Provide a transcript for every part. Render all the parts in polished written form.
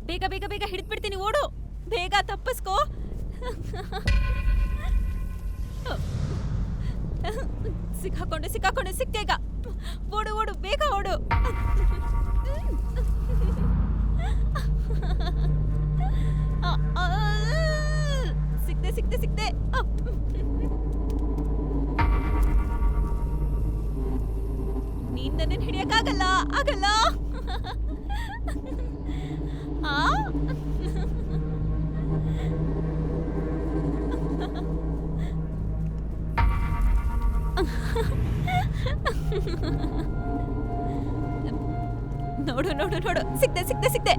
ಬೇಗ ಬೇಗ ಬೇಗ ಹಿಡಿದ್ಬಿಡ್ತೀನಿ, ಓಡು ಬೇಗ, ತಪ್ಪಿಸ್ಕೋ. ಸಿಕ್ಕಾಕೊಂಡೆ ಸಿಕ್ತೆ ಈಗ. ಓಡು ಓಡು ಬೇಗ ಓಡು. ಸಿಕ್ತೆ. ನೀನ್ ನನ್ನ ಹಿಡಿಯಕ್ಕಾಗಲ್ಲ. ನೋಡು ಸಿಕ್ತೆ.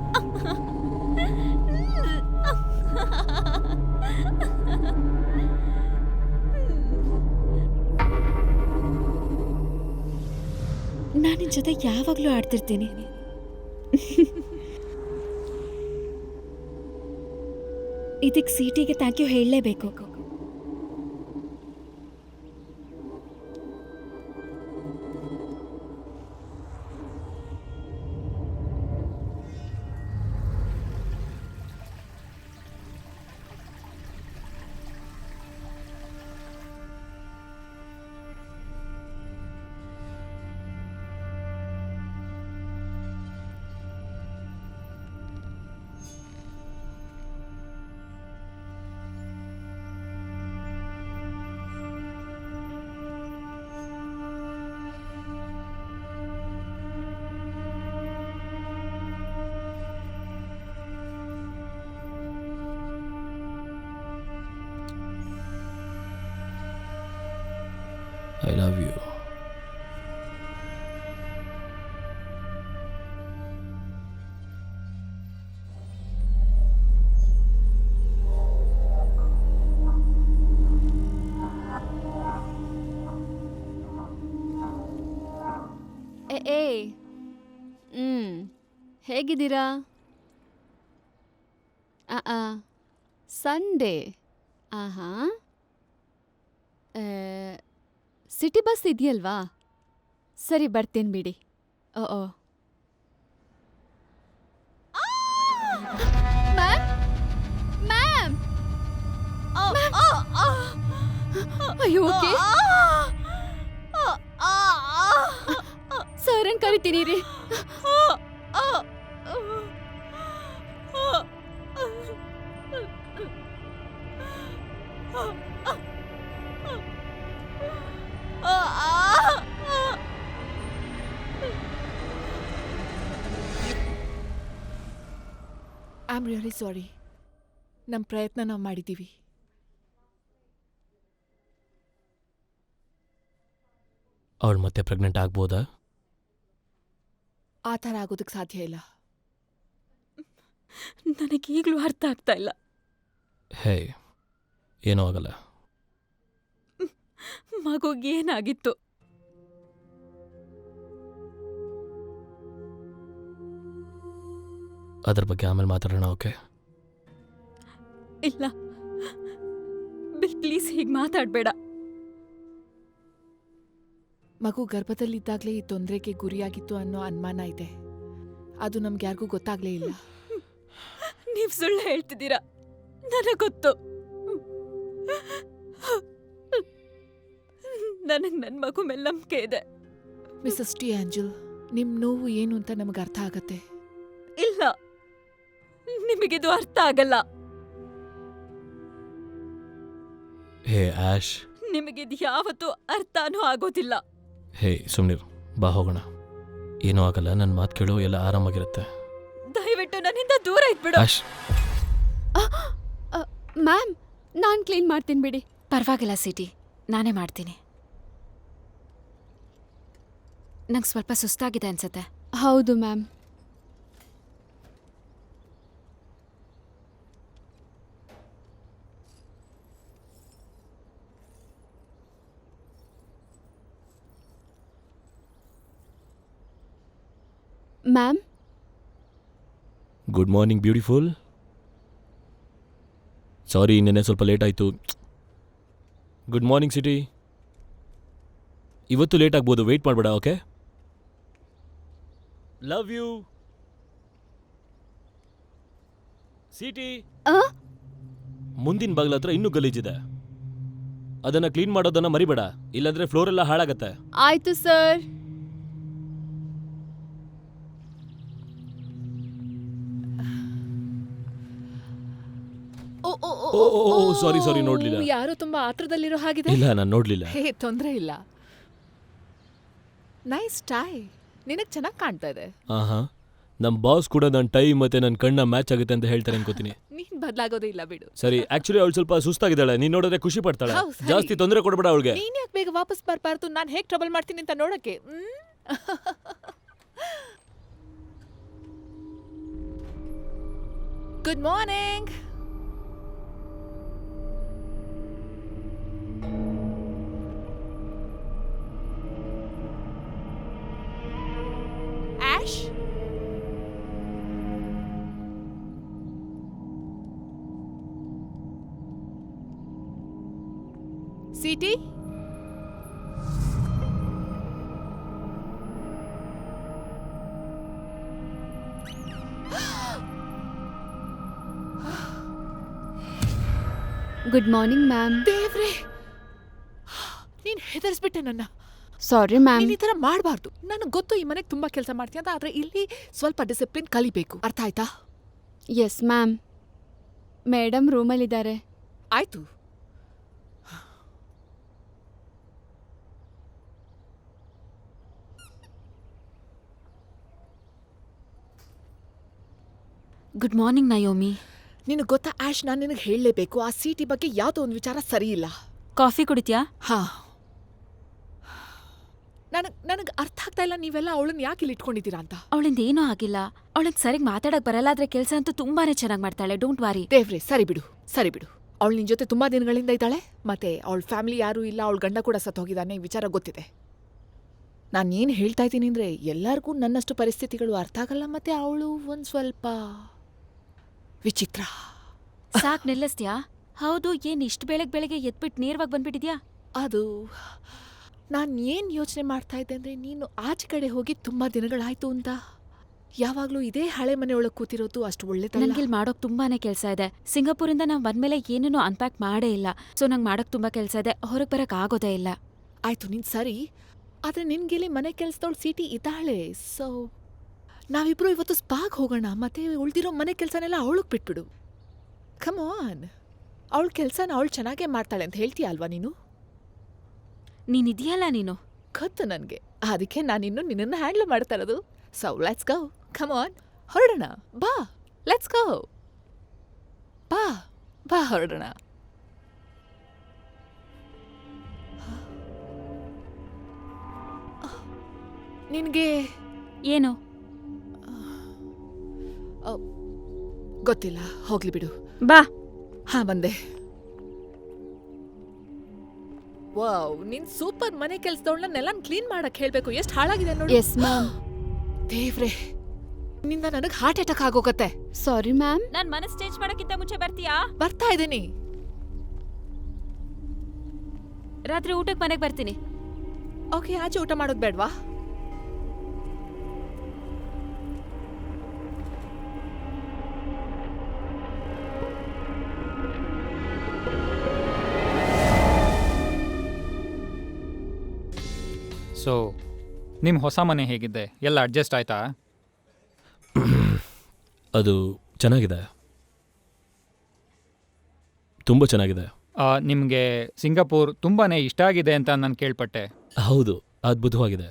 ನಾನು ನಿನ್ ಜೊತೆ ಯಾವಾಗ್ಲೂ ಆಡ್ತಿರ್ತೀನಿ. ಇದಕ್ಕೆ ಸಿಟಿಗೆ ಥ್ಯಾಂಕ್ ಯು ಹೇಳಲೇಬೇಕು. I love you. ಹೇಗಿದ್ದೀರಾ? ಸಂಡೇ. ಸಿಟಿ ಬಸ್ ಇದೆಯಲ್ವಾ? ಸರಿ, ಬರ್ತೀನಿ ಬಿಡಿ. ಓ ಮ್ಯಾಮ್, ಅಯ್ಯೋ, ಓಕೆ. ಸರನ್ ಕರಿತೀನಿ ರೀ. I am really sorry. ನಮ್ಮ ಪ್ರಯತ್ನ ನಾವು ಮಾಡಿದ್ದೀವಿ. ಅವಳು ಮತ್ತೆ ಪ್ರೆಗ್ನೆಂಟ್ ಆಗ್ಬೋದಾ? ಆ ಥರ ಆಗೋದಕ್ಕೆ ಸಾಧ್ಯ ಇಲ್ಲ. ನನಗೀಗಲೂ ಅರ್ಥ ಆಗ್ತಾ ಇಲ್ಲ. ಹೇ, ಏನೂ ಆಗಲ್ಲ. ಮಗುಗೇನಾಗಿತ್ತು? ಅದ್ರ ಬಗ್ಗೆ ಆಮೇಲೆ ಮಾತಾಡೋಣ, ಓಕೆ? ಇಲ್ಲ, ಪ್ಲೀಸ್ ಹೀಗೆ ಮಾತಾಡಬೇಡ. ಮಗು ಗರ್ಭದಲ್ಲಿದ್ದಾಗಲೇ ಈ ತೊಂದರೆಗೆ ಗುರಿಯಾಗಿತ್ತು ಅನ್ನೋ ಅನುಮಾನ ಇದೆ. ಅದು ನಮ್ಗೆ ಯಾರಿಗೂ ಗೊತ್ತಾಗ್ಲೇ ಇಲ್ಲ. ನೀವು ಸುಳ್ಳು ಹೇಳ್ತಿದ್ದೀರಾ, ನನಗೆ ಗೊತ್ತು. ನನಗೆ ನನ್ನ ಮಗು ಮೇಲೆ ನಂಬಿಕೆ ಇದೆ. ಮಿಸಸ್ ಟಿ ಆಂಜಲ್, ನಿಮ್ಮ ನೋವು ಏನು ಅಂತ ನಮಗೆ ಅರ್ಥ ಆಗತ್ತೆ. ಇಲ್ಲ, ನಿಮಗಿದು ಅರ್ಥ ಆಗಲ್ಲ. ಹೇ ಆಶ್, ನಿಮಗಿದು ಯಾವತ್ತೂ ಅರ್ಥನೂ ಆಗೋದಿಲ್ಲ. ಹೇ ಸುಮ್ನಿರು, ಬಾ ಹೋಗೋಣ. ಏನೂ ಆಗಲ್ಲ, ನನ್ನ ಮಾತು ಕೇಳು, ಎಲ್ಲ ಆರಾಮಾಗಿರುತ್ತೆ. ದಯವಿಟ್ಟು ನನ್ನಿಂದ ದೂರ ಇದ್ಬಿಡು. ಆಶ್, ಮ್ಯಾಮ್, ನಾನು ಕ್ಲೀನ್ ಮಾಡ್ತೀನಿ ಬಿಡಿ. ಪರವಾಗಿಲ್ಲ ಸಿಟಿ, ನಾನೇ ಮಾಡ್ತೀನಿ. ನಂಗೆ ಸ್ವಲ್ಪ ಸುಸ್ತಾಗಿದೆ ಅನ್ಸುತ್ತೆ. ಹೌದು ma'am. Ma'am, good morning beautiful. Sorry, ನಿನ್ನೆ ಸ್ವಲ್ಪ ಲೇಟ್ ಆಯಿತು. Good morning Siti. ಇವತ್ತು ಲೇಟ್ ಆಗ್ಬೋದು, ವೆಯ್ಟ್ ಮಾಡಬೇಡ. Okay, love you. ಸಿಟಿ ಆ? ಮುಂದಿನ ಬಾಗಿಲ ಹತ್ರ ಇನ್ನೂ ಗಲೀಜಿದೆ, ಅದನ್ನ ಕ್ಲೀನ್ ಮಾಡೋದನ್ನ ಮರಿಬೇಡ, ಇಲ್ಲಾಂದ್ರೆ ಫ್ಲೋರ್ ಎಲ್ಲ ಹಾಳಾಗತ್ತೆ. ಆಯ್ತು ಸರ್. ಓ ಸಾರಿ ನೋಡ್ಲಿಲ್ಲ. ಯಾರೋ ತುಂಬಾ ಆತ್ರದಲ್ಲಿರೋ ಹಾಗಿದೆ. ಇಲ್ಲ, ನಾನು ನೋಡ್ಲಿಲ್ಲ. ಹೇ, ತೊಂದ್ರೆ ಇಲ್ಲ. ನೈಸ್ ಟೈ, ನಿನಗ್ ಚೆನ್ನಾಗಿ ಕಾಣ್ತಾ ಇದೆ. ಆಹಾ, ನಮ್ ಬಾಸ್ ಕೂಡ ನನ್ನ ಟೈ ಮತ್ತೆ ನನ್ನ ಕಣ್ಣ ಮ್ಯಾಚ್ ಆಗುತ್ತೆ ಅಂತ ಹೇಳ್ತಾರೆ ಅನ್ಕೋತೀನಿ. ನೀನ್ ಬದ್ಲಾಗೋದೇ ಇಲ್ಲ ಬಿಡು. ಸರಿ, ಆಕ್ಚುಲಿ ಅವಳು ಸ್ವಲ್ಪ ಸುಸ್ತಾಗಿದ್ದಾಳೆ, ನೀನ್ ನೋಡಿದ್ರೆ ಖುಷಿ ಪಡ್ತಾಳೆ. ಹೌದ್ ಸರಿ. ಜಾಸ್ತಿ ತೊಂದರೆ ಕೊಡ್ಬೇಡ ಅವಳಿಗೆ. ನೀನ್ ಯಾಕೆ ಬೇಗ ವಾಪಸ್ ಬರ್ಬಾರ್ದು? ನಾನ್ ಹೇಗ್ ಟ್ರಬಲ್ ಮಾಡ್ತೀನಿ ಅಂತ ನೋಡಕ್ಕೆ. Good morning. Ash, Siti, good morning ma'am. ದೇವ್ರೆ, ನೀನ್ ಹೆದರ್ಸ್ಬಿಟ್ಟೆ ನನ್ನ. Sorry ma'am. ನೀನ್ ಈ ತರ ಮಾಡಬಾರ್ದು. ನನಗೆ ಗೊತ್ತು ಈ ಮನೆಗೆ ತುಂಬಾ ಕೆಲಸ ಮಾಡ್ತೀಯ ಅಂತ, ಆದ್ರೆ ಇಲ್ಲಿ ಸ್ವಲ್ಪ ಡಿಸಿಪ್ಲಿನ್ ಕಲಿಬೇಕು. ಅರ್ಥ ಆಯ್ತಾ? Yes ma'am. ಮೇಡಮ್ ರೂಮಲ್ಲಿದ್ದಾರೆ. ಆಯ್ತು. Good morning Naomi. ನಿನಗೆ ಗೊತ್ತಾ ಆಶ್, ನಾನು ನಿನಗೆ ಹೇಳಲೇಬೇಕು, ಆ ಸಿಟಿ ಬಗ್ಗೆ ಯಾವುದೋ ಒಂದು ವಿಚಾರ ಸರಿ ಇಲ್ಲ. ಕಾಫಿ ಕುಡಿತ್ಯಾ? ಹಾ, ನನಗೆ ಅರ್ಥ ಆಗ್ತಾ ಇಲ್ಲ, ನೀವೆಲ್ಲ ಅವಳನ್ನ ಯಾಕೆ ಇಲ್ಲಿ ಇಟ್ಕೊಂಡಿದ್ದೀರಾ ಅಂತ. ಅವಳಿಂದ ಏನೂ ಆಗಿಲ್ಲ. ಅವಳಿಗೆ ಸರಿಗ್ ಮಾತಾಡಕ್ ಬರಲ್ಲ, ಆದ್ರೆ ಕೆಲಸ ಅಂತೂ ತುಂಬಾನೇ ಚೆನ್ನಾಗಿ ಮಾಡ್ತಾಳೆ. ಡೋಂಟ್ ವಾರಿ. ದೇವ್ರೆ, ಸರಿ ಬಿಡು. ಅವಳು ನಿನ್ ಜೊತೆ ತುಂಬಾ ದಿನಗಳಿಂದ ಇದ್ದಾಳೆ, ಮತ್ತೆ ಅವಳ ಫ್ಯಾಮಿಲಿ ಯಾರೂ ಇಲ್ಲ, ಅವಳ ಗಂಡ ಕೂಡ ಸತ್ತೋಗಿದ್ದಾನೆ, ಈ ವಿಚಾರ ಗೊತ್ತಿದೆ. ನಾನು ಏನು ಹೇಳ್ತಾ ಇದ್ದೀನಿ ಅಂದ್ರೆ, ಎಲ್ಲರಿಗೂ ನನ್ನಷ್ಟು ಪರಿಸ್ಥಿತಿಗಳು ಅರ್ಥ ಆಗಲ್ಲ, ಮತ್ತೆ ಅವಳು ಒಂದ್ ಸ್ವಲ್ಪ ವಿಚಿತ್ರ. ಸಾಕ್, ನಿಲ್ಲಿಸ್ತ್ಯಾ? ಹೌದು, ಏನ್ ಇಷ್ಟು ಬೆಳಗ್ಗೆ ಎದ್ಬಿಟ್ಟು ನೇರವಾಗಿ ಬಂದ್ಬಿಟ್ಟಿದ್ಯಾ? ಅದು ನಾನು ಏನು ಯೋಚನೆ ಮಾಡ್ತಾ ಇದ್ದೆ ಅಂದರೆ, ನೀನು ಆಚೆ ಕಡೆ ಹೋಗಿ ತುಂಬ ದಿನಗಳಾಯ್ತು ಅಂತ. ಯಾವಾಗಲೂ ಇದೇ ಹಳೆ ಮನೆಯೊಳಗೆ ಕೂತಿರೋದು ಅಷ್ಟು ಒಳ್ಳೆದಲ್ಲ. ನಂಗಿಲ್ಲಿ ಮಾಡೋಕ್ ತುಂಬಾನೇ ಕೆಲಸ ಇದೆ. ಸಿಂಗಾಪುರಿಂದ ನಾವು ಬಂದ್ಮೇಲೆ ಏನೇನೋ ಅನ್ಪ್ಯಾಕ್ ಮಾಡೇ ಇಲ್ಲ. ಸೊ ನಂಗೆ ಮಾಡೋಕ್ ತುಂಬಾ ಕೆಲಸ ಇದೆ, ಹೊರಗೆ ಬರಕ್ ಆಗೋದೇ ಇಲ್ಲ. ಆಯ್ತು, ನೀನು ಸರಿ, ಆದರೆ ನಿನ್ಗಿಲ್ಲಿ ಮನೆ ಕೆಲಸದವಳು ಸಿಟಿ ಇದ್ದಾಳೆ. ಸೊ ನಾವಿಬ್ರು ಇವತ್ತು ಸ್ಪಾಗ್ ಹೋಗೋಣ, ಮತ್ತೆ ಉಳ್ದಿರೋ ಮನೆ ಕೆಲಸನೆಲ್ಲ ಅವಳಿಗೆ ಬಿಟ್ಬಿಡು. ಕಮ್ ಆನ್, ಅವಳ ಕೆಲಸನ ಅವಳು ಚೆನ್ನಾಗೇ ಮಾಡ್ತಾಳೆ ಅಂತ ಹೇಳ್ತೀಯ ಅಲ್ವಾ ನೀನು? ನೀನಿದೆಯಲ್ಲ ನೀನು. ಗೊತ್ತು ನನಗೆ, ಅದಕ್ಕೆ ನಾನಿನ್ನು ನಿನ್ನನ್ನು ಹ್ಯಾಂಡಲ್ ಮಾಡ್ತಾ ಇರೋದು. So let's go, come on, ಹೊರಡೋಣ. ಬಾ, ಲೆಟ್ಸ್ ಗೋ. ಬಾ ಹೊರಡೋಣ. ನಿನಗೆ ಏನು ಗೊತ್ತಿಲ್ಲ, ಹೋಗ್ಲಿ ಬಿಡು. ಬಾ. ಹಾ, ಬಂದೆ. ವಾವ್, ನೀನ್ ಸೂಪರ್. ಮನೆ ಕೆಲ್ಸದವಳನ್ನ ನೆಲನ್ ಕ್ಲೀನ್ ಮಾಡಕ್ ಹೇಳ್ಬೇಕು. ಎಷ್ಟು ಹಾಳಾಗಿದೆ ನೋಡಿ. Yes ma'am. ದೇವ್ರೆ, ನಿಂದ ನನಗ್ ಹಾರ್ಟ್ ಅಟ್ಯಾಕ್ ಆಗೋಗತ್ತೆ. Sorry ma'am. ನಾನ್ ಮನಸ್ ಚೇಂಜ್ ಮಾಡಕ್ಕಿಂತ ಮುಂಚೆ ಬರ್ತೀಯಾ? ಬರ್ತಾ ಇದ್ದೀನಿ. ರಾತ್ರಿ ಊಟಕ್ಕೆ ಮನೆಗೆ ಬರ್ತೀನಿ. ಓಕೆ, ಆಚೆ ಊಟ ಮಾಡೋದ್ ಬೇಡ್ವಾ? ಸೊ ನಿಮ್ಮ ಹೊಸ ಮನೆ ಹೇಗಿದೆ? ಎಲ್ಲ ಅಡ್ಜಸ್ಟ್ ಆಯ್ತಾ? ಅದು ಚೆನ್ನಾಗಿದೆ, ತುಂಬ ಚೆನ್ನಾಗಿದೆ. ನಿಮಗೆ ಸಿಂಗಾಪುರ್ ತುಂಬಾ ಇಷ್ಟ ಆಗಿದೆ ಅಂತ ನಾನು ಕೇಳ್ಪಟ್ಟೆ. ಹೌದು, ಅದ್ಭುತವಾಗಿದೆ.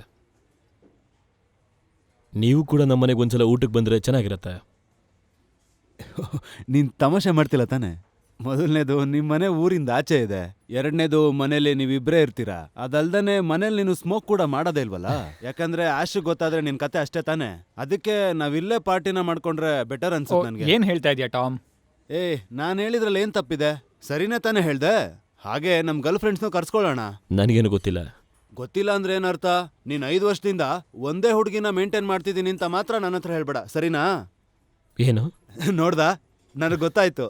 ನೀವು ಕೂಡ ನಮ್ಮ ಮನೆಗೆ ಒಂದ್ಸಲ ಊಟಕ್ಕೆ ಬಂದರೆ ಚೆನ್ನಾಗಿರತ್ತೆ. ನೀನ್ ತಮಾಷೆ ಮಾಡ್ತಿಲ್ಲ ತಾನೆ? ಮೊದಲನೇದು ನಿಮ್ಮ ಮನೆ ಊರಿಂದ ಆಚೆ ಇದೆ, ಎರಡನೇದು ಮನೇಲಿ ನೀವಿಬ್ರೇ ಇರ್ತೀರಾ. ಅದಲ್ದನೆ ಮನೇಲಿ ನೀನು ಸ್ಮೋಕ್ ಕೂಡ ಮಾಡೋದೇ ಇಲ್ವಲ್ಲ, ಯಾಕಂದ್ರೆ ಆಶು ಗೊತ್ತಾದ್ರೆ ನಿನ್ ಕತೆ ಅಷ್ಟೇ ತಾನೆ. ಅದಕ್ಕೆ ನಾವಿಲ್ಲೇ ಪಾರ್ಟಿನ ಮಾಡ್ಕೊಂಡ್ರೆ ಬೆಟರ್ ಅನ್ಸುತ್ತೆ ನನ್ಗೆ. ಏನ್ ಹೇಳ್ತಾ ಇದೀಯ ಟಾಮ್? ನಾನ್ ಹೇಳಿದ್ರಲ್ಲಿ ಏನ್ ತಪ್ಪಿದೆ? ಸರಿನೇ ತಾನೇ ಹೇಳ್ದೆ. ಹಾಗೆ ನಮ್ ಗರ್ಲ್ ಫ್ರೆಂಡ್ಸ್ನೂ ಕರ್ಸ್ಕೊಳ್ಳೋಣ. ನನಗೇನು ಗೊತ್ತಿಲ್ಲ. ಗೊತ್ತಿಲ್ಲ ಅಂದ್ರೆ ಏನರ್ಥ? ನೀನ್ 5 ವರ್ಷದಿಂದ ಒಂದೇ ಹುಡುಗಿನ ಮೇಂಟೈನ್ ಮಾಡ್ತಿದ್ದೀನಿ ಅಂತ ಮಾತ್ರ ನನ್ನ ಹತ್ರ ಹೇಳ್ಬೇಡ, ಸರಿನಾ? ಏನು? ನೋಡ್ದಾ, ನನಗೆ ಗೊತ್ತಾಯ್ತು.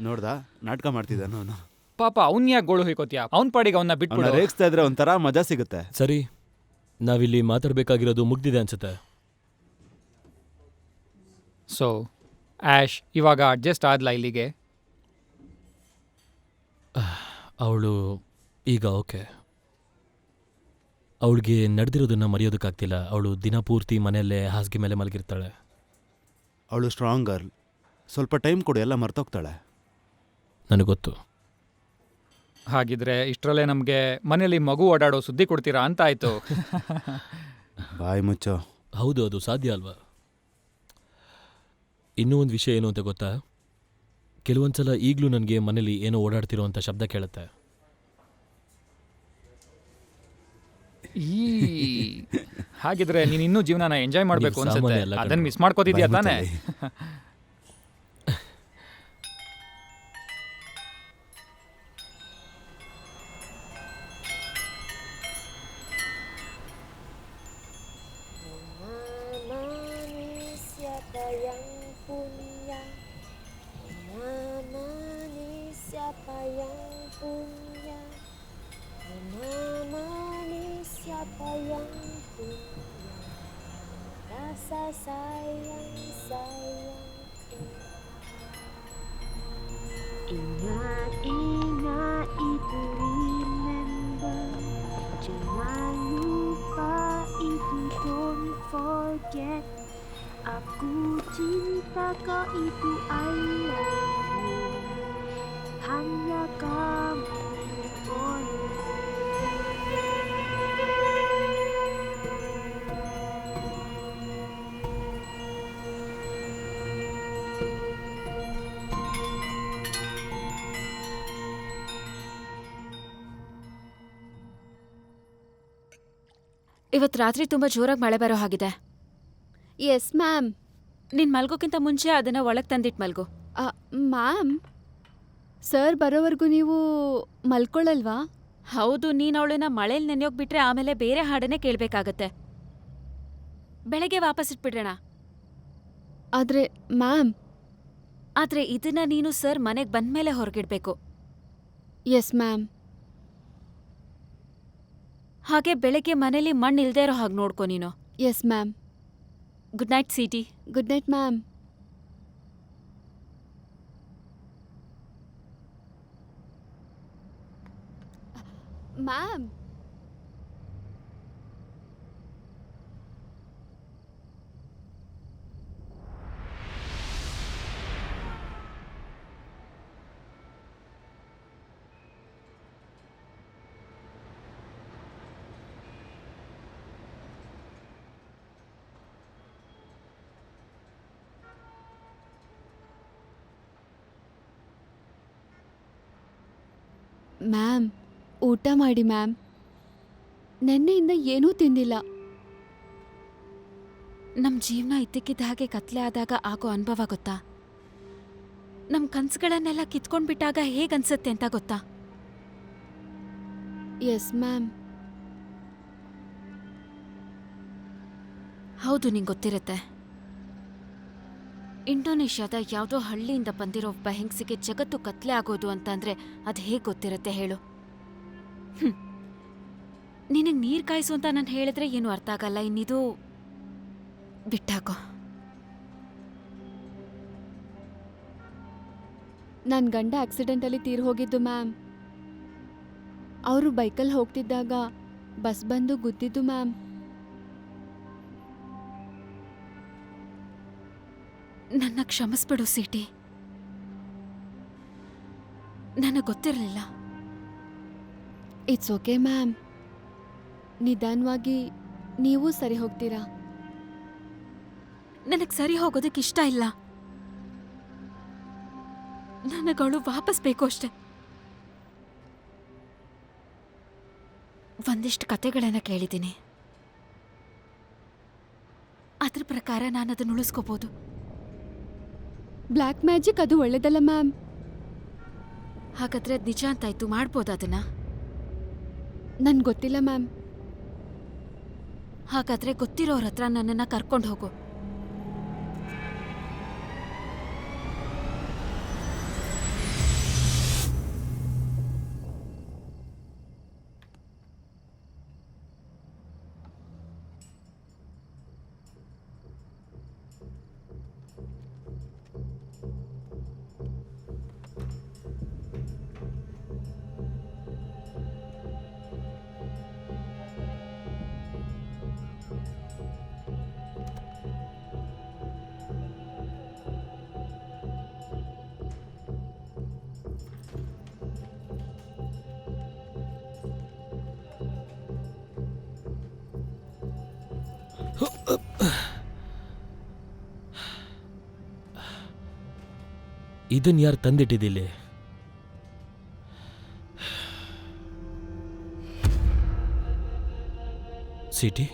ನೋಡ್ದಾ, ನಾಟಕ ಮಾಡ್ತಿದ್ದ ನಾನು. ಪಾಪ ಅವ್ನ್ ಯಾಕೆ ಗೋಳು ಹೊಯ್ಕೋತ್ಯಾ? ಅವ್ನ್ ಪಾಡಿಗೆ ಅವನ್ನ ಅವನ್ನ ಬಿಟ್ಬಿಡು. ರೇಗಿಸ್ತಾ ಇದ್ರೆ ಒಂಥರ ಮಜಾ ಸಿಗುತ್ತೆ. ಸರಿ, ನಾವಿಲ್ಲಿ ಮಾತಾಡ್ಬೇಕಾಗಿರೋದು ಮುಗ್ದಿದೆ ಅನ್ಸುತ್ತೆ. ಸೊ ಆಶ್ ಇವಾಗ ಅಡ್ಜಸ್ಟ್ ಆದ್ಲಾ ಇಲ್ಲಿಗೆ? ಅವಳು ಈಗ ಓಕೆ. ಅವಳಿಗೆ ನಡೆದಿರೋದನ್ನ ಮರೆಯೋದಕ್ಕಾಗ್ತಿಲ್ಲ. ಅವಳು ದಿನ ಪೂರ್ತಿ ಮನೆಯಲ್ಲೇ ಹಾಸಿಗೆ ಮೇಲೆ ಮಲಗಿರ್ತಾಳೆ. ಅವಳು ಸ್ಟ್ರಾಂಗ್ ಗರ್ಲ್. ಸ್ವಲ್ಪ ಟೈಮ್ ಕೊಡು, ಎಲ್ಲ ಮರ್ತೋಗ್ತಾಳೆ. ನನಗೊತ್ತು. ಹಾಗಿದ್ರೆ ಇಷ್ಟರಲ್ಲೇ ನಮಗೆ ಮನೇಲಿ ಮಗು ಓಡಾಡೋ ಸುದ್ದಿ ಕೊಡ್ತೀರಾ ಅಂತ ಆಯ್ತು. ಬಾಯ್ ಮುಚ್ಚೋ. ಹೌದು, ಅದು ಸಾಧ್ಯ ಅಲ್ವಾ? ಇನ್ನೂ ಒಂದು ವಿಷಯ ಏನು ಅಂತ ಗೊತ್ತಾ? ಕೆಲವೊಂದ್ಸಲ ಈಗಲೂ ನನಗೆ ಮನೇಲಿ ಏನೋ ಓಡಾಡ್ತಿರೋ ಅಂತ ಶಬ್ದ ಕೇಳುತ್ತೆ. ಹಾಗಿದ್ರೆ ನೀನ್ ಇನ್ನೂ ಜೀವನನ ಎಂಜಾಯ್ ಮಾಡ್ಬೇಕು ನೀವು ಅನ್ಸುತ್ತೆ. ಸಾಮಾನ್ಯ ಅಲ್ಲ ಅದನ್ನ ಕಣ್ರೋ. ಮಿಸ್ ಮಾಡ್ಕೋತಿದ್ಯಾ ಬಾಯ್ ತಾನೇ? ಮುಚ್ಚಲಿ. Siapa yang punya? Mama ni siapa yang punya? Mama ni siapa yang punya? Rasa sayang ingat itu remember. Jangan lupa itu don't forget. Aku cinta kau itu I love you. Hanya kamu boleh. ಇವತ್ತು ರಾತ್ರಿ ತುಂಬಾ ಜೋರಾಗಿ ಮಳೆ ಬರೋ ಹಾಗಿದೆ. Yes ma'am. ನೀನ್ ಮಲ್ಗೋಕ್ಕಿಂತ ಮುಂಚೆ ಅದನ್ನ ಒಳಗ್ ತಂದಿಟ್ ಮಲ್ಗು. ಮ್ಯಾಮ್, ಸರ್ ಬರೋವರೆಗೂ ನೀವು ಮಲ್ಕೊಳ್ಳಲ್ವಾ? ಹೌದು, ನೀನ್ ಅವಳನ್ನ ಮಳೇಲಿ ನೆನೆಯೋಗ್ ಬಿಟ್ರೆ ಆಮೇಲೆ ಬೇರೆ ಹಾಡನ್ನೇ ಕೇಳ್ಬೇಕಾಗತ್ತೆ. ಬೆಳಗ್ಗೆ ವಾಪಸ್ ಇಟ್ಬಿಡ್ರೋಣ. ಆದರೆ ಮ್ಯಾಮ್. ಆದ್ರೆ ಇದನ್ನ ನೀನು ಸರ್ ಮನೆಗ್ ಬಂದ್ಮೇಲೆ ಹೊರಗಿಡ್ಬೇಕು. Yes ma'am. ಹಾಗೆ ಬೆಳಗ್ಗೆ ಮನೇಲಿ ಮಣ್ಣು ಇಲ್ದೇ ಇರೋ ಹಾಗೆ ನೋಡ್ಕೊ ನೀನು. Yes ma'am. Good night city. Good night ma'am. Ma'am, ma'am ಊಟ ಮಾಡಿ ಮ್ಯಾಮ್. ನೆನ್ನೆಯಿಂದ ಏನೂ ತಿಂದಿಲ್ಲ. ನಮ್ ಜೀವನ ಇದ್ದಕ್ಕಿದ್ದ ಹಾಗೆ ಕತ್ಲೆ ಆದಾಗ ಆಗೋ ಅನುಭವ ಗೊತ್ತಾ? ನಮ್ ಕನ್ಸುಗಳನ್ನೆಲ್ಲ ಕಿತ್ಕೊಂಡ್ಬಿಟ್ಟಾಗ ಹೇಗನ್ಸತ್ತೆ ಅಂತ ಗೊತ್ತಾ? Yes ma'am. ಹೌದು, ನಿಂಗೆ ಗೊತ್ತಿರುತ್ತೆ. ಇಂಡೋನೇಷ್ಯಾದ ಯಾವುದೋ ಹಳ್ಳಿಯಿಂದ ಬಂದಿರೋ ಒಬ್ಬ ಹೆಂಗಸಿಗೆ ಜಗತ್ತು ಕತ್ಲೆ ಆಗೋದು ಅಂತಂದ್ರೆ ಅದು ಹೇಗೆ ಗೊತ್ತಿರುತ್ತೆ ಹೇಳು? ನಿನಗೆ ನೀರು ಕಾಯಿಸು ಅಂತ ನಾನು ಹೇಳಿದ್ರೆ ಏನು ಅರ್ಥ ಆಗಲ್ಲ. ಇನ್ನಿದು ಬಿಟ್ಟಾಕೋ. ನನ್ನ ಗಂಡ ಆಕ್ಸಿಡೆಂಟಲ್ಲಿ ತೀರ್ ಹೋಗಿದ್ದು ಮ್ಯಾಮ್. ಅವರು ಬೈಕಲ್ಲಿ ಹೋಗ್ತಿದ್ದಾಗ ಬಸ್ ಬಂದು ಗುದ್ದಿದ್ದು ಮ್ಯಾಮ್. ನನ್ನ ಕ್ಷಮಿಸ್ಬಿಡು ಸಿಟಿ. ನನಗೆ ಗೊತ್ತಿರಲಿಲ್ಲ. It's okay ma'am. ನಿಧಾನವಾಗಿ ನೀವು ಸರಿ ಹೋಗ್ತೀರಾ. ನನಗೆ ಸರಿ ಹೋಗೋದಕ್ಕೆ ಇಷ್ಟ ಇಲ್ಲ. ನನಗಳು ವಾಪಸ್ ಬೇಕು ಅಷ್ಟೆ. ಒಂದಿಷ್ಟು ಕತೆಗಳನ್ನ ಕೇಳಿದ್ದೀನಿ. ಅದ್ರ ಪ್ರಕಾರ ನಾನು ಅದನ್ನು ಉಳಿಸ್ಕೋಬಹುದು. ಬ್ಲ್ಯಾಕ್ ಮ್ಯಾಜಿಕ್ ಅದು ಒಳ್ಳೇದಲ್ಲ ಮ್ಯಾಮ್. ಹಾಗಾದ್ರೆ ಅದು ನಿಜ ಅಂತಾಯ್ತು, ಮಾಡ್ಬೋದು ಅದನ್ನ? ನನ್ಗೆ ಗೊತ್ತಿಲ್ಲ ಮ್ಯಾಮ್. ಹಾಗಾದ್ರೆ ಗೊತ್ತಿರೋರ ಹತ್ರ ನನ್ನನ್ನ ಕರ್ಕೊಂಡು ಹೋಗು. ಇದನ್ ಯಾರು ತಂದಿಟ್ಟಿದ್ದಿಲ್ಲಿ? ಸಿಟಿ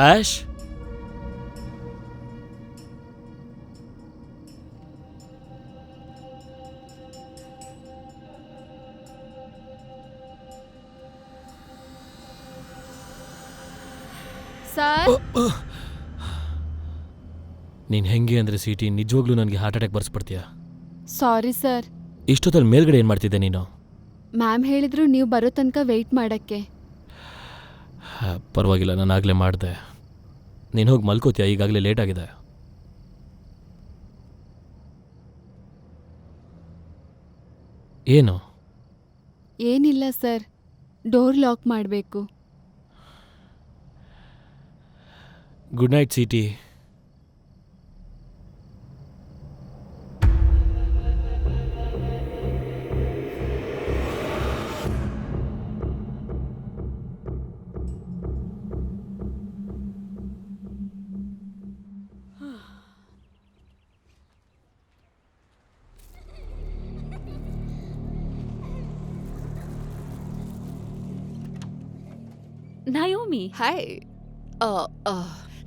ಆಶ್, ಸರ್ ನೀನ್ ಹೆಂಗೆ ಅಂದ್ರೆ ಸಿಟಿ ನಿಜವಾಗ್ಲೂ ನನಗೆ ಹಾರ್ಟ್ ಅಟ್ಯಾಕ್ ಬರ್ಸ್ಬಿಡ್ತೀಯಾ? Sorry sir. ಇಷ್ಟೊತ್ತಲ್ಲಿ ಮೇಲ್ಗಡೆ ಏನ್ ಮಾಡ್ತಿದ್ದೆ ನೀನು? ಮ್ಯಾಮ್ ಹೇಳಿದ್ರು ನೀವು ಬರೋ ತನಕ ವೆಯ್ಟ್ ಮಾಡಕ್ಕೆ. ಪರವಾಗಿಲ್ಲ, ನಾನು ಆಗಲೇ ಮಾಡಿದೆ. ನೀನು ಹೋಗಿ ಮಲ್ಕೋತೀಯ, ಈಗಾಗಲೇ ಲೇಟ್ ಆಗಿದೆ. ಏನು? ಏನಿಲ್ಲ ಸರ್, ಡೋರ್ ಲಾಕ್ ಮಾಡಬೇಕು. Good night Siti. Naomi, hi.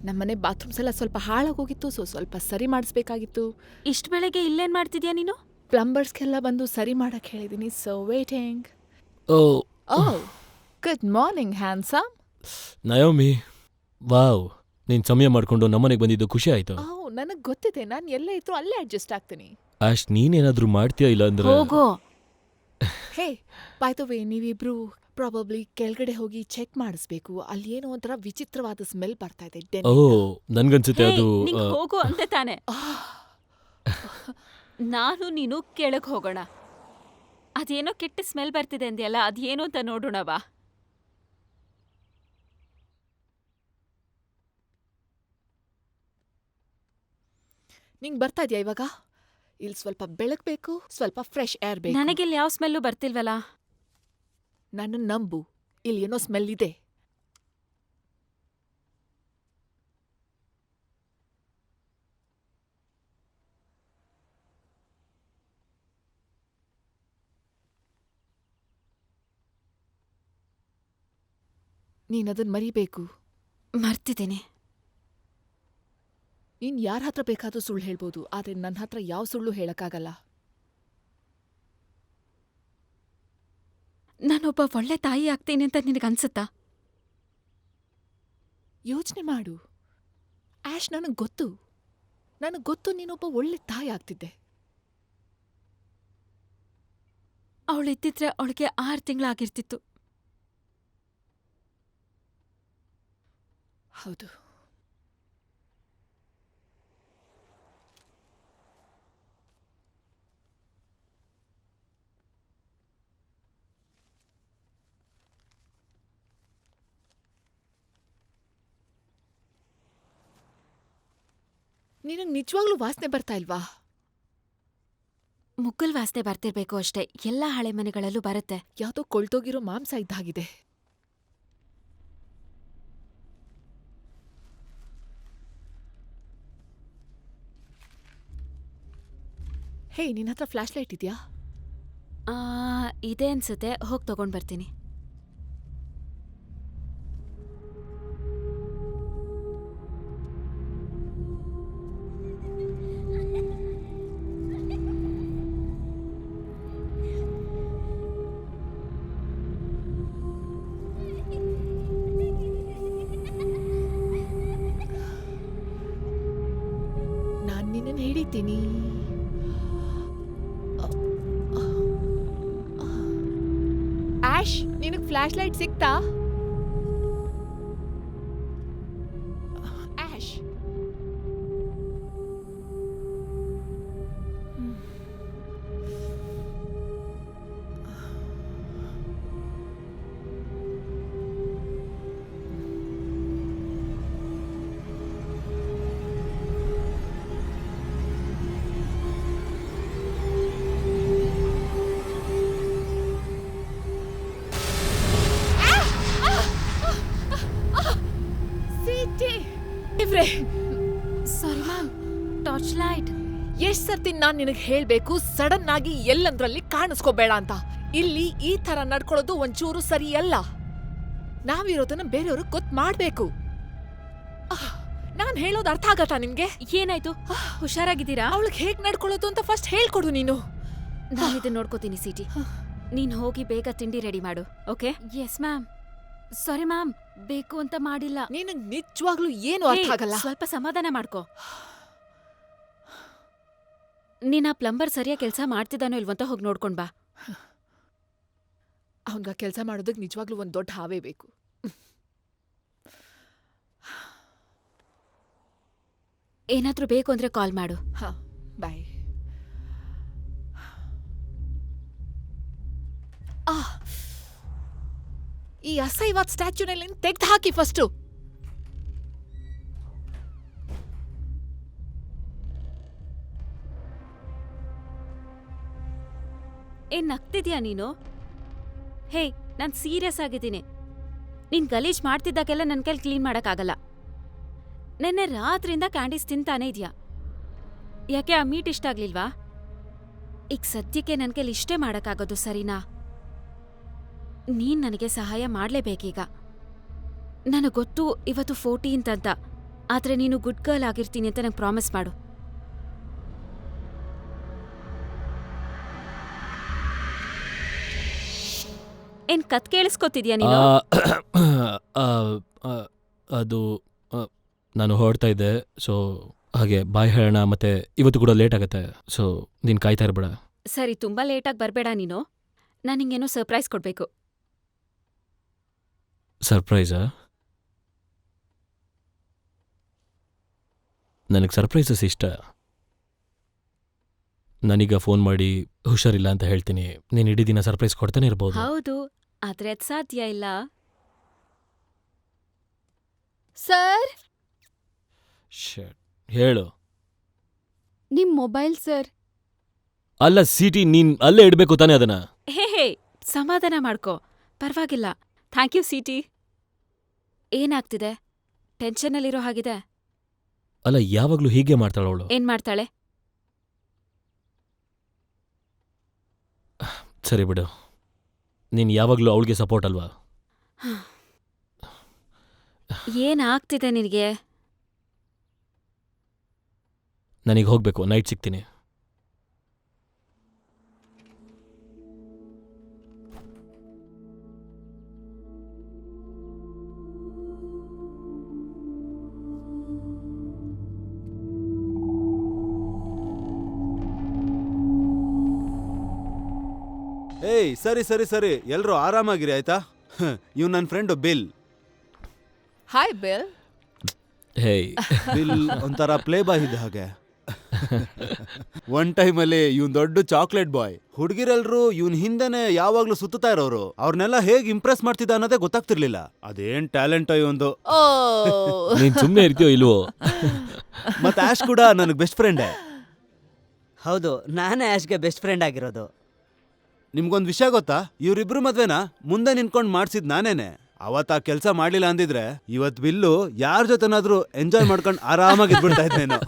ನಮ್ಮನೆ ಬಾತ್ರೂಮ್ಸ್ ಎಲ್ಲ ಸ್ವಲ್ಪ ಹಾಳಾಗೋಗಿತ್ತು, ಸ್ವಲ್ಪ ಸರಿ ಮಾಡಿಸ್ಬೇಕಾಗಿತ್ತು. ಇಷ್ಟು ಬೆಳಗ್ಗೆ ಇಲ್ಲೇನ್ ಮಾಡ್ತಿದ್ಯಾ ನೀನು? ಪ್ಲಂಬರ್ಸ್ಗೆಲ್ಲ ಬಂದು ಸರಿ ಮಾಡಕ್ಕೆ ಹೇಳಿದ್ದೀನಿ. So waiting. Oh good morning handsome. Naomi, wow, ನೀನು ಸಮಯ ಮಾಡಿಕೊಂಡು ನಮ್ಮನೆಗೆ ಬಂದಿದ್ದು ಖುಷಿ ಆಯ್ತು. ನನಗೆ ಗೊತ್ತಿದೆ, ನಾನು ಎಲ್ಲೇ ಇದ್ರು ಅಲ್ಲೇ ಅಡ್ಜಸ್ಟ್ ಆಗ್ತೀನಿ. ಅಷ್ಟ್ ನೀನೇನಾದ್ರೂ ಮಾಡ್ತೀಯಾ? ಇಲ್ಲ ಅಂದ್ರೆ ಹೋಗೋ. ಹೇ, ಬಾಯ್ ದ ವೇ, ನೀವಿಬ್ರು ಪ್ರಾಬಬ್ಲಿ ಕೆಳಗಡೆ ಹೋಗಿ ಚೆಕ್ ಮಾಡಿಸ್ಬೇಕು. ಅಲ್ಲಿ ಏನೋ ಒಂಥರ ವಿಚಿತ್ರವಾದ ಸ್ಮೆಲ್ ಬರ್ತಾ ಇದೆ. ಓ, ನನ್ಗನ್ಸುತ್ತೆ ಅದು ನಿಂಗ್ ಹೋಗು ಅಂತೆ ತಾನೆ. ನಾನು ನೀನು ಕೆಳಗ್ ಹೋಗೋಣ. ಅದೇನೋ ಕೆಟ್ಟ ಸ್ಮೆಲ್ ಬರ್ತಿದೆ ಅಂದ್ಯಲ್ಲ, ಅದೇನು ಅಂತ ನೋಡೋಣ ಬಾ. ನಿಂಗೆ ಬರ್ತಾ ಇದೆಯಾ ಇವಾಗ? ಇಲ್ಲಿ ಸ್ವಲ್ಪ ಬೆಳಕು ಬೇಕು, ಸ್ವಲ್ಪ ಫ್ರೆಶ್ ಏರ್ ಬೇಕು. ನನಗಿಲ್ಲಿ ಯಾವ ಸ್ಮೆಲ್ಲು ಬರ್ತಿಲ್ವಲ್ಲ. ನನ್ನ ನಂಬು, ಇಲ್ಲಿ ಏನೋ ಸ್ಮೆಲ್ ಇದೆ. ನೀನದನ್ ಮರಿಬೇಕು. ಮರ್ತಿದ್ದೀನಿ. ನೀನ್ ಯಾರ ಹತ್ರ ಬೇಕಾದ್ರೂ ಸುಳ್ಳು ಹೇಳ್ಬೋದು, ಆದ್ರೆ ನನ್ನ ಹತ್ರ ಯಾವ ಸುಳ್ಳು ಹೇಳಕ್ಕಾಗಲ್ಲ. ನಾನೊಬ್ಬ ಒಳ್ಳೆ ತಾಯಿ ಆಗ್ತೀನಿ ಅಂತ ನಿನಗನ್ಸುತ್ತಾ? ಯೋಚನೆ ಮಾಡು ಆಶ್, ನನಗ್ ಗೊತ್ತು ನೀನೊಬ್ಬ ಒಳ್ಳೆ ತಾಯಿ ಆಗ್ತಿದ್ದೆ. ಅವಳಿದ್ದಿದ್ರೆ ಅವಳಿಗೆ 6 ತಿಂಗಳಾಗಿರ್ತಿತ್ತು. ಹೌದು. ನಿನಗ್ ನಿಜವಾಗ್ಲೂ ವಾಸನೆ ಬರ್ತಾ ಇಲ್ವಾ? ಮುಗ್ಗಲ್ ವಾಸನೆ ಬರ್ತಿರ್ಬೇಕು ಅಷ್ಟೇ. ಎಲ್ಲ ಹಳೆ ಮನೆಗಳಲ್ಲೂ ಬರುತ್ತೆ. ಯಾವ್ದೋ ಕೊಳ್ತೋಗಿರೋ ಮಾಂಸ ಇದ್ದಾಗಿದೆ. ಹೇ, ನಿನ್ನ ಹತ್ರ ಫ್ಲಾಶ್ ಲೈಟ್ ಇದೆಯಾ? ಇದೆ ಅನ್ಸುತ್ತೆ, ಹೋಗಿ ತಗೊಂಡ್ ಬರ್ತೀನಿ. ನಾನ್ ನಿನ್ನನ್ನು ಹಿಡಿತೀನಿ. ಆಶ್, ನಿನಗ್ ಫ್ಲಾಶ್ ಲೈಟ್ ಸಿಕ್ತಾ? ಆಶ್, ಸರ್ತಿ ನಾನ್ ನಿನಗ್ ಹೇಳ್ಬೇಕು ಸಡನ್ ಆಗಿ ಎಲ್ಲಂದ್ರಲ್ಲಿ ಕಾಣಿಸ್ಕೋಬೇಡ ಅಂತ. ಇಲ್ಲಿ ಈ ತರ ನಡ್ಕೊಳ್ಳೋದು ಒಂಚೂರು ಸರಿ ಅಲ್ಲ. ನಾವಿರೋದನ್ನ ಬೇರೆಯವ್ರಿಗೆ ಗೊತ್ತು ಮಾಡ್ಬೇಕು. ನಾನ್ ಹೇಳೋದು ಅರ್ಥ ಆಗತ್ತಾ ನಿಮ್ಗೆ? ಏನಾಯ್ತು? ಹುಷಾರಾಗಿದ್ದೀರಾ? ಅವಳಿಗೆ ಹೇಗ್ ನಡ್ಕೊಳ್ಳೋದು ಅಂತ ಫಸ್ಟ್ ಹೇಳ್ಕೊಡು ನೀನು. ನಾನಿದನ್ನ ನೋಡ್ಕೋತೀನಿ ಸಿಟಿ. ನೀನ್ ಹೋಗಿ ಬೇಗ ತಿಂಡಿ ರೆಡಿ ಮಾಡು. Okay? Yes ma'am. Sorry ma'am, ಬೇಕು ಅಂತ ಮಾಡಿಲ್ಲ. ನಿನಗ್ ನಿಜವಾಗ್ಲೂ ಏನು ಅರ್ಥ ಆಗಲ್ಲ. ಸ್ವಲ್ಪ ಸಮಾಧಾನ ಮಾಡ್ಕೋ. ನೀನ್ ಆ ಪ್ಲಂಬರ್ ಸರಿಯಾಗಿ ಕೆಲಸ ಮಾಡ್ತಿದ್ದಾನೋ ಇಲ್ವಂತ ಹೋಗಿ ನೋಡ್ಕೊಂಡ್ ಬಾ. ಅವನ್ಗ ಕೆಲಸ ಮಾಡೋದಕ್ಕೆ ನಿಜವಾಗ್ಲೂ ಒಂದ್ ದೊಡ್ಡ ಹಾವೇ ಬೇಕು. ಏನಾದ್ರೂ ಬೇಕು ಅಂದ್ರೆ ಕಾಲ್ ಮಾಡು. ಹಾ, ಬಾಯ್. ಈ ಅಸಹ್ಯವಾದ ಸ್ಟ್ಯಾಚ್ಯೂನಲ್ಲಿ ತೆಗ್ದು ಹಾಕಿ ಫಸ್ಟು. ಏನ್ ನಗ್ತಿದ್ಯಾ ನೀನು? ಹೇ, ನಾನ್ ಸೀರಿಯಸ್ ಆಗಿದ್ದೀನಿ. ನೀನ್ ಗಲೀಜ್ ಮಾಡ್ತಿದ್ದಾಗೆಲ್ಲ ನನ್ ಕೈಲಿ ಕ್ಲೀನ್ ಮಾಡಕ್ಕಾಗಲ್ಲ. ನೆನ್ನೆ ರಾತ್ರಿಯಿಂದ ಕ್ಯಾಂಡೀಸ್ ತಿಂತಾನೆ ಇದ್ಯಾ. ಯಾಕೆ ಆ ಮೀಟ್ ಇಷ್ಟ ಆಗ್ಲಿಲ್ವಾ? ಈಗ ಸದ್ಯಕ್ಕೆ ನನ್ ಕೈಲಿ ಇಷ್ಟೇ ಮಾಡಕ್ಕಾಗೋದು, ಸರಿನಾ? ನೀನ್ ನನಗೆ ಸಹಾಯ ಮಾಡ್ಲೇಬೇಕೀಗ. ನನಗ್ ಗೊತ್ತು ಇವತ್ತು 14th ಅಂತ, ಆದ್ರೆ ನೀನು ಗುಡ್ ಗರ್ಲ್ ಆಗಿರ್ತೀನಿ ಅಂತ ನಂಗೆ ಪ್ರಾಮಿಸ್ ಮಾಡು. ಏನ್ ಕತ್ ಕೇಳಿಸ್ಕೊತಿದ್ಯಾ ನೀನು? ಅದು ನಾನು ಹೊರಡ್ತಾ ಇದ್ದೆ, ಸೊ ಹಾಗೆ ಬಾಯ್ ಹೇಳೋಣ. ಮತ್ತೆ ಇವತ್ತು ಕೂಡ ಲೇಟ್ ಆಗುತ್ತೆ, ಸೊ ನೀನು ಕಾಯ್ತಾ ಇರಬೇಡ. ಸರಿ, ತುಂಬಾ ಲೇಟಾಗಿ ಬರ್ಬೇಡ ನೀನು. ನಾನು ನಿಂಗೇನೋ ಸರ್ಪ್ರೈಸ್ ಕೊಡ್ಬೇಕು. ಸರ್ಪ್ರೈಸಾ? ನನಗೆ ಸರ್ಪ್ರೈಸಸ್ ಇಷ್ಟ. ನಾನೀಗ ಫೋನ್ ಮಾಡಿ ಹುಷಾರಿಲ್ಲ ಅಂತ ಹೇಳ್ತೀನಿ, ನೀನು ಇಡೀ ದಿನ ಸರ್ಪ್ರೈಸ್ ಕೊಡ್ತಾನೆ ಇರ್ಬೋದು. ಹೌದು, ಆದ್ರೆ ಅದ್ ಸಾಧ್ಯ ಇಲ್ಲ. ಸರ್, ಶಟ್, ಹೇಳು. ನಿಮ್ ಮೊಬೈಲ್ ಸರ್. ಅಲ್ಲ ಸಿಟಿ, ನೀನ್ ಅಲ್ಲೇ ಇಡಬೇಕು ತಾನೇ ಅದನ್ನ. ಹೇ, ಸಮಾಧಾನ ಮಾಡ್ಕೋ, ಪರವಾಗಿಲ್ಲ. ಥ್ಯಾಂಕ್ ಯು ಸಿಟಿ. ಏನಾಗ್ತಿದೆ? ಟೆನ್ಷನ್ನಲ್ಲಿರೋ ಹಾಗಿದೆ. ಅಲ್ಲ, ಯಾವಾಗ್ಲೂ ಹೀಗೆ ಮಾಡ್ತಾಳ ಅವಳು. ಏನ್ ಮಾಡ್ತಾಳೆ? ಸರಿ ಬಿಡು, ನೀನ್ ಯಾವಾಗ್ಲೂ ಅವಳಿಗೆ ಸಪೋರ್ಟ್ ಅಲ್ವಾ? ಏನಾಗ್ತಿದೆ ನಿನಗೆ? ನನಗೆ ಹೋಗ್ಬೇಕು, ನೈಟ್ ಸಿಗ್ತೀನಿ. ಏಯ್, ಸರಿ ಸರಿ ಸರಿ, ಎಲ್ರೂ ಆರಾಮಾಗಿರಿ ಆಯ್ತಾ? ಇವ್ ನನ್ನ friend Bill. Hi Bill. Hey, Bill ಒಂಥರ ಪ್ಲೇ ಬಾಯ್ ಇದ್ದ ಹಾಗೆ. ಒನ್ ಟೈಮಲ್ಲಿ ಇವನ್ ದೊಡ್ಡ ಚಾಕ್ಲೇಟ್ ಬಾಯ್. ಹುಡುಗಿರೆಲ್ರು ಇವನ್ ಹಿಂದೆನೆ ಯಾವಾಗ್ಲೂ ಸುತ್ತಾ ಇರೋರು. ಅವ್ರನ್ನೆಲ್ಲ ಹೇಗ್ ಇಂಪ್ರೆಸ್ ಮಾಡ್ತಿದ್ದ ಅನ್ನೋದೇ ಗೊತ್ತಾಗ್ತಿರ್ಲಿಲ್ಲ. ಅದೇನ್ ಟ್ಯಾಲೆಂಟೋ ಇವಂದು. ನೀನ್ ಸುಮ್ಮನೆ ಇರ್ತೀಯೋ ಇಲ್ವೋ? ಮತ್ತೆ ಆಶ್ ಕೂಡ ನನಗ್ ಬೆಸ್ಟ್ ಫ್ರೆಂಡೇ. ಹೌದು, ನಾನೇ ಆಶ್ಗೆ ಬೆಸ್ಟ್ ಫ್ರೆಂಡ್ ಆಗಿರೋದು. ನಿಮ್ಗೊಂದ್ ವಿಷಯ ಗೊತ್ತಾ? ಇವ್ರಿಬ್ರು ಮದ್ವೆನ ಮುಂದೆ ನಿನ್ಕೊಂಡ್ ಮಾಡ್ಸಿದ್ ನಾನೇನೆ. ಅವತ್ತ ಆ ಕೆಲ್ಸ ಮಾಡ್ಲಿಲ್ಲ ಅಂದಿದ್ರೆ ಇವತ್ ಬಿಲ್ಲು ಯಾರ ಜೊತೆನಾದ್ರೂ ಎಂಜಾಯ್ ಮಾಡ್ಕೊಂಡು ಆರಾಮಾಗಿ ಇದ್ಬಿಡ್ತಾ ಇದ್ದೇನೋ.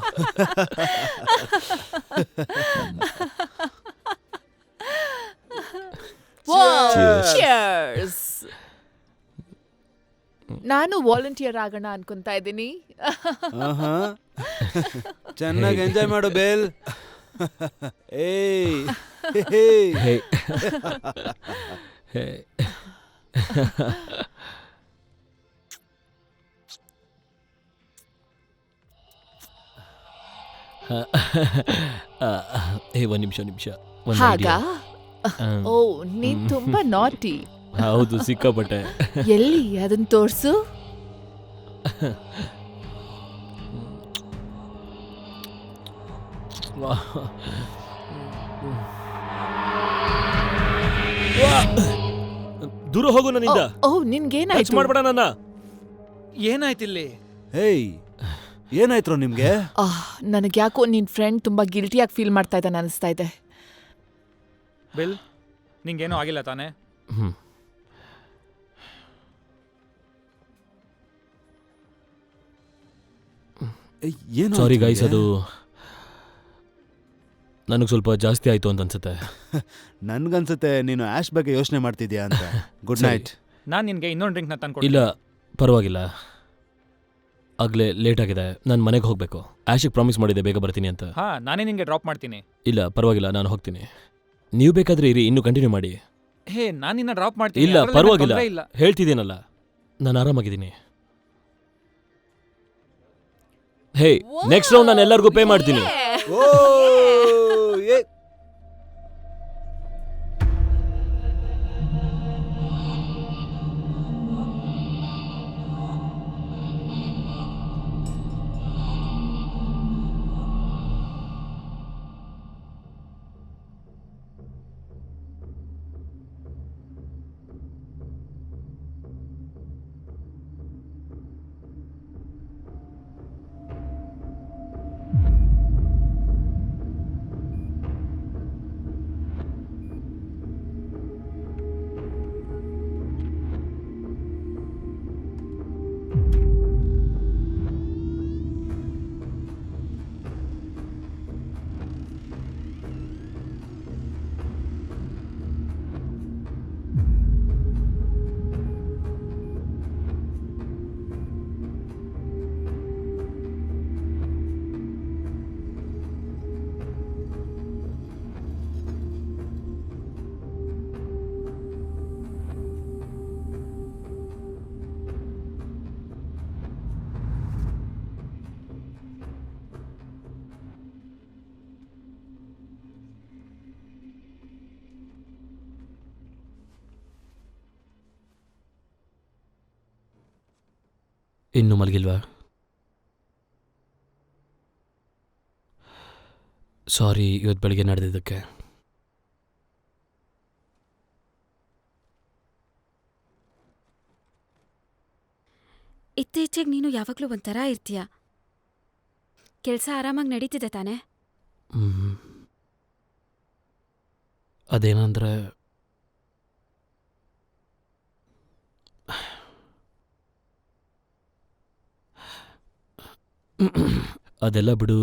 ನಾನು ವಾಲಂಟಿಯರ್ ಆಗೋಣ ಅನ್ಕೊಂತಾ ಇದ್ದೀನಿ. ಚೆನ್ನಾಗಿ ಎಂಜಾಯ್ ಮಾಡು ಬೇಲ್. ಏಯ್, ಹೇಯ್. ಹೇಯ್. ಒಂದ್ ನಿಮಿಷ. ಹಾಗ? ಓ, ನೀನ್ ತುಂಬಾ ನಾಟಿ. ಹೌದು, ಸಿಕ್ಕಾಪಟ್ಟೆ. ಎಲ್ಲಿ ಅದನ್ನ ತೋರ್ಸು. ದೂರ ಹೋಗು ನನ್ನಿಂದ. ಓ, ನಿನ್ಗೇನಾಯ್ತು? ಮಾಡ್ಬೇಡ ನನ್ನ. ಏನಾಯ್ತಿಲ್ಲಿ? ಹೇಯ್, ಏನಾಯ್ತು ನಿಮ್ಗೆ? ನನಗ್ಯಾಕೋ ನಿನ್ ಫ್ರೆಂಡ್ ತುಂಬಾ ಗಿಲ್ಟಿಯಾಗಿ ಫೀಲ್ ಮಾಡ್ತಾ ಇದ್ದಾನೆ ಅನಿಸ್ತಾ ಇದೆ. ಬಿಲ್, ನಿಂಗೇನೂ ಆಗಿಲ್ಲ ತಾನೇ? ಸಾರಿ ಗೈಸ್, ಅದು ನನಗೆ ಸ್ವಲ್ಪ ಜಾಸ್ತಿ ಆಯಿತು ಅಂತ ಅನ್ಸುತ್ತೆ. ನನ್ಗನ್ಸುತ್ತೆ ನೀನು ಆಶ್ ಬಗ್ಗೆ ಯೋಚನೆ ಮಾಡ್ತಿದ್ಯಾ ಅಂತ. ಗುಡ್ ಸರಿ. ನೈಟ್. ನಾನು ನಿನಗೆ ಇನ್ನೊಂದು ಡ್ರಿಂಕ್ನ ತಂದ್ಕೊಡ್ತೀನಿ. ಇಲ್ಲ ಪರವಾಗಿಲ್ಲ, ಆಗಲೇ ಲೇಟ್ ಆಗಿದೆ, ನಾನು ಮನೆಗೆ ಹೋಗಬೇಕು. ಆಶಿಗೆ ಪ್ರಾಮಿಸ್ ಮಾಡಿದ್ದೆ ಬೇಗ ಬರ್ತೀನಿ ಅಂತ. ಹಾ, ನಾನೇ ನಿನಗೆ ಡ್ರಾಪ್ ಮಾಡ್ತೀನಿ. ಇಲ್ಲ ಪರವಾಗಿಲ್ಲ, ನಾನು ಹೋಗ್ತೀನಿ. ನೀವು ಬೇಕಾದ್ರೆ ಇರಿ, ಇನ್ನೂ ಕಂಟಿನ್ಯೂ ಮಾಡಿ. ಹೇ, ನಾನು ನಿನ್ನ ಡ್ರಾಪ್ ಮಾಡ್ತೀನಿ. ಇಲ್ಲ ಅದ್ರಲ್ಲಿ ಪರವಾಗಿಲ್ಲ, ತೊಂದ್ರೆ ಇಲ್ಲ. ಹೇಳ್ತಿದ್ದೀನಲ್ಲ, ನಾನು ಆರಾಮಾಗಿದ್ದೀನಿ. ಹೇ, ನೆಕ್ಸ್ಟ್ ರೌಂಡ್ ನಾನು ಎಲ್ಲರಿಗೂ ಪೇ ಮಾಡ್ತೀನಿ. ಓ ಏ ಇನ್ನೂ ಮಲಗಿಲ್ವಾ? ಸಾರಿ ಇವತ್ತು ಬೆಳಿಗ್ಗೆ ನಡೆದಿದ್ದಕ್ಕೆ. ಇತ್ತೀಚೆಗೆ ನೀನು ಯಾವಾಗಲೂ ಒಂಥರ ಇರ್ತೀಯ. ಕೆಲಸ ಆರಾಮಾಗಿ ನಡೀತಿದೆ ತಾನೇ? ಅದೇನಂದ್ರೆ ಅದೆಲ್ಲ ಬಿಡು,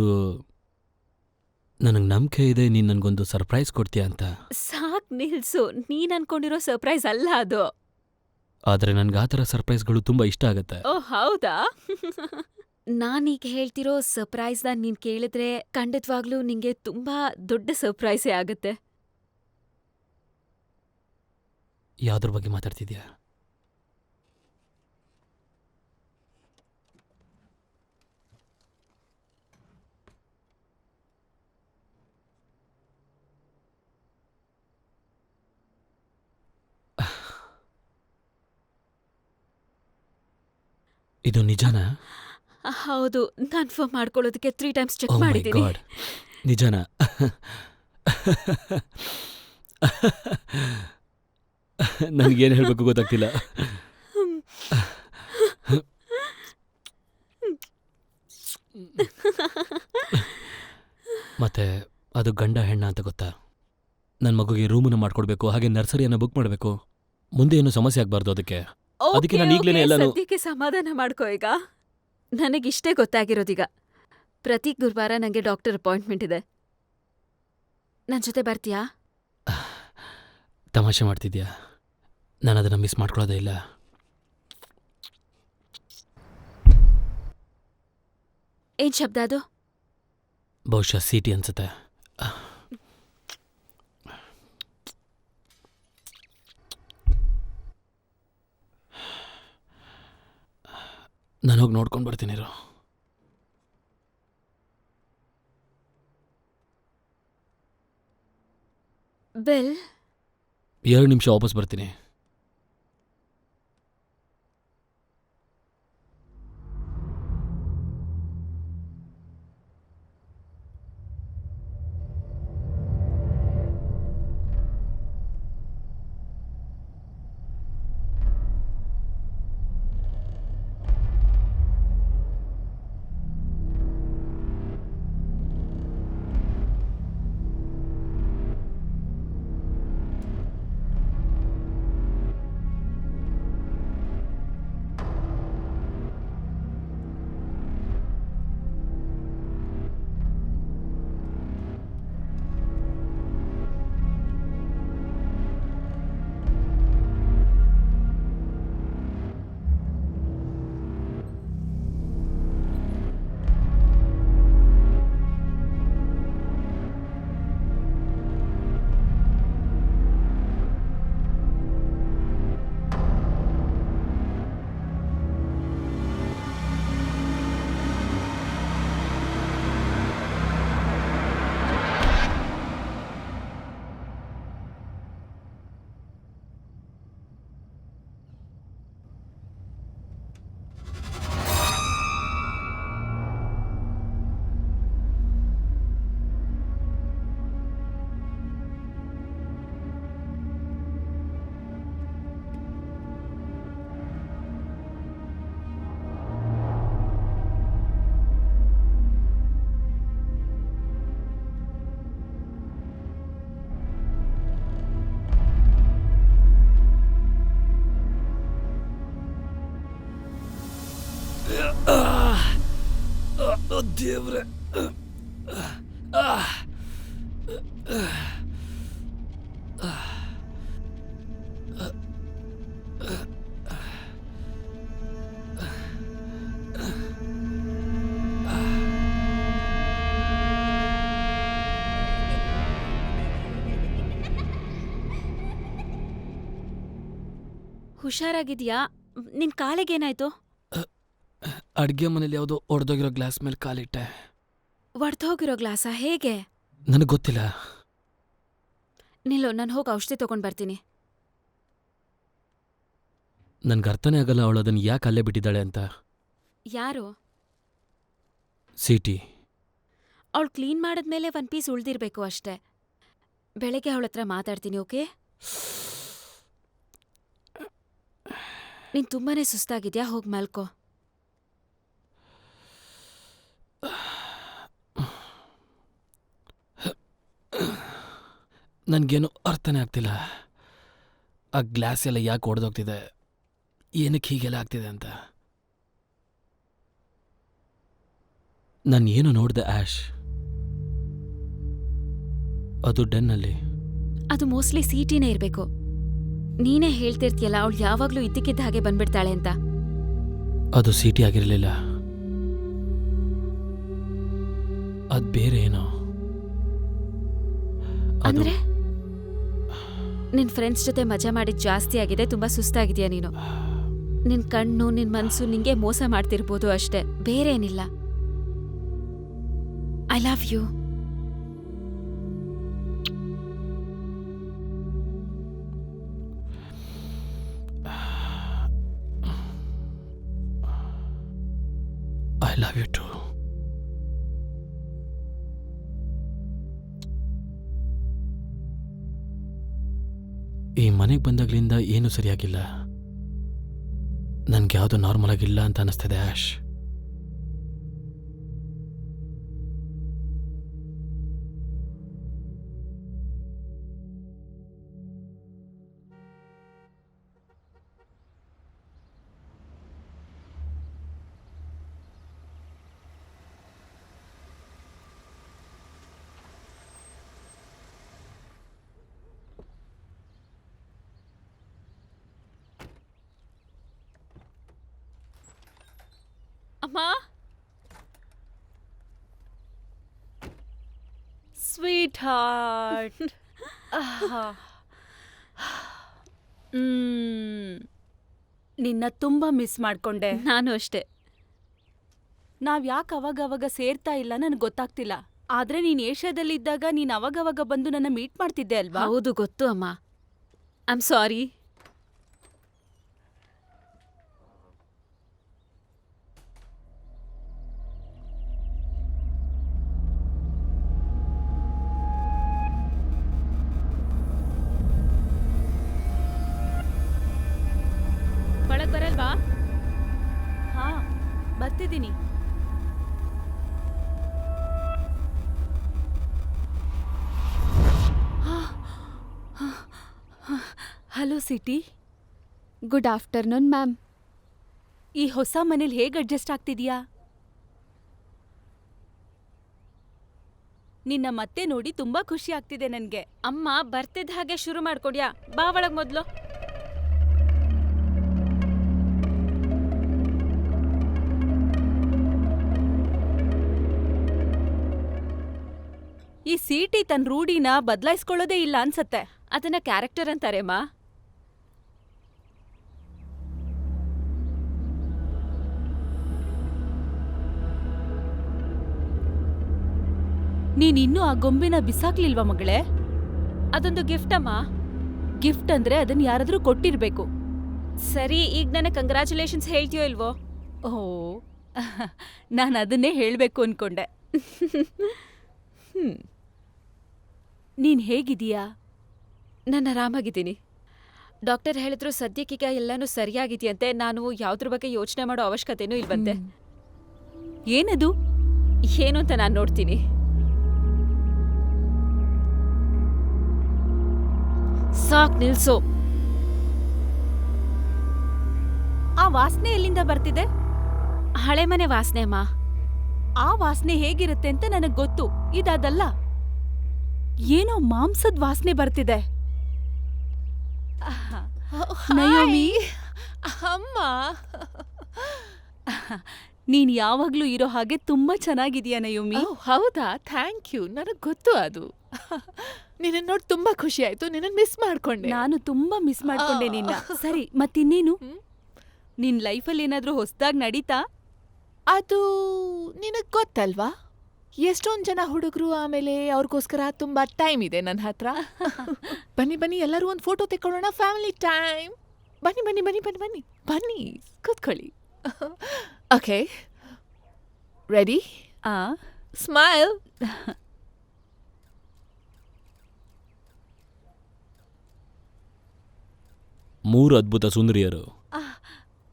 ನನಗೆ ನಂಬಿಕೆ ಇದೆ ನೀನು ನನಗೊಂದು ಸರ್ಪ್ರೈಸ್ ಕೊಡ್ತೀಯ ಅಂತ. ಸಾಕ್ ನಿಲ್ಸು, ನೀನ್ ಅನ್ಕೊಂಡಿರೋ ಸರ್ಪ್ರೈಸ್ ಅಲ್ಲ ಅದು. ಆದರೆ ನನಗೆ ಆ ಥರ ಸರ್ಪ್ರೈಸ್ಗಳು ತುಂಬ ಇಷ್ಟ ಆಗುತ್ತೆ. ಓ ಹೌದಾ? ನಾನೀಗ ಹೇಳ್ತಿರೋ ಸರ್ಪ್ರೈಸ್ನ ನೀನ್ ಕೇಳಿದ್ರೆ ಖಂಡಿತವಾಗ್ಲೂ ನಿಂಗೆ ತುಂಬಾ ದೊಡ್ಡ ಸರ್ಪ್ರೈಸೇ ಆಗತ್ತೆ. ಯಾವ್ದ್ರ ಬಗ್ಗೆ ಮಾತಾಡ್ತಿದ್ಯಾ? ಇದು ನಿಜಾನಾ? ಹೌದು, ಕನ್ಫರ್ಮ್ ಮಾಡ್ಕೊಳ್ಳೋದಕ್ಕೆ 3 ಟೈಮ್ಸ್ ಚೆಕ್ Oh my ಮಾಡಿದ್ದೀನಿ. God. ನಿಜಾನಾ? ನನಗೇನು ಹೇಳಬೇಕು ಗೊತ್ತಾಗ್ತಿಲ್ಲ. ಮತ್ತೆ ಅದು ಗಂಡ ಹೆಣ್ಣ ಅಂತ ಗೊತ್ತಾ? ನನ್ನ ಮಗುಗೆ ರೂಮನ್ನು ಮಾಡ್ಕೊಡ್ಬೇಕು, ಹಾಗೆ ನರ್ಸರಿಯನ್ನು ಬುಕ್ ಮಾಡಬೇಕು. ಮುಂದೆ ಏನು ಸಮಸ್ಯೆ ಆಗಬಾರ್ದು ಅದಕ್ಕೆ. ಅದಕ್ಕೆ ನಾನು ಈಗ್ಲೇನೆ ಎಲ್ಲಾನು ಸದ್ಯಕ್ಕೆ ಸಮಾಧಾನ ಮಾಡ್ಕೋ. ಈಗ ನನಗಿಷ್ಟೇ ಗೊತ್ತಾಗಿರೋದೀಗ. ಪ್ರತಿ ಗುರುವಾರ ನಂಗೆ ಡಾಕ್ಟರ್ ಅಪಾಯಿಂಟ್ಮೆಂಟ್ ಇದೆ. ನನ್ ಜೊತೆ ಬರ್ತೀಯಾ? ತಮಾಷೆ ಮಾಡ್ತಿದ್ಯಾ? ನಾನು ಅದನ್ನು ಮಿಸ್ ಮಾಡ್ಕೊಳ್ಳೋದೇ ಇಲ್ಲ. ಏನ್ ಶಬ್ದ ಅದು? ಬಹುಶಃ ಸಿಟಿ ಅನ್ಸುತ್ತೆ. ನಾನು ಹೋಗಿ ನೋಡ್ಕೊಂಡು ಬರ್ತೀನಿ ಇರು. ಬೆಲ್ 2 ನಿಮಿಷ ವಾಪಸ್ ಬರ್ತೀನಿ. ದೇವ್ರೆ. ಹುಷಾರಾಗಿದ್ಯಾ? ನಿನ್ ಕಾಲಿಗೇನಾಯ್ತು? ಅಡ್ಗೆ ಮನೇಲಿ ಯಾವುದೋ ಒಡೆದೋಗಿರೋ ಗ್ಲಾಸ್ ಮೇಲೆ ಕಾಲಿಟ್ಟೆ. ಒಡ್ದೋಗಿರೋ ಗ್ಲಾಸ? ಹೇಗೆ? ನನಗೆ ಗೊತ್ತಿಲ್ಲ. ನಿಲ್ಲು, ನಾನು ಹೋಗಿ ಔಷಧಿ ತಗೊಂಡ್ ಬರ್ತೀನಿ. ನನ್ಗೆ ಅರ್ಥನೇ ಆಗಲ್ಲ ಅವಳು ಅದನ್ನು ಯಾಕೆ ಅಲ್ಲೇ ಬಿಟ್ಟಿದ್ದಾಳೆ ಅಂತ. ಯಾರು? ಸಿಟಿ. ಅವಳು ಕ್ಲೀನ್ ಮಾಡಿದ್ಮೇಲೆ 1 ಪೀಸ್ ಉಳ್ದಿರ್ಬೇಕು ಅಷ್ಟೇ. ಬೆಳಗ್ಗೆ ಅವಳ ಹತ್ರ ಮಾತಾಡ್ತೀನಿ, ಓಕೆ? ನೀನ್ ತುಂಬಾನೇ ಸುಸ್ತಾಗಿದ್ಯಾ, ಹೋಗ್ ಮಲ್ಕೋ. ನನಗೇನು ಅರ್ಥನೇ ಆಗ್ತಿಲ್ಲ. ಆ ಗ್ಲಾಸ್ ಎಲ್ಲ ಯಾಕೆ ಒಡೆದೋಗ್ತಿದೆ, ಏನಕ್ಕೆ ಹೀಗೆಲ್ಲ ಆಗ್ತಿದೆ ಅಂತ. ನಾನು ಏನು ನೋಡಿದೆ ಆಶ್, ಅದು ಡೆನ್ನಲ್ಲಿ. ಅದು ಮೋಸ್ಟ್ಲಿ ಸಿಟಿನೇ ಇರ್ಬೇಕು. ನೀನೇ ಹೇಳ್ತಿರ್ತೀಯಲ್ಲ ಅವಳು ಯಾವಾಗ್ಲೂ ಇದ್ದಕ್ಕಿದ್ದ ಹಾಗೆ ಬಂದ್ಬಿಡ್ತಾಳೆ ಅಂತ. ಅದು ಸಿಟಿ ಆಗಿರಲಿಲ್ಲ, ಅದು ಬೇರೆ ಏನೋ. ಅಂದ್ರೆ ನಿನ್ ಫ್ರೆಂಡ್ಸ್ ಜೊತೆ ಮಜಾ ಮಾಡಿದ್ ಜಾಸ್ತಿ ಆಗಿದೆ, ತುಂಬಾ ಸುಸ್ತಾಗಿದ್ಯಾ ನೀನು. ನಿನ್ ಕಣ್ಣು ನಿನ್ ಮನ್ಸು ನಿಂಗೆ ಮೋಸ ಮಾಡ್ತಿರ್ಬೋದು ಅಷ್ಟೇ, ಬೇರೆ ಏನಿಲ್ಲ. I love you. I love you too. ಈ ಮನೆಗೆ ಬಂದಾಗ್ಲಿಂದ ಏನೂ ಸರಿಯಾಗಿಲ್ಲ. ನನ್ಗೆ ಯಾವುದು ನಾರ್ಮಲ್ ಆಗಿಲ್ಲ ಅಂತ ಅನಿಸ್ತಿದೆ ಆಶ್. ಅಮ್ಮ, ಸ್ವೀಟ್ ಹಾರ್ಟ್. ನಿನ್ನ ತುಂಬಾ ಮಿಸ್ ಮಾಡ್ಕೊಂಡೆ. ನಾನು ಅಷ್ಟೇ. ನಾವ್ ಯಾಕೆ ಅವಾಗವಾಗ ಸೇರ್ತಾ ಇಲ್ಲ ನನಗೆ ಗೊತ್ತಾಗ್ತಿಲ್ಲ. ಆದ್ರೆ ನೀನ್ ಏಷ್ಯಾದಲ್ಲಿದ್ದಾಗ ನೀನ್ ಅವಾಗವಾಗ ಬಂದು ನನ್ನ ಮೀಟ್ ಮಾಡ್ತಿದ್ದೆ ಅಲ್ವಾ? ಹೌದು, ಗೊತ್ತು ಅಮ್ಮ. I am sorry. ಒಳಗ್ ಬರಲ್ವಾ? ಹಾ, ಬರ್ತಿದ್ದೀನಿ. Hello Siti. Good afternoon ma'am. ಈ ಹೊಸ ಮನೇಲಿ ಹೇಗೆ ಅಡ್ಜಸ್ಟ್ ಆಗ್ತಿದ್ಯಾ? ನಿನ್ನ ಮತ್ತೆ ನೋಡಿ ತುಂಬಾ ಖುಷಿ ಆಗ್ತಿದೆ ನನ್ಗೆ. ಅಮ್ಮ ಬರ್ತಿದ್ದ ಹಾಗೆ ಶುರು ಮಾಡ್ಕೊಡ್ಯಾ? ಬಾ ಒಳಗ್ ಮೊದ್ಲು. ಈ ಸಿಟಿ ತನ್ನ ರೂಢಿನ ಬದಲಾಯಿಸ್ಕೊಳ್ಳೋದೇ ಇಲ್ಲ ಅನ್ಸತ್ತೆ. ಅದನ್ನ ಕ್ಯಾರೆಕ್ಟರ್ ಅಂತಾರೆ ಅಮ್ಮ. ನೀನಿನ್ನೂ ಆ ಗೊಂಬೆನ ಬಿಸಾಕ್ಲಿಲ್ವಾ ಮಗಳೇ? ಅದೊಂದು ಗಿಫ್ಟ್ ಅಮ್ಮ. ಗಿಫ್ಟ್ ಅಂದ್ರೆ ಅದನ್ನ ಯಾರಾದ್ರೂ ಕೊಟ್ಟಿರ್ಬೇಕು. ಸರಿ, ಈಗ ನನಗೆ ಕಂಗ್ರ್ಯಾಚುಲೇಷನ್ಸ್ ಹೇಳ್ತೀಯೋ ಇಲ್ವೋ? ಓ, ನಾನು ಅದನ್ನೇ ಹೇಳ್ಬೇಕು ಅನ್ಕೊಂಡೆ. ನೀನ್ ಹೇಗಿದೀಯಾ? ನಾನು ಆರಾಮಾಗಿದ್ದೀನಿ. ಡಾಕ್ಟರ್ ಹೇಳಿದ್ರು ಸದ್ಯಕ್ಕೀಗ ಎಲ್ಲಾನು ಸರಿಯಾಗಿದೆಯಂತೆ. ನಾನು ಯಾವ್ದ್ರ ಬಗ್ಗೆ ಯೋಚನೆ ಮಾಡೋ ಅವಶ್ಯಕತೆನೂ ಇಲ್ವಂತೆ. ಏನದು? ಏನು ಅಂತ ನಾನು ನೋಡ್ತೀನಿ. ಸಾಕ್ ನಿಲ್ಸು. ಆ ವಾಸನೆ ಎಲ್ಲಿಂದ ಬರ್ತಿದೆ? ಹಳೆ ಮನೆ ವಾಸನೆ ಅಮ್ಮ. ಆ ವಾಸನೆ ಹೇಗಿರುತ್ತೆ ಅಂತ ನನಗ್ ಗೊತ್ತು. ಇದಲ್ಲ, ಏನೋ ಮಾಂಸದ ವಾಸನೆ ಬರ್ತಿದೆ. ನಯೋಮಿ, ಅಮ್ಮ, ನೀನ್ ಯಾವಾಗ್ಲೂ ಇರೋ ಹಾಗೆ ತುಂಬಾ ಚೆನ್ನಾಗಿದ್ಯಾ ನಯೋಮಿ. ಓ, ಹೌದಾ? Thank you. ನನಗ್ ಗೊತ್ತು ಅದು. ನಿನ್ನ ನೋಡಿ ತುಂಬಾ ಖುಷಿ ಆಯ್ತು. ನಿನ್ನ ಮಿಸ್ ಮಾಡ್ಕೊಂಡೆ. ನಾನು ತುಂಬಾ ಮಿಸ್ ಮಾಡ್ಕೊಂಡೆ ನಿನ್ನ. ಸರಿ, ಮತ್ತಿನ್ನೇನು? ನಿನ್ ಲೈಫಲ್ಲಿ ಏನಾದ್ರೂ ಹೊಸ್ದಾಗ್ ನಡೀತಾ? ಅದು ನಿನಗ್ ಗೊತ್ತಲ್ವಾ, ಎಷ್ಟೊಂದ್ ಜನ ಹುಡುಗರು, ಆಮೇಲೆ ಅವ್ರಿಗೋಸ್ಕರ ತುಂಬಾ ಟೈಮ್ ಇದೆ ನನ್ನ ಹತ್ರ. ಬನ್ನಿ ಬನ್ನಿ, ಎಲ್ಲರೂ ಒಂದು ಫೋಟೋ ತೆಕ್ಕೊಳ್ಳೋಣ. Family time. ಬನ್ನಿ ಬನ್ನಿ ಬನ್ನಿ ಬನ್ನಿ ಬನ್ನಿ ಬನ್ನಿ, ಕೂತ್ಕೊಳ್ಳಿ. Okay, ready? ಆ ಸ್ಮೈಲ್. ಮೂರು ಅದ್ಭುತ ಸುಂದರಿಯರು.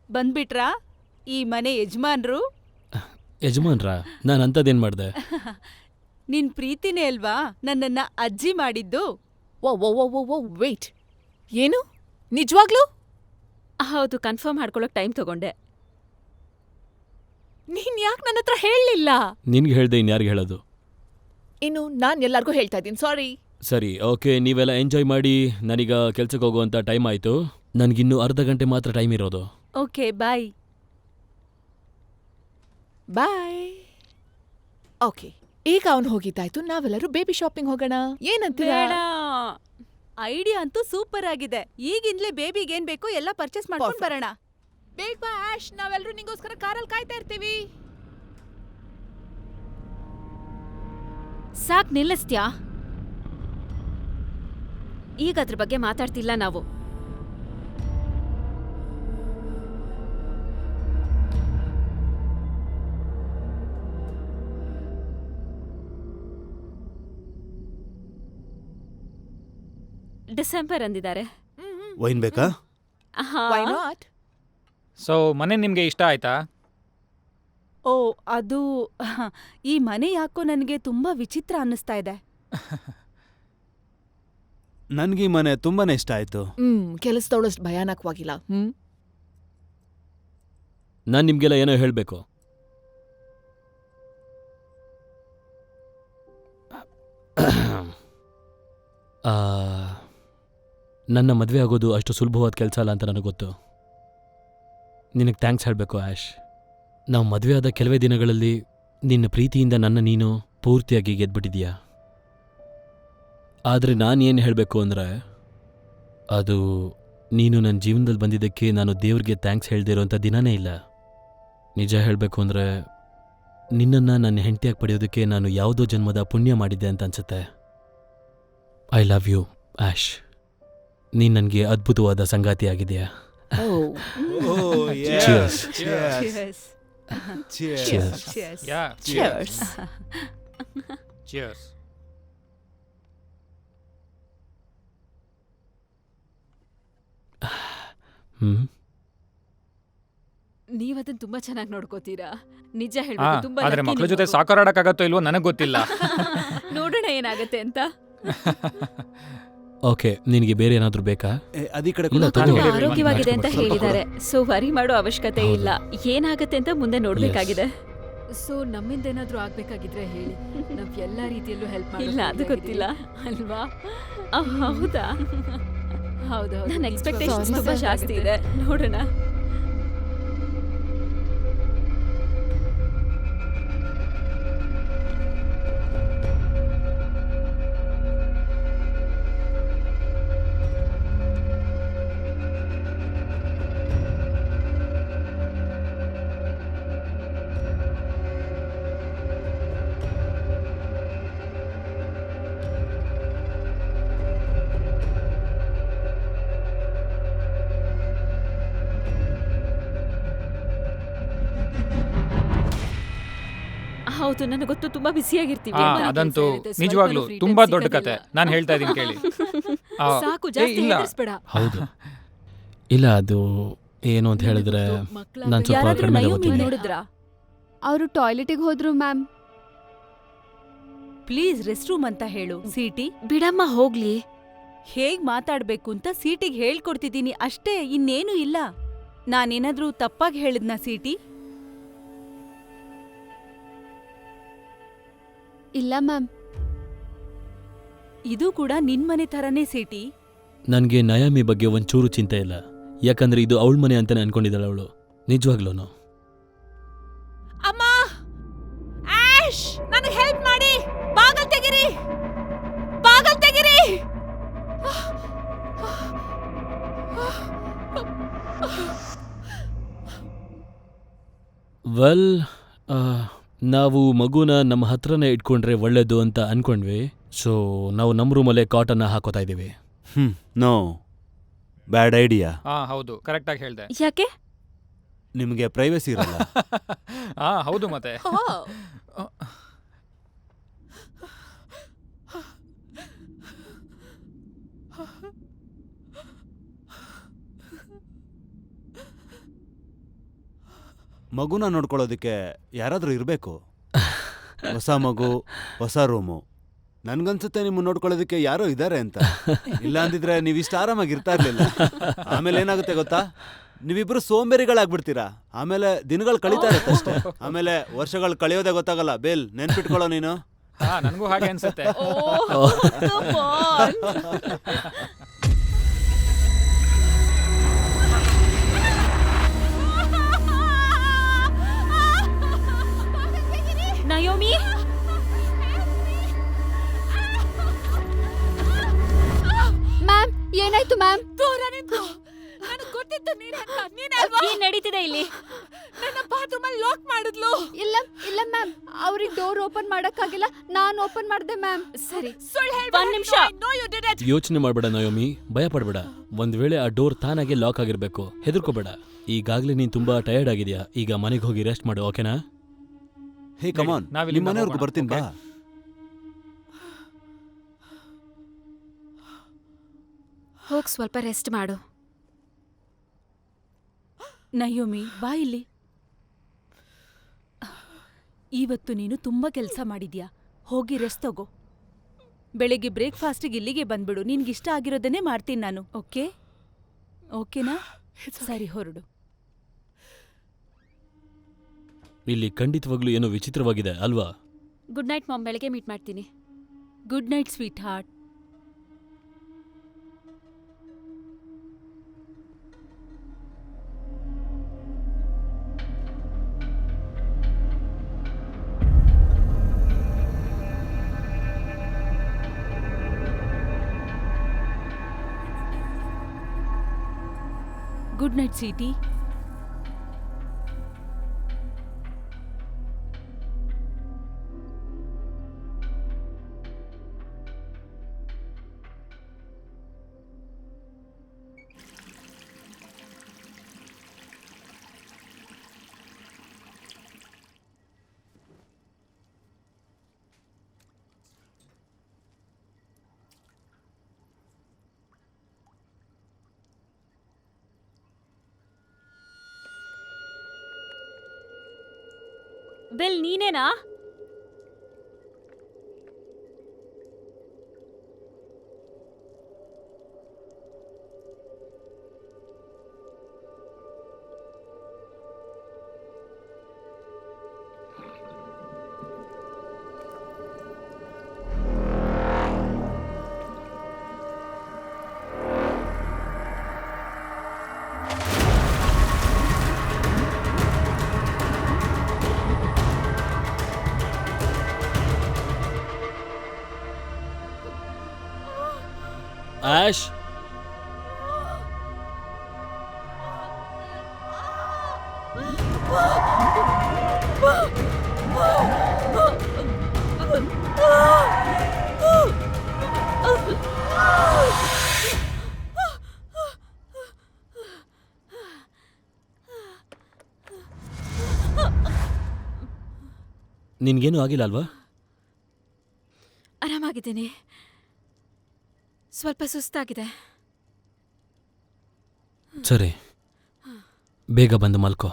ಬಂದ್ಬಿಟ್ರಾ ಈ ಮನೆ ಯಜಮಾನ್ರು? ಯಜಮಾನ್ರಾ? ನಾನು ಅಂಥದ್ದೇನು ಮಾಡಿದೆ? ನಿನ್ ಪ್ರೀತಿನೇ ಅಲ್ವಾ ನನ್ನನ್ನ ಅಜ್ಜಿ ಮಾಡಿದ್ದು. ಓ ಓ ಓ ಓ ಓ ವೇಟ್, ಏನು ನಿಜವಾಗ್ಲೂ? ಹೌದು, ಕನ್ಫರ್ಮ್ ಮಾಡ್ಕೊಳ್ಳೋಕೆ ಟೈಮ್ ತಗೊಂಡೆ. ನೀನ್ ಯಾಕೆ ನನ್ನ ಹತ್ರ ಹೇಳಲಿಲ್ಲ? ನಿನ್ಗೆ ಹೇಳ್ದೆ ಇನ್ಯಾರಿಗೆ ಹೇಳೋದು? ಇನ್ನು ನಾನ್ ಎಲ್ಲರಿಗೂ ಹೇಳ್ತಾ ಇದ್ದೀನಿ, ಸಾರಿ. ಸರಿ, ಓಕೆ, ನೀವೆಲ್ಲ ಎಂಜಾಯ್ ಮಾಡಿ. ನಾನೀಗ ಕೆಲ್ಸಕ್ಕೆ ಹೋಗುವಂಥ ಟೈಮ್ ಆಯಿತು. ನನಗಿನ್ನೂ ಅರ್ಧ ಗಂಟೆ ಮಾತ್ರ ಟೈಮ್ ಇರೋದು. ಓಕೆ, ಬಾಯ್. ಬಾಯ್. ಓಕೆ, ಈಗ ಅವನು ಹೋಗಿದ್ದಾಯ್ತು, ನಾವೆಲ್ಲರೂ ಬೇಬಿ ಶಾಪಿಂಗ್ ಹೋಗೋಣ. ಏನಂತೀರಾ? ಬೇಡ, ಐಡಿಯಾ ಅಂತೂ ಸೂಪರ್ ಆಗಿದೆ. ಈಗಿಂದಲೇ ಬೇಬಿಗೆ ಏನ್ ಬೇಕು ಎಲ್ಲ ಪರ್ಚೇಸ್ ಮಾಡ್ಕೊಂಡು ಬರೋಣ. ಬೇಗ ಬಾ ಆಶ್, ನಾವೆಲ್ಲರೂ ನಿಂಗೋಸ್ಕರ ಕಾರಲ್ಲಿ ಕಾಯ್ತಾ ಇರ್ತೀವಿ. ಸಾಕ್, ನಿಲ್ಲಿಸ್ತ್ಯಾ? ಈಗ ಅದ್ರ ಬಗ್ಗೆ ಮಾತಾಡ್ತಿಲ್ಲ ನಾವು. ಡಿಸೆಂಬರ್ ಅಂದಿದ್ದಾರೆ. ವೈನ್ ಬೇಕಾ? Why not? ಸೊ ಮನೆ ನಿಮಗೆ ಇಷ್ಟ ಆಯ್ತಾ? ಓ, ಅದು ಈ ಮನೆ ಯಾಕೋ ನನಗೆ ತುಂಬಾ ವಿಚಿತ್ರ ಅನ್ನಿಸ್ತಾ ಇದೆ. ನನ್ಗೆ ಈ ಮನೆ ತುಂಬಾನೇ ಇಷ್ಟ ಆಯ್ತು. ಕೆಲಸದವಳಷ್ಟು ಭಯಾನಕವಾಗಿಲ್ಲ. ನಾನು ನಿಮಗೆಲ್ಲ ಏನೋ ಹೇಳಬೇಕು. ನನ್ನ ಮದುವೆ ಆಗೋದು ಅಷ್ಟು ಸುಲಭವಾದ ಕೆಲಸ ಅಲ್ಲ ಅಂತ ನನಗೆ ಗೊತ್ತು. ನಿನಗೆ ಥ್ಯಾಂಕ್ಸ್ ಹೇಳಬೇಕು ಆಶ್. ನಾವು ಮದುವೆ ಆದ ಕೆಲವೇ ದಿನಗಳಲ್ಲಿ ನಿನ್ನ ಪ್ರೀತಿಯಿಂದ ನೀನು ಪೂರ್ತಿಯಾಗಿ ಗೆದ್ಬಿಟ್ಟಿದೀಯಾ. ಆದರೆ ನಾನೇನು ಹೇಳಬೇಕು ಅಂದರೆ, ಅದು ನೀನು ನನ್ನ ಜೀವನದಲ್ಲಿ ಬಂದಿದ್ದಕ್ಕೆ ನಾನು ದೇವ್ರಿಗೆ ಥ್ಯಾಂಕ್ಸ್ ಹೇಳ್ದೇ ಇರೋಂಥ ದಿನನೇ ಇಲ್ಲ. ನಿಜ ಹೇಳಬೇಕು ಅಂದರೆ, ನಿನ್ನನ್ನು ನನ್ನ ಹೆಂಡತಿಯಾಗಿ ಪಡೆಯೋದಕ್ಕೆ ನಾನು ಯಾವುದೋ ಜನ್ಮದ ಪುಣ್ಯ ಮಾಡಿದ್ದೆ ಅಂತ ಅನ್ಸುತ್ತೆ. I love you Ash. ನೀನು ನನಗೆ ಅದ್ಭುತವಾದ ಸಂಗಾತಿಯಾಗಿದೆಯಾ. Cheers. Cheers. Yeah, Cheers. Cheers. ನೀವದನ್ನ ತುಂಬಾ ಚೆನ್ನಾಗಿ ನೋಡ್ಕೋತೀರಾ. ನಿಜ ಹಾ, ಹೇಳ್ಬೇಕು, ತುಂಬಾ ಆದ್ರೆ lucky ಮಕ್ಳ ನೀವು. ಜೊತೆ ಸಾಕಾರಾಡಕ್ಕಾಗತ್ತೋ ಇಲ್ವೋ ನನಗೆ ಗೊತ್ತಿಲ್ಲ. ನೋಡೋಣ ಏನಾಗತ್ತೆ ಅಂತ. ಓಕೆ, ನಿನಗೆ ಬೇರೆ ಏನಾದರೂ ಬೇಕಾ? ಅದಿ ಕಡೆ ಇಲ್ಲ, ಕೂಡ ತಗೋ. ಹೇಳಿದ್ರು, ಆರೋಗ್ಯವಾಗಿದೆ ಅಂತ ಸ್ವಲ್ಪ ಹೇಳಿದ್ದಾರೆ. ಸೊ ವರಿ ಮಾಡೋ ಅವಶ್ಯಕತೆ ಇಲ್ಲ. ಏನಾಗತ್ತೆ ಅಂತ ಮುಂದೆ ನೋಡ್ಬೇಕಾಗಿದೆ. ಸೊ ನಮ್ಮಿಂದ ಏನಾದ್ರೂ ಆಗ್ಬೇಕಾಗಿದ್ರೆ ಹೇಳಿ, ನಾವ್ ಎಲ್ಲಾ ರೀತಿಯಲ್ಲೂ ಹೆಲ್ಪ್ ಮಾಡಿ. ಇಲ್ಲ, ಅದು ಗೊತ್ತಿಲ್ಲ ಅಲ್ವಾ? ಹೌದಾ? ಹೌದೌದು. ನನ್ನ ಎಕ್ಸ್ಪೆಕ್ಟೇಷನ್ಸ್ ನಿಜವಾಗ್ಲೂ ತುಂಬಾ ಜಾಸ್ತಿ ಇದೆ. ನೋಡೋಣ. ಹೌದು, ನನಗೆ ಗೊತ್ತು, ತುಂಬಾ ಬಿಸಿಯಾಗಿರ್ತೀವಿ. ಹಾ, ಮನೆ ಅದಂತೂ ಕೆಲ್ಸ ಇರುತ್ತೆ, ನಿಜವಾಗ್ಲೂ ಸ್ವಲ್ಪನೂ free ತುಂಬಾ time ದೊಡ್ಡ ಸಿಗೋದಿಲ್ಲ. ಕತೆ. ನಾನು ಹೇಳ್ತಾ ಇದ್ದೀನಿ ಕೇಳಿ. ಆ, ಸಾಕು, ಏ, ಜಾಸ್ತಿ ಇಲ್ಲ. ಹೆದರ್ಸ್ಬೇಡ. ಹೌದು. ಇಲ್ಲ, ಅದು ಏನು ಅಂತ ಹೇಳಿದ್ರೆ, ನಾನು ಸ್ವಲ್ಪ ಯಾರಾದ್ರೂ ಕಡಿಮೆ ನಯೋಮಿ ತಗೋತೀನಿ. ನೋಡಿದ್ರಾ? ಅವರು ಟಾಯ್ಲೆಟಿಗೆ ಹೋದ್ರು ಮ್ಯಾಮ್. ಪ್ಲೀಸ್ ರೆಸ್ಟ್ ರೂಮ್ ಅಂತ ಹೇಳು. ಸಿಟಿ ಬಿಡಮ್ಮ ಹೋಗ್ಲಿ. ಹೇಗ್ ಮಾತಾಡ್ಬೇಕು ಅಂತ ಸೀಟಿಗೆ ಹೇಳ್ಕೊಡ್ತಿದ್ದೀನಿ ಅಷ್ಟೇ, ಇನ್ನೇನು ಇಲ್ಲ. ನಾನೇನಾದ್ರೂ ತಪ್ಪಾಗಿ ಹೇಳಿದ್ನಾ ಸಿಟಿ? ಇಲ್ಲ ಮ್ಯಾಮ್. ಇದು ಕೂಡ ನಿನ್ ಮನೆ ಥರನೇ ಸಿಟಿ. ನನಗೆ ನಯಾಮಿ ಬಗ್ಗೆ ಒಂಚೂರು ಚಿಂತೆ ಇಲ್ಲ, ಯಾಕಂದ್ರೆ ಇದು ಅವಳ ಮನೆ ಅಂತಾನೆ ಅನ್ಕೊಂಡಿದ್ದಾಳೆ ಅವಳು. ನಿಜವಾಗ್ಲೂ ಅಮ್ಮ, ಆಶ್, ನನಗೆ ಹೆಲ್ಪ್ ಮಾಡಿ. ಬಾಗಲ್ ತೆಗಿರಿ, ಬಾಗಲ್ ತೆಗಿರಿ. ವೆಲ್, ನಾವು ಮಗುನ ನಮ್ಮ ಹತ್ರನೇ ಇಟ್ಕೊಂಡ್ರೆ ಒಳ್ಳೇದು ಅಂತ ಅನ್ಕೊಂಡ್ವಿ. ಸೊ ನಾವು ನಮ್ಮ ರೂಮಲ್ಲೇ ಕಾಟನ್ನ ಹಾಕೋತಾ ಇದ್ದೀವಿ. No, bad idea. ಹೌದು, ಕರೆಕ್ಟಾಗಿ ಹೇಳ್ದೆ. ಯಾಕೆ? ನಿಮಗೆ ಪ್ರೈವಸಿ ಇರಲ್ಲ. ಹೌದು ಮತ್ತೆ. ಮಗುನ ನೋಡ್ಕೊಳ್ಳೋದಕ್ಕೆ ಯಾರಾದ್ರೂ ಇರಬೇಕು. ಹೊಸ ಮಗು, ಹೊಸ ರೂಮು. ನನ್ಗನ್ಸುತ್ತೆ ನಿಮ್ಮ ನೋಡ್ಕೊಳ್ಳೋದಕ್ಕೆ ಯಾರೋ ಇದ್ದಾರೆ ಅಂತ. ಇಲ್ಲ ಅಂದಿದ್ರೆ ನೀವಿಷ್ಟು ಆರಾಮಾಗಿ ಇರ್ತಾ ಇರ್ಲಿಲ್ಲ. ಆಮೇಲೆ ಏನಾಗುತ್ತೆ ಗೊತ್ತಾ, ನೀವಿಬ್ರು ಸೋಂಬೇರಿಗಳಾಗ್ಬಿಡ್ತೀರಾ. ಆಮೇಲೆ ದಿನಗಳು ಕಳೀತಾ ಇರುತ್ತಷ್ಟೇ. ಆಮೇಲೆ ವರ್ಷಗಳು ಕಳೆಯೋದೇ ಗೊತ್ತಾಗಲ್ಲ. ಬೇಲ್, ನೆನ್ಪಿಟ್ಕೊಳ್ಳೋ ನೀನು. ನನಗೂ ಹಾಗೆ ಅನ್ಸುತ್ತೆ. ನಯೋಮಿ, ಮ್ಯಾಮ್, ಏನಾಯ್ತು ಮ್ಯಾಮ್? ದೂರ ನಿಂತು. ನನಗೆ ಗೊತ್ತಿತ್ತು ನೀನಲ್ವಾ? ಏನ್ ನಡೀತಿದೆ ಇಲ್ಲಿ? ನನ್ನ ಬಾತ್ರೂಮ್ ಅಲ್ಲಿ ಲಾಕ್ ಮಾಡಿದ್ಲು. ಇಲ್ಲ ಇಲ್ಲ ಮ್ಯಾಮ್, ಅವ್ರಿಗೆ ಡೋರ್ ಓಪನ್ ಮಾಡಕ್ಕಾಗಿಲ್ಲ, ನಾನು ಓಪನ್ ಮಾಡ್ದೆ ಮ್ಯಾಮ್. ಸರಿ, ಸುಳ್ಳು ಹೇಳಿ. ಒಂದ್ ನಿಮಿಷ. ಯೋಚನೆ ಮಾಡಬೇಡ ನಯೋಮಿ, ಭಯ ಪಡಬೇಡ. ಒಂದ್ ವೇಳೆ ಆ ಡೋರ್ ತಾನಾಗೆ ಲಾಕ್ ಆಗಿರ್ಬೇಕು, ಹೆದರ್ಕೋಬೇಡ. ಈಗಾಗ್ಲೇ ನೀನ್ ತುಂಬಾ ಟಯರ್ಡ್ ಆಗಿದ್ಯಾ. ಈಗ ಮನೆಗೆ ಹೋಗಿ ರೆಸ್ಟ್ ಮಾಡು, ಓಕೆನಾ? ಹೇ ಕಮಾನ್, ನಿಮ್ಮ ಮನೆಯವ್ರಿಗೂ ಬರ್ತೀನಿ ಬಾ. ಹೋಗ್ ಸ್ವಲ್ಪ ರೆಸ್ಟ್ ಮಾಡು. ನಯೋಮಿ, ಬಾ ಇಲ್ಲಿ. ಇವತ್ತು ನೀನು ತುಂಬಾ ಕೆಲಸ ಮಾಡಿದ್ಯಾ. ಹೋಗಿ ರೆಸ್ಟ್ ತಗೋ. ಬೆಳಿಗ್ಗೆ ಬ್ರೇಕ್ಫಾಸ್ಟಿಗೆ ಇಲ್ಲಿಗೆ ಬಂದ್ಬಿಡು. ನಿನ್ಗಿಷ್ಟ ಆಗಿರೋದನ್ನೇ ಮಾಡ್ತೀನಿ ನಾನು. ಓಕೆ? ಓಕೆನಾ? ಸರಿ, ಹೊರಡು. ಇಲ್ಲಿ ಖಂಡಿತವಾಗ್ಲೂ ಏನೋ ವಿಚಿತ್ರವಾಗಿದೆ ಅಲ್ವಾ? ಗುಡ್ ನೈಟ್ ಮಾಮ್, ಬೆಳಗ್ಗೆ ಮೀಟ್ ಮಾಡ್ತೀನಿ. Good night sweetheart. Good night sweetie. Bell, ನೀನೇನಾ? ಆಶ್, ನಿನ್ಗೇನು ಆಗಿಲ್ಲ ಅಲ್ವಾ? ಆರಾಮಾಗಿದ್ದೀನಿ. ಸ್ವಲ್ಪ ಸುಸ್ತಾಗಿದೆ. ಸರಿ, ಬೇಗ ಬಂದು ಮಲ್ಕೋ.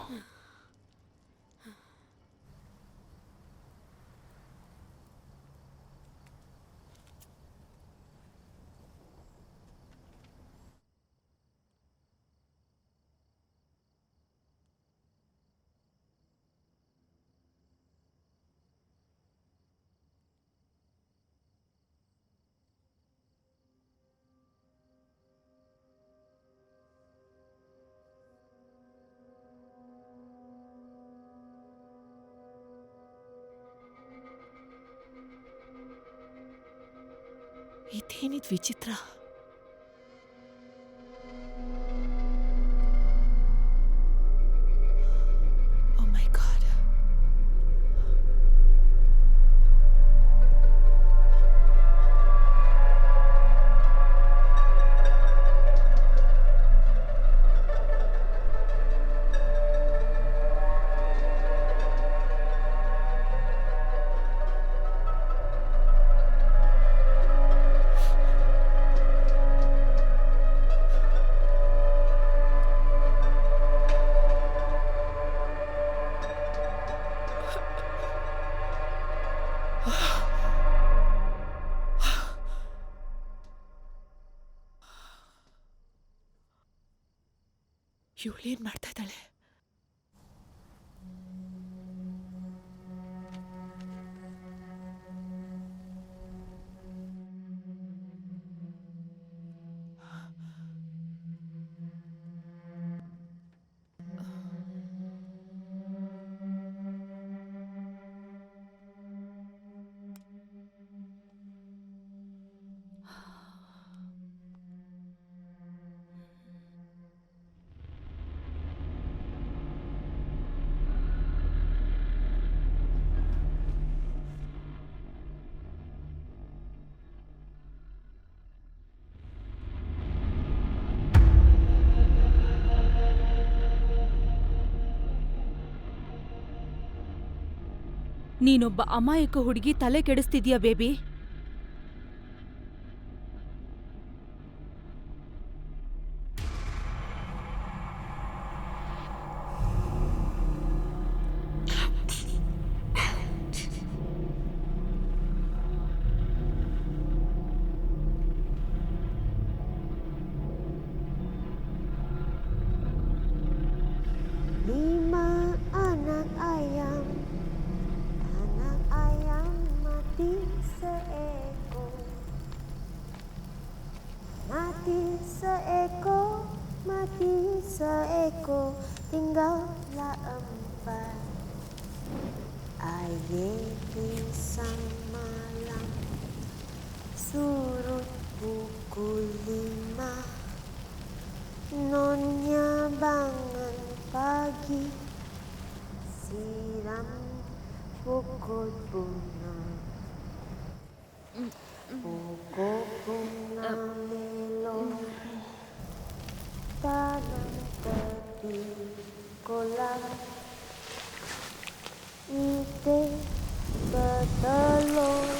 ಇದೇನಿದ್ ವಿಚಿತ್ರ. ಓ ಮೈ ಗಾಡ್. ಇವಳೇನ್ ಮಾಡ್ತಾ ಇದ್ದಾಳೆ? ನೀನೊಬ್ಬ ಅಮಾಯಕ ಹುಡುಗಿ ತಲೆ ಕೆಡಿಸ್ತಿದ್ಯಾ baby. Lima anak ayam mati seekor, mati seekor, tinggallah empat. Air pisang malam, surut pukul 5, Nyonya bangun pagi, siram pokok bunga, pokok bunga melon, tanam tepi kolam, itik bertelur.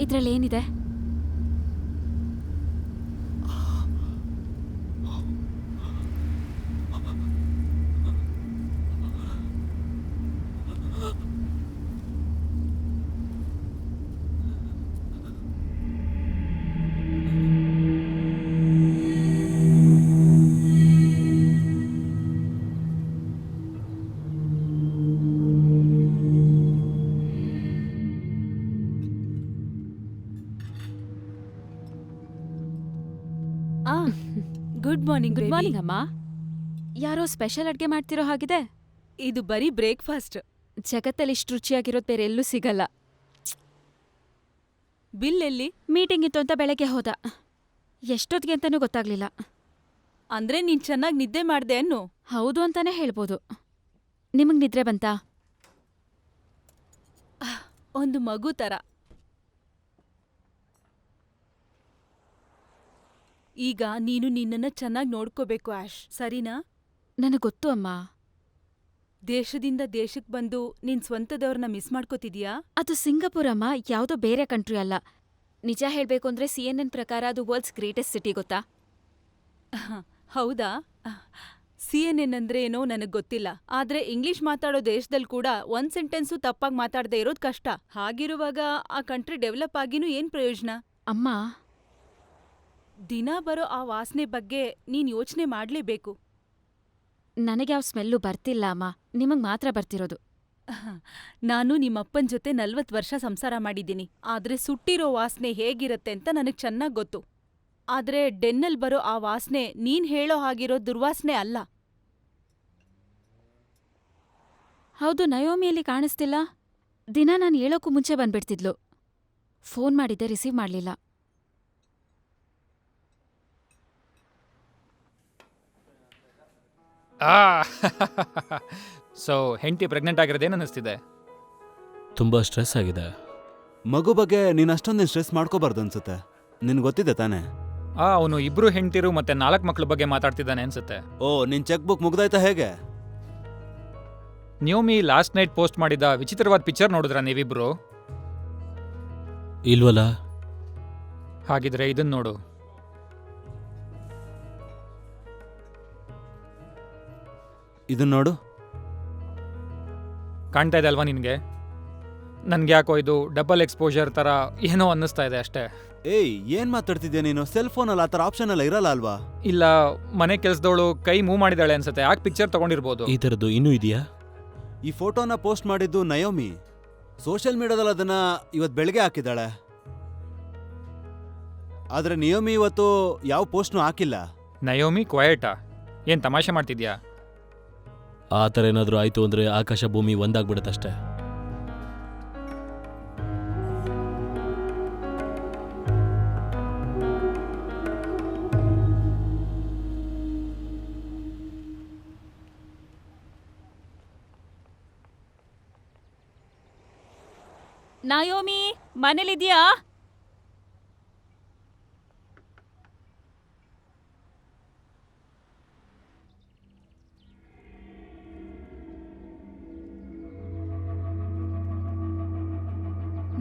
ಇದ್ರಲ್ಲೇನಿದೆ? ಆ ಗುಡ್ ಮಾರ್ನಿಂಗ್. ಗುಡ್ ಮಾರ್ನಿಂಗ್ ಅಮ್ಮ. ಯಾರೋ special ಅಡ್ಗೆ ಮಾಡ್ತಿರೋ ಹಾಗಿದೆ. ಇದು ಬರೀ breakfast. ಜಗತ್ತಲ್ಲಿ ಇಷ್ಟು ರುಚಿಯಾಗಿರೋದು ಬೇರೆ ಎಲ್ಲೂ ಸಿಗಲ್ಲ. ಬಿಲ್ ಎಲ್ಲಿ? ಮೀಟಿಂಗ್ ಇತ್ತು ಅಂತ ಬೆಳಗ್ಗೆ ಹೋದ. ಎಷ್ಟೊತ್ತಿಗೆ ಅಂತನೂ ಗೊತ್ತಾಗ್ಲಿಲ್ಲ. ಅಂದ್ರೆ ನೀನ್ ಚೆನ್ನಾಗಿ ನಿದ್ದೆ ಮಾಡ್ದೆ ಅನ್ನು. ಹೌದು ಅಂತಾನೆ ಹೇಳ್ಬೋದು. ನಿಮಗ್ ನಿದ್ರೆ ಬಂತಾ? ಒಂದು ಮಗು ತರ. ಈಗ ನೀನು ನಿನ್ನನ್ನ ಚೆನ್ನಾಗಿ ನೋಡ್ಕೋಬೇಕು ಆಶ್, ಸರಿನಾ? ನನಗ್ ಗೊತ್ತು ಅಮ್ಮ. ದೇಶದಿಂದ ದೇಶಕ್ ಬಂದು ನಿನ್ ಸ್ವಂತದವ್ರನ್ನ ಮಿಸ್ ಮಾಡ್ಕೋತಿದ್ಯಾ? ಅದು ಸಿಂಗಾಪುರ್ ಅಮ್ಮ, ಯಾವುದೋ ಬೇರೆ ಕಂಟ್ರಿ ಅಲ್ಲ. ನಿಜ ಹೇಳ್ಬೇಕು ಅಂದ್ರೆ CNN ಪ್ರಕಾರ ಅದು ವರ್ಲ್ಡ್ಸ್ ಗ್ರೇಟೆಸ್ಟ್ ಸಿಟಿ, ಗೊತ್ತಾ? ಹೌದಾ? CNN ಅಂದ್ರೆ ಏನೋ ನನಗ್ ಗೊತ್ತಿಲ್ಲ. ಆದ್ರೆ ಇಂಗ್ಲಿಷ್ ಮಾತಾಡೋ ದೇಶದಲ್ಲಿ ಕೂಡ ಒಂದ್ ಸೆಂಟೆನ್ಸು ತಪ್ಪಾಗಿ ಮಾತಾಡದೆ ಇರೋದ್ ಕಷ್ಟ. ಹಾಗಿರುವಾಗ ಆ ಕಂಟ್ರಿ ಡೆವಲಪ್ ಆಗಿನೂ ಏನ್ ಪ್ರಯೋಜನ? ಅಮ್ಮ, ದಿನ ಬರೋ ಆ ವಾಸನೆ ಬಗ್ಗೆ ನೀನ್ ಯೋಚನೆ ಮಾಡ್ಲೇಬೇಕು. ನನಗ್ಯಾವ ಸ್ಮೆಲ್ಲು ಬರ್ತಿಲ್ಲ ಅಮ್ಮ, ನಿಮಗ್ ಮಾತ್ರ ಬರ್ತಿರೋದು. ನಾನು ನಿಮ್ಮಪ್ಪನ್ ಜೊತೆ 40 ವರ್ಷ ಸಂಸಾರ ಮಾಡಿದ್ದೀನಿ. ಆದ್ರೆ ಸುಟ್ಟಿರೋ ವಾಸನೆ ಹೇಗಿರತ್ತೆ ಅಂತ ನನಗ್ ಚೆನ್ನಾಗ್ ಗೊತ್ತು. ಆದ್ರೆ ಡೆನ್ನಲ್ ಬರೋ ಆ ವಾಸನೆ ನೀನ್ ಹೇಳೋ ಹಾಗಿರೋ ದುರ್ವಾಸನೆ ಅಲ್ಲ. ಹೌದು, ನಯೋಮಿಯಲ್ಲಿ ಕಾಣಿಸ್ತಿಲ್ಲ. ದಿನ ನಾನು ಹೇಳೋಕ್ಕೂ ಮುಂಚೆ ಬಂದ್ಬಿಡ್ತಿದ್ಲು. ಫೋನ್ ಮಾಡಿದ್ದೆ, ರಿಸೀವ್ ಮಾಡ್ಲಿಲ್ಲ. ಸೊ ಹೆಂಡತಿ ಪ್ರೆಗ್ನೆಂಟ್ ಆಗಿರೋದೇನು ಅನ್ನಿಸ್ತಿದೆ? ತುಂಬ ಸ್ಟ್ರೆಸ್ ಆಗಿದೆ. ಮಗು ಬಗ್ಗೆ ನೀನು ಅಷ್ಟೊಂದೇನು ಸ್ಟ್ರೆಸ್ ಮಾಡ್ಕೋಬಾರ್ದು ಅನ್ಸುತ್ತೆ. ನಿನ್ಗೆ ಗೊತ್ತಿದೆ ತಾನೇ? ಅವನು 2 ಹೆಂಡ್ತಿರು ಮತ್ತೆ 4 ಮಕ್ಳ ಬಗ್ಗೆ ಮಾತಾಡ್ತಿದ್ದಾನೆ ಅನ್ಸುತ್ತೆ. ಓ, ನಿನ್ ಚೆಕ್ ಬುಕ್ ಮುಗ್ದಾಯ್ತಾ ಹೇಗೆ? ನ್ಯೋಮಿ ಲಾಸ್ಟ್ ನೈಟ್ ಪೋಸ್ಟ್ ಮಾಡಿದ ವಿಚಿತ್ರವಾದ ಪಿಕ್ಚರ್ ನೋಡಿದ್ರಾ ನೀವಿಬ್ರು? ಇಲ್ವಲ್ಲ. ಹಾಗಿದ್ರೆ ಇದನ್ ನೋಡು. ಇದನ್ನ ನೋಡು. ಕಾಣ್ತಾ ಇದೆ ಅಲ್ವಾ ನಿನ್ಗೆ? ನನ್ಗೆ ಯಾಕೋ ಇದು ಡಬಲ್ ಎಕ್ಸ್ಪೋಜರ್ ತರ ಏನೋ ಅನ್ನಿಸ್ತಾ ಇದೆ ಅಷ್ಟೇ. ಏಯ್, ಏನ್ ಮಾತಾಡ್ತಿದ್ಯಾ ನೀನು? ಸೆಲ್ ಫೋನಲ್ಲಿ ಆ ಥರ ಆಪ್ಷನ್ ಎಲ್ಲ ಇರಲ್ಲ ಅಲ್ವಾ? ಇಲ್ಲ, ಮನೆ ಕೆಲ್ಸದವಳು ಕೈ ಮೂವ್ ಮಾಡಿದಾಳೆ ಅನ್ಸುತ್ತೆ. ಯಾಕೆ ಪಿಕ್ಚರ್ ತಗೊಂಡಿರ್ಬೋದು. ಈ ಥರದ್ದು ಇನ್ನೂ ಇದೆಯಾ? ಈ ಫೋಟೋನ ಪೋಸ್ಟ್ ಮಾಡಿದ್ದು ನಯೋಮಿ. ಸೋಷಿಯಲ್ ಮೀಡಿಯಾದಲ್ಲಿ ಅದನ್ನ ಇವತ್ತು ಬೆಳಗ್ಗೆ ಹಾಕಿದ್ದಾಳೆ. ಆದ್ರೆ ನಿಯೋಮಿ ಇವತ್ತು ಯಾವ ಪೋಸ್ಟ್ನೂ ಹಾಕಿಲ್ಲ. ನಯೋಮಿ ಕ್ವಯಟಾ? ಏನ್ ತಮಾಷೆ ಮಾಡ್ತಿದ್ಯಾ? ಆ ಥರ ಏನಾದರೂ ಆಯಿತು ಅಂದರೆ ಆಕಾಶ ಭೂಮಿ ಒಂದಾಗ್ಬಿಡುತ್ತಷ್ಟೇ. ನಯೋಮಿ, ಮನೇಲಿದ್ಯಾ?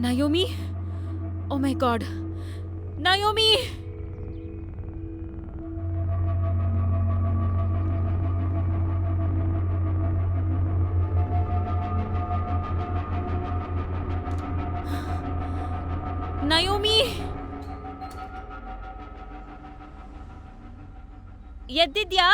ನಯೋಮಿ, ಓ ಮೈ ಗಾಡ್, ನಯೋಮಿ! ನಯೋಮಿ, ಎದ್ದಿದ್ಯಾ?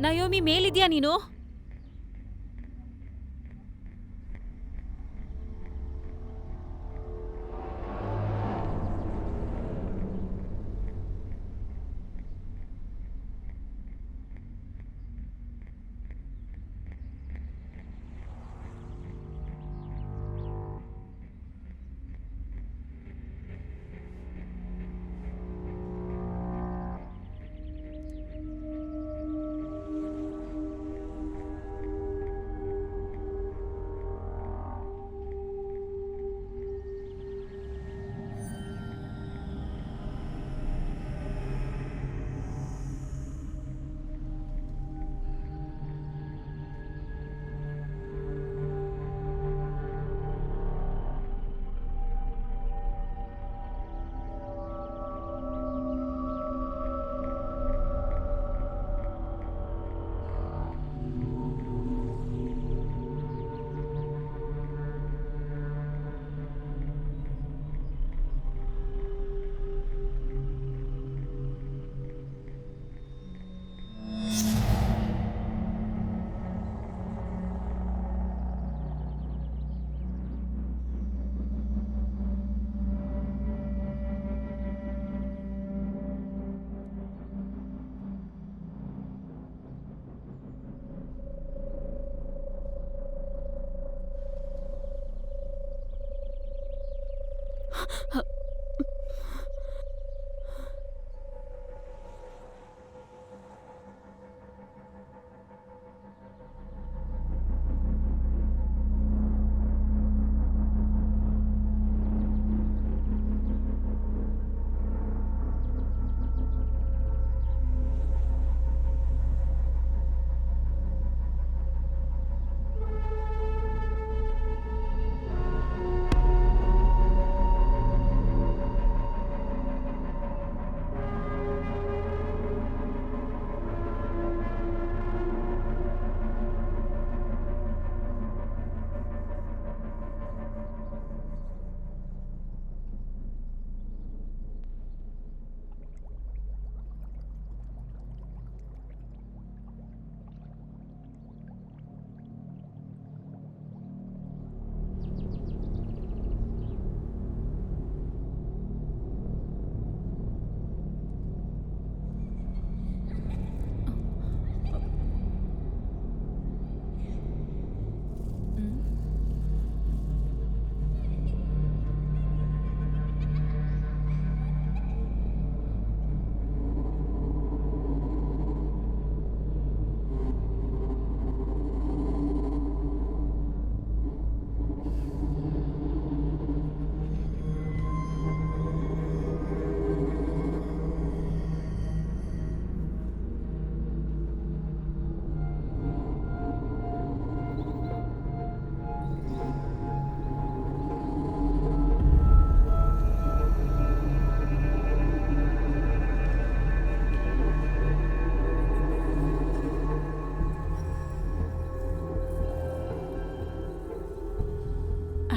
ನಯೋಮಿ, ಮೇಲಿದ್ಯಾ ನೀನು?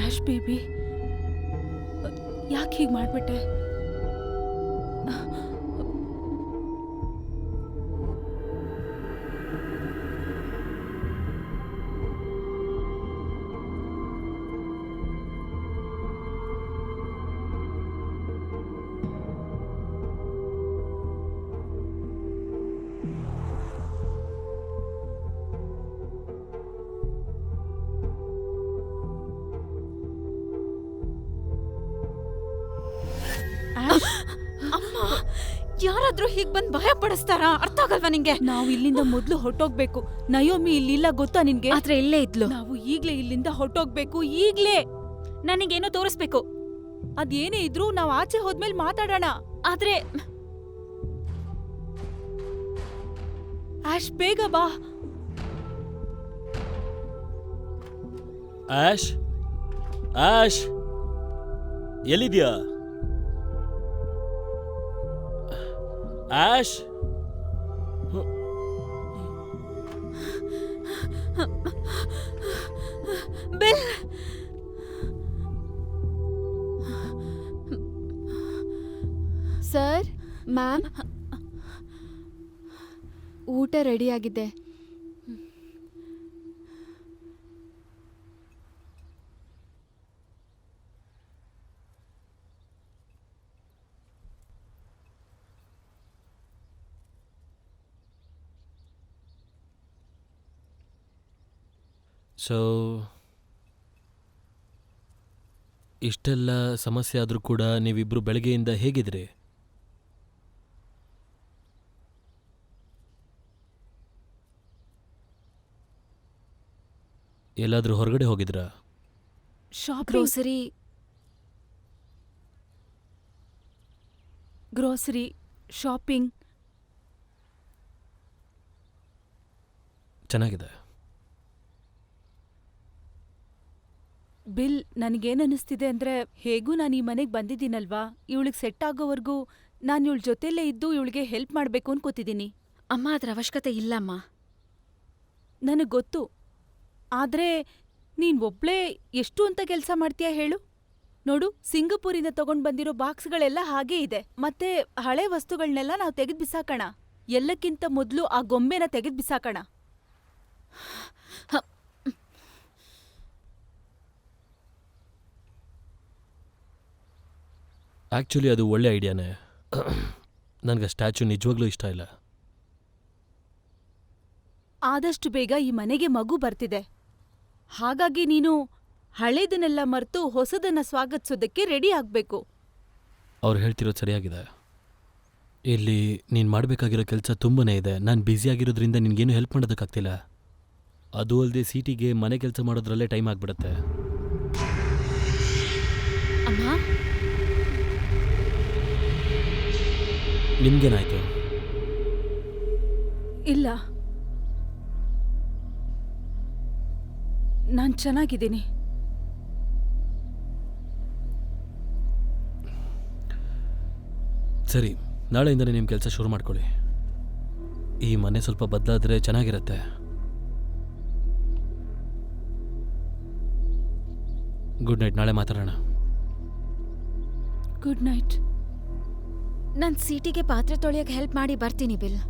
ಆಶ್ ಬೇಬಿ, ಯಾಕೆ ಹೀಗೆ ಮಾಡ್ಬಿಟ್ಟೆ? ಯಾರಾದ್ರೂ ಹೀಗ್ ಬಂದ್ ಭಯ ಪಡಿಸ್ತಾರಾ? ಅರ್ಥ ಆಗಲ್ವಾ ನಿಂಗೆ? ನಾವು ಇಲ್ಲಿಂದ ಮೊದ್ಲು ಹೊರಟೋಗ್ಬೇಕು. ನಯೋಮಿ ಇಲ್ಲಿಲ್ಲ ಗೊತ್ತಾ ನಿನ್ಗೆ? ಆದ್ರೆ ಇಲ್ಲೇ ಇದ್ಲು. ನಾವು ಈಗ್ಲೇ ಇಲ್ಲಿಂದ ಹೊರಟೋಗ್ಬೇಕು, ಈಗ್ಲೇ. ನನಗೇನೋ ತೋರಿಸ್ಬೇಕು. ಅದೇನೇ ಇದ್ರೂ ನಾವ್ ಆಚೆ ಹೋದ್ಮೇಲೆ ಮಾತಾಡೋಣ. ಆದ್ರೆ ಆಶ್ ಬೇಗ ಬಾ. ಆಶ್, ಆಶ್ ಎಲ್ಲಿದ್ಯಾ? ಆಶ್, ಬಿಲ್, ಸರ್, ಮ್ಯಾಮ್, ಊಟ ರೆಡಿಯಾಗಿದೆ. ಸೊ ಇಷ್ಟೆಲ್ಲ ಸಮಸ್ಯೆ ಆದರೂ ಕೂಡ ನೀವಿಬ್ರು ಬೆಳಗ್ಗೆಯಿಂದ ಹೇಗಿದ್ರಿ? ಎಲ್ಲಾದ್ರೂ ಹೊರಗಡೆ ಹೋಗಿದ್ರಾ? Grocery shopping. ಚೆನ್ನಾಗಿದೆ. ಬಿಲ್, ನನಗೇನ್ ಅನಿಸ್ತಿದೆ ಅಂದ್ರೆ, ಹೇಗೂ ನಾನು ಈ ಮನೆಗೆ ಬಂದಿದ್ದೀನಲ್ವಾ, ಇವಳಿಗೆ ಸೆಟ್ ಆಗೋವರೆಗೂ ನಾನು ಇವಳ ಜೊತೆಲೇ ಇದ್ದು ಇವಳಿಗೆ ಹೆಲ್ಪ್ ಮಾಡ್ಬೇಕು ಅನ್ಕೋತಿದ್ದೀನಿ. ಅಮ್ಮ, ಅದ್ರ ಅವಶ್ಯಕತೆ ಇಲ್ಲಮ್ಮ. ನನಗ್ ಗೊತ್ತು, ಆದ್ರೆ ನೀನ್ ಒಬ್ಳೇ ಎಷ್ಟು ಅಂತ ಕೆಲ್ಸ ಮಾಡ್ತೀಯಾ ಹೇಳು? ನೋಡು, ಸಿಂಗಪೂರಿಂದ ತಗೊಂಡ್ ಬಂದಿರೋ ಬಾಕ್ಸ್ಗಳೆಲ್ಲ ಹಾಗೇ ಇದೆ. ಮತ್ತೆ ಹಳೆ ವಸ್ತುಗಳನ್ನೆಲ್ಲ ನಾವು ತೆಗೆದ್ ಬಿಸಾಕಣ. ಎಲ್ಲಕ್ಕಿಂತ ಮೊದ್ಲು ಆ ಗೊಂಬೆನ ತೆಗೆದ್ ಬಿಸಾಕಣ. ಆ್ಯಕ್ಚುಲಿ ಅದು ಒಳ್ಳೆ ಐಡಿಯಾನೇ. ನನಗೆ ಸ್ಟ್ಯಾಚ್ಯೂ ನಿಜವಾಗ್ಲೂ ಇಷ್ಟ ಇಲ್ಲ. ಆದಷ್ಟು ಬೇಗ ಈ ಮನೆಗೆ ಮಗು ಬರ್ತಿದೆ. ಹಾಗಾಗಿ ನೀನು ಹಳೇದನ್ನೆಲ್ಲ ಮರ್ತು ಹೊಸದನ್ನ ಸ್ವಾಗತಿಸೋದಕ್ಕೆ ರೆಡಿ ಆಗ್ಬೇಕು. ಅವ್ರು ಹೇಳ್ತಿರೋದು ಸರಿಯಾಗಿದೆ. ಇಲ್ಲಿ ನೀನು ಮಾಡಬೇಕಾಗಿರೋ ಕೆಲಸ ತುಂಬನೇ ಇದೆ. ನಾನು ಬ್ಯುಸಿಯಾಗಿರೋದ್ರಿಂದ ನಿನಗೇನು ಹೆಲ್ಪ್ ಮಾಡೋದಕ್ಕಾಗ್ತಿಲ್ಲ. ಅದು ಅಲ್ಲದೆ ಸಿಟಿಗೆ ಮನೆ ಕೆಲಸ ಮಾಡೋದ್ರಲ್ಲೇ ಟೈಮ್ ಆಗಿಬಿಡುತ್ತೆ. ಅಮ್ಮ, ನಿಮ್ಗೇನಾಯ್ತು? ಇಲ್ಲ, ನಾನ್ ಚೆನ್ನಾಗಿದ್ದೀನಿ. ಸರಿ, ನಾಳೆಯಿಂದಲೇ ನಿಮ್ಮ ಕೆಲಸ ಶುರು ಮಾಡ್ಕೊಳ್ಳಿ. ಈ ಮನೆ ಸ್ವಲ್ಪ ಬದಲಾದರೆ ಚೆನ್ನಾಗಿರುತ್ತೆ. ಗುಡ್ ನೈಟ್, ನಾಳೆ ಮಾತಾಡೋಣ. Good night. ನಾನ್ ಸಿಟಿಗೆ ಪಾತ್ರೆ ತೊಳೆಯಕ್ಕೆ ಹೆಲ್ಪ್ ಮಾಡಿ ಬರ್ತೀನಿ ಬಿಲ್.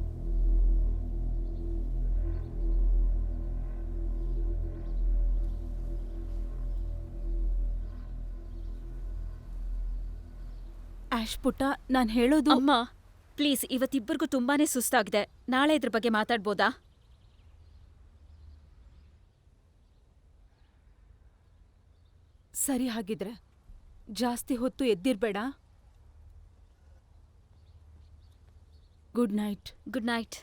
ಆಶ್ ಪುಟ್ಟ, ನಾನ್ ಹೇಳೋದು ಅಮ್ಮ ಪ್ಲೀಸ್, ಇವತ್ತಿಬ್ಬರಿಗೂ ತುಂಬಾನೇ ಸುಸ್ತಾಗಿದೆ. ನಾಳೆ ಇದ್ರ ಬಗ್ಗೆ ಮಾತಾಡ್ಬೋದಾ? ಸರಿ, ಹಾಗಿದ್ರೆ ಜಾಸ್ತಿ ಹೊತ್ತು ಎದ್ದಿರ್ಬೇಡ. Good night. Good night.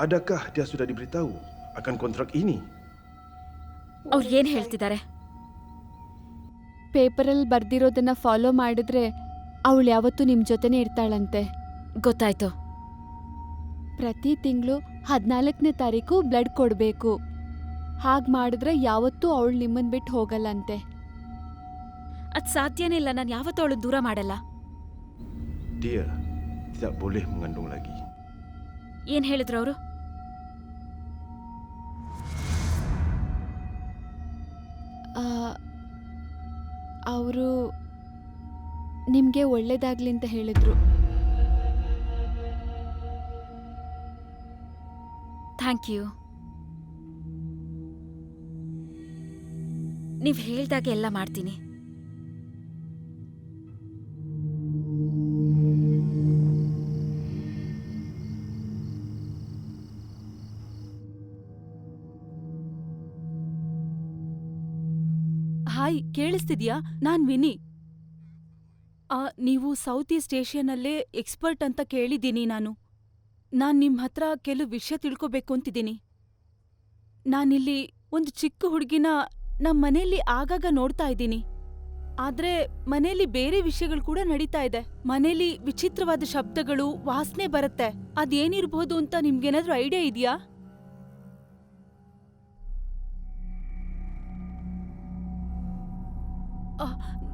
Adakah dia sudah diberitahu akan kontrak ini? ಅವ್ರು ಏನ್ ಹೇಳ್ತಿದ್ದಾರೆ? ಪೇಪರಲ್ಲಿ ಬರ್ದಿರೋದನ್ನ ಫಾಲೋ ಮಾಡಿದ್ರೆ ಅವಳು ಯಾವತ್ತೂ ನಿಮ್ಮ ಜೊತೆನೇ ಇರ್ತಾಳಂತೆ. ಗೊತ್ತಾಯ್ತು. ಪ್ರತಿ ತಿಂಗಳು 14ನೇ ತಾರೀಕು ಬ್ಲಡ್ ಕೊಡಬೇಕು. ಹಾಗೆ ಮಾಡಿದ್ರೆ ಯಾವತ್ತೂ ಅವಳು ನಿಮ್ಮನ್ನು ಬಿಟ್ಟು ಹೋಗಲ್ಲಂತೆ. ಅದ್ ಸಾಧ್ಯನೇ ಇಲ್ಲ. ನಾನು ಯಾವತ್ತೂ ಅವಳು ದೂರ ಮಾಡಲ್ಲ. Dia tidak boleh mengandung lagi. ಏನ್ ಹೇಳಿದ್ರು ಅವರು? ಅವರು ನಿಮಗೆ ಒಳ್ಳೇದಾಗ್ಲಿ ಅಂತ ಹೇಳಿದ್ರು. Thank you. ನೀವ್ ಹೇಳ್ದಾಗೆ ಎಲ್ಲ ಮಾಡ್ತೀನಿ. ಹಾಯ್, ಕೇಳಿಸ್ತಿದ್ಯಾ? ನಾನ್ ವಿನಿ. ನೀವು ಸೌತ್ ಈಸ್ಟ್ ಏಷ್ಯಾನಲ್ಲೇ ಎಕ್ಸ್ಪರ್ಟ್ ಅಂತ ಕೇಳಿದ್ದೀನಿ ನಾನು. ನಾನ್ ನಿಮ್ ಹತ್ರ ಕೆಲವು ವಿಷಯ ತಿಳ್ಕೊಬೇಕು ಅಂತಿದ್ದೀನಿ. ನಾನಿಲ್ಲಿ ಒಂದು ಚಿಕ್ಕ ಹುಡುಗಿನ ನಮ್ ಮನೆಯಲ್ಲಿ ಆಗಾಗ ನೋಡ್ತಾ ಇದ್ದೀನಿ. ಆದ್ರೆ ಮನೆಯಲ್ಲಿ ಬೇರೆ ವಿಷಯಗಳು ಕೂಡ ನಡೀತಾ ಇದೆ. ಮನೆಯಲ್ಲಿ ವಿಚಿತ್ರವಾದ ಶಬ್ದಗಳು, ವಾಸನೆ ಬರುತ್ತೆ. ಅದೇನಿರ್ಬೋದು ಅಂತ ನಿಮ್ಗೇನಾದ್ರೂ ಐಡಿಯಾ ಇದೆಯಾ?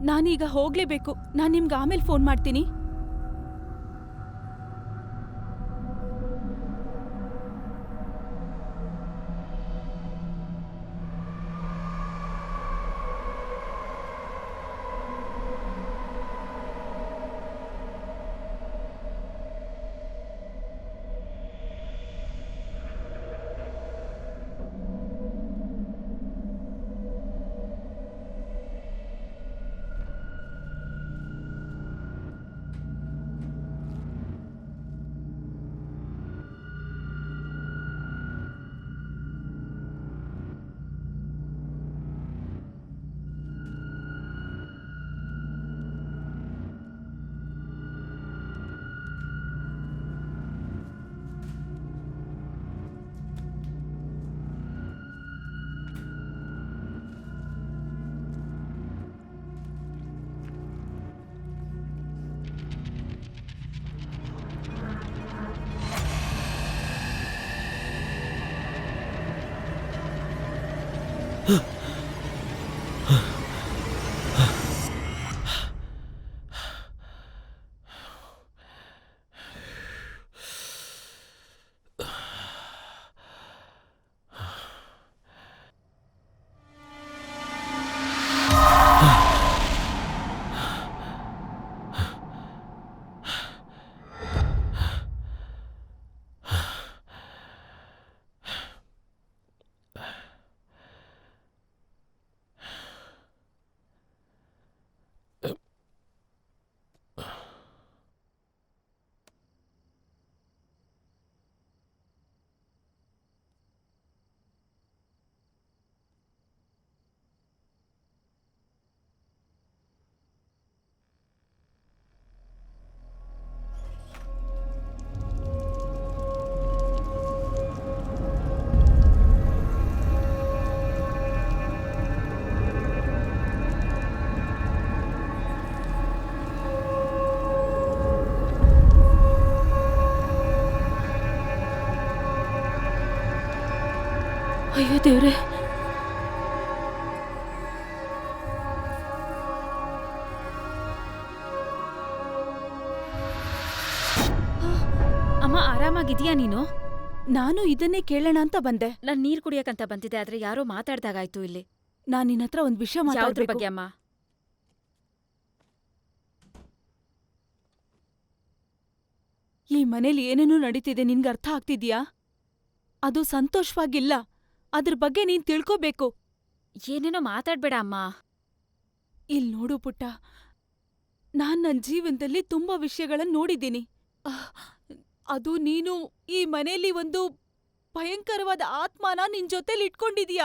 ನಾನೀಗ ಹೋಗ್ಲೇಬೇಕು. ನಾನ್ ನಿಮ್ಗೆ ಆಮೇಲೆ ಫೋನ್ ಮಾಡ್ತೀನಿ. ಅಯ್ಯೋ ದೇವ್ರೆ, ಅಮ್ಮ ಆರಾಮಾಗಿದೀಯಾ ನೀನು? ನಾನು ಇದನ್ನೇ ಕೇಳೋಣ ಅಂತ ಬಂದೆ. ನಾನ್ ನೀರ್ ಕುಡಿಯಕಂತ ಬಂದಿದ್ದೆ, ಆದ್ರೆ ಯಾರೋ ಮಾತಾಡ್ದಾಗಾಯ್ತು ಇಲ್ಲಿ. ನಾನ್ ನಿನ್ನ ಹತ್ರ ಒಂದ್ ವಿಷಯ ಯಾವ್ದ್ರ ಮಾತಾಡ್ಬೇಕು. ಬಗ್ಗೆ ಅಮ್ಮ? ಈ ಮನೇಲಿ ಏನೇನೋ ನಡೀತಿದೆ, ನಿನ್ಗೆ ಅರ್ಥ ಆಗ್ತಿದ್ಯಾ? ಅದು ಸಂತೋಷವಾಗಿಲ್ಲ. ಅದ್ರ ಬಗ್ಗೆ ನೀನ್ ತಿಳ್ಕೋಬೇಕು. ಏನೇನೋ ಮಾತಾಡ್ಬೇಡ ಅಮ್ಮ. ಇಲ್ ನೋಡು ಪುಟ್ಟ, ನಾನ್ ನನ್ ಜೀವನದಲ್ಲಿ ತುಂಬಾ ವಿಷಯಗಳನ್ನ ನೋಡಿದ್ದೀನಿ. ಅದು ನೀನು ಈ ಮನೇಲಿ ಒಂದು ಭಯಂಕರವಾದ ಆತ್ಮನ ನಿನ್ ಜೊತೆಲಿ ಇಟ್ಕೊಂಡಿದೀಯ.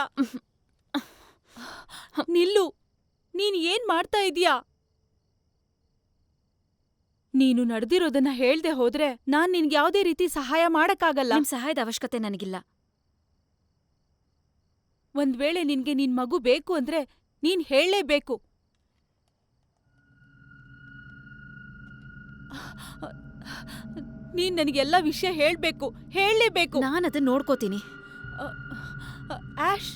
ನಿಲ್ಲು, ನೀನ್ ಏನ್ ಮಾಡ್ತಾ ಇದೀಯಾ? ನೀನು ನಡೆದಿರೋದನ್ನ ಹೇಳ್ದೆ ಹೋದ್ರೆ ನಾನ್ ನಿನ್ಗೆ ಯಾವ್ದೇ ರೀತಿ ಸಹಾಯ ಮಾಡಕ್ಕಾಗಲ್ಲ. ನಿಮ್ ಸಹಾಯದ ಅವಶ್ಯಕತೆ ನನಗಿಲ್ಲ. ಒಂದ್ ವೇಳೆ ನಿನ್ಗೆ ನಿನ್ ಮಗು ಬೇಕು ಅಂದ್ರೆ ನೀನ್ ಹೇಳಲೇಬೇಕು. ನೀನ್ ನನಗೆಲ್ಲ ವಿಷಯ ಹೇಳ್ಬೇಕು, ಹೇಳಲೇಬೇಕು. ನಾನದನ್ನ ನೋಡ್ಕೋತೀನಿ. ಆಶ್,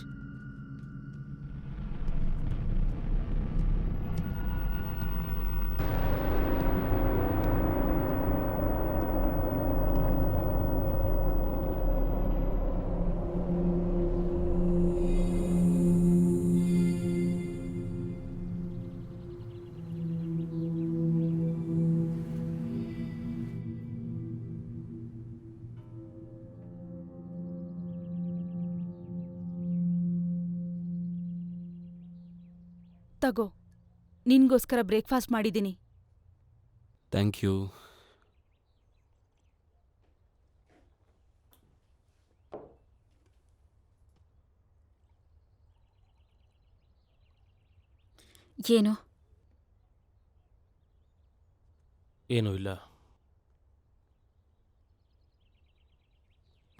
ತಗೋ, ನಿನ್ಗೋಸ್ಕರ ಬ್ರೇಕ್ಫಾಸ್ಟ್ ಮಾಡಿದ್ದೀನಿ. Thank you. ಏನು? ಏನೂ ಇಲ್ಲ.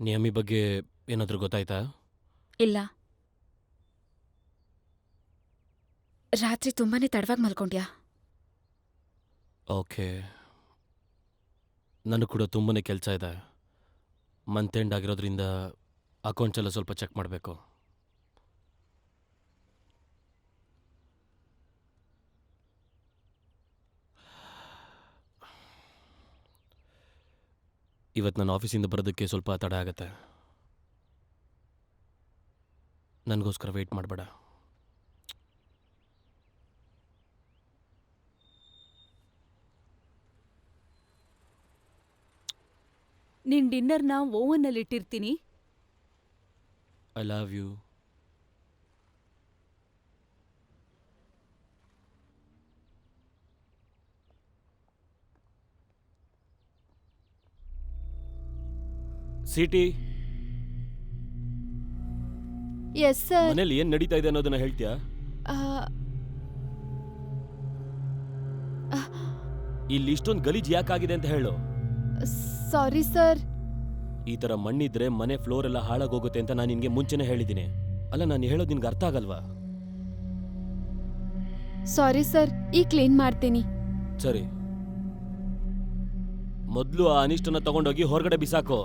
ನಿಯಮಿ ಬಗ್ಗೆ ಏನಾದರೂ ಗೊತ್ತಾಯ್ತಾ? ಇಲ್ಲ. ರಾತ್ರಿ ತುಂಬಾನೇ ತಡವಾಗಿ ಮಲ್ಕೊಂಡ್ಯಾ? ಓಕೆ. ನನಗೆ ಕೂಡ ತುಂಬಾ ಕೆಲಸ ಇದೆ. ಮಂತ್ ಎಂಡ್ ಆಗಿರೋದ್ರಿಂದ ಅಕೌಂಟ್ಸ್ ಎಲ್ಲ ಸ್ವಲ್ಪ ಚೆಕ್ ಮಾಡಬೇಕು. ಇವತ್ತು ನನ್ನ ಆಫೀಸಿಂದ ಬರೋದಕ್ಕೆ ಸ್ವಲ್ಪ ತಡ ಆಗತ್ತೆ. ನನಗೋಸ್ಕರ ವೆಯ್ಟ್ ಮಾಡಬೇಡ. ನಿನ್ ಡಿನ್ನರ್ನ ಓವನ್ನಲ್ಲಿಟ್ಟಿರ್ತೀನಿ. I love you. Siti, yes sir. ಮನೇಲಿ ಏನ್ ನಡೀತಾ ಇದೆ ಅನ್ನೋದನ್ನ ಹೇಳ್ತೀಯಾ? ಇಲ್ಲಿ ಇಷ್ಟೊಂದು ಗಲೀಜ್ ಯಾಕಾಗಿದೆ ಅಂತ ಹೇಳು. Sorry sir. ಈ ತರ ಮಣ್ಣಿದ್ರೆ ಮನೆ ಫ್ಲೋರ್ ಎಲ್ಲ ಹಾಳಾಗೋಗುತ್ತೆ ಅಂತ ನಾನು ನಿನ್ಗೆ ಮುಂಚೆನೆ ಹೇಳಿದ್ದೀನಿ. ಅಲ್ಲ, ನಾನು ಹೇಳೋದು ನಿನ್ಗೆ ಅರ್ಥ ಆಗಲ್ವಾ? ಸಾರಿ ಸರ್, ಈಗ ಕ್ಲೀನ್ ಮಾಡ್ತೀನಿ. ಸರಿ, ಮೊದಲು ಆ ಅನಿಷ್ಟನ ತಗೊಂಡೋಗಿ ಹೊರಗಡೆ ಬಿಸಾಕೋ.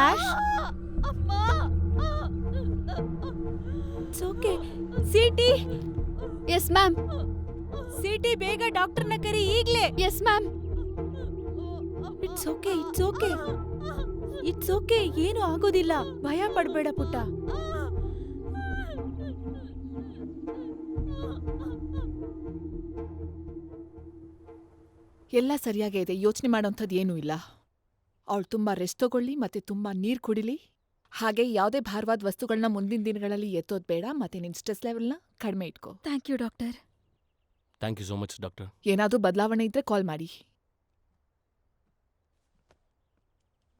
Ash okay. Siti yes ma'am. Siti, ಬೇಗ ಡಾಕ್ಟರ್ನ ಕರಿ ಈಗ್ಲೇ. Yes ma'am. It's okay, it's okay, it's okay. ಏನು ಆಗೋದಿಲ್ಲ, ಭಯ ಪಡ್ಬೇಡ ಪುಟ್ಟ. ಎಲ್ಲ ಸರಿಯಾಗೇ ಇದೆ, ಯೋಚನೆ ಮಾಡೋಂಥದ್ದು ಏನೂ ಇಲ್ಲ. ಅವಳು ತುಂಬ ರೆಸ್ಟ್ ತಗೊಳ್ಳಿ ಮತ್ತೆ ತುಂಬ ನೀರು ಕುಡಿಲಿ. ಹಾಗೆ ಯಾವುದೇ ಭಾರವಾದ ವಸ್ತುಗಳನ್ನ ಮುಂದಿನ ದಿನಗಳಲ್ಲಿ ಎತ್ತೋದು ಬೇಡ. ಮತ್ತೆ ನಿನ್ನ ಸ್ಟ್ರೆಸ್ ಲೆವೆಲ್ನ ಕಡಿಮೆ ಇಟ್ಕೋ. Thank you doctor. Thank you so much doctor. ಏನಾದರೂ ಬದಲಾವಣೆ ಇದ್ರೆ ಕಾಲ್ ಮಾಡಿ.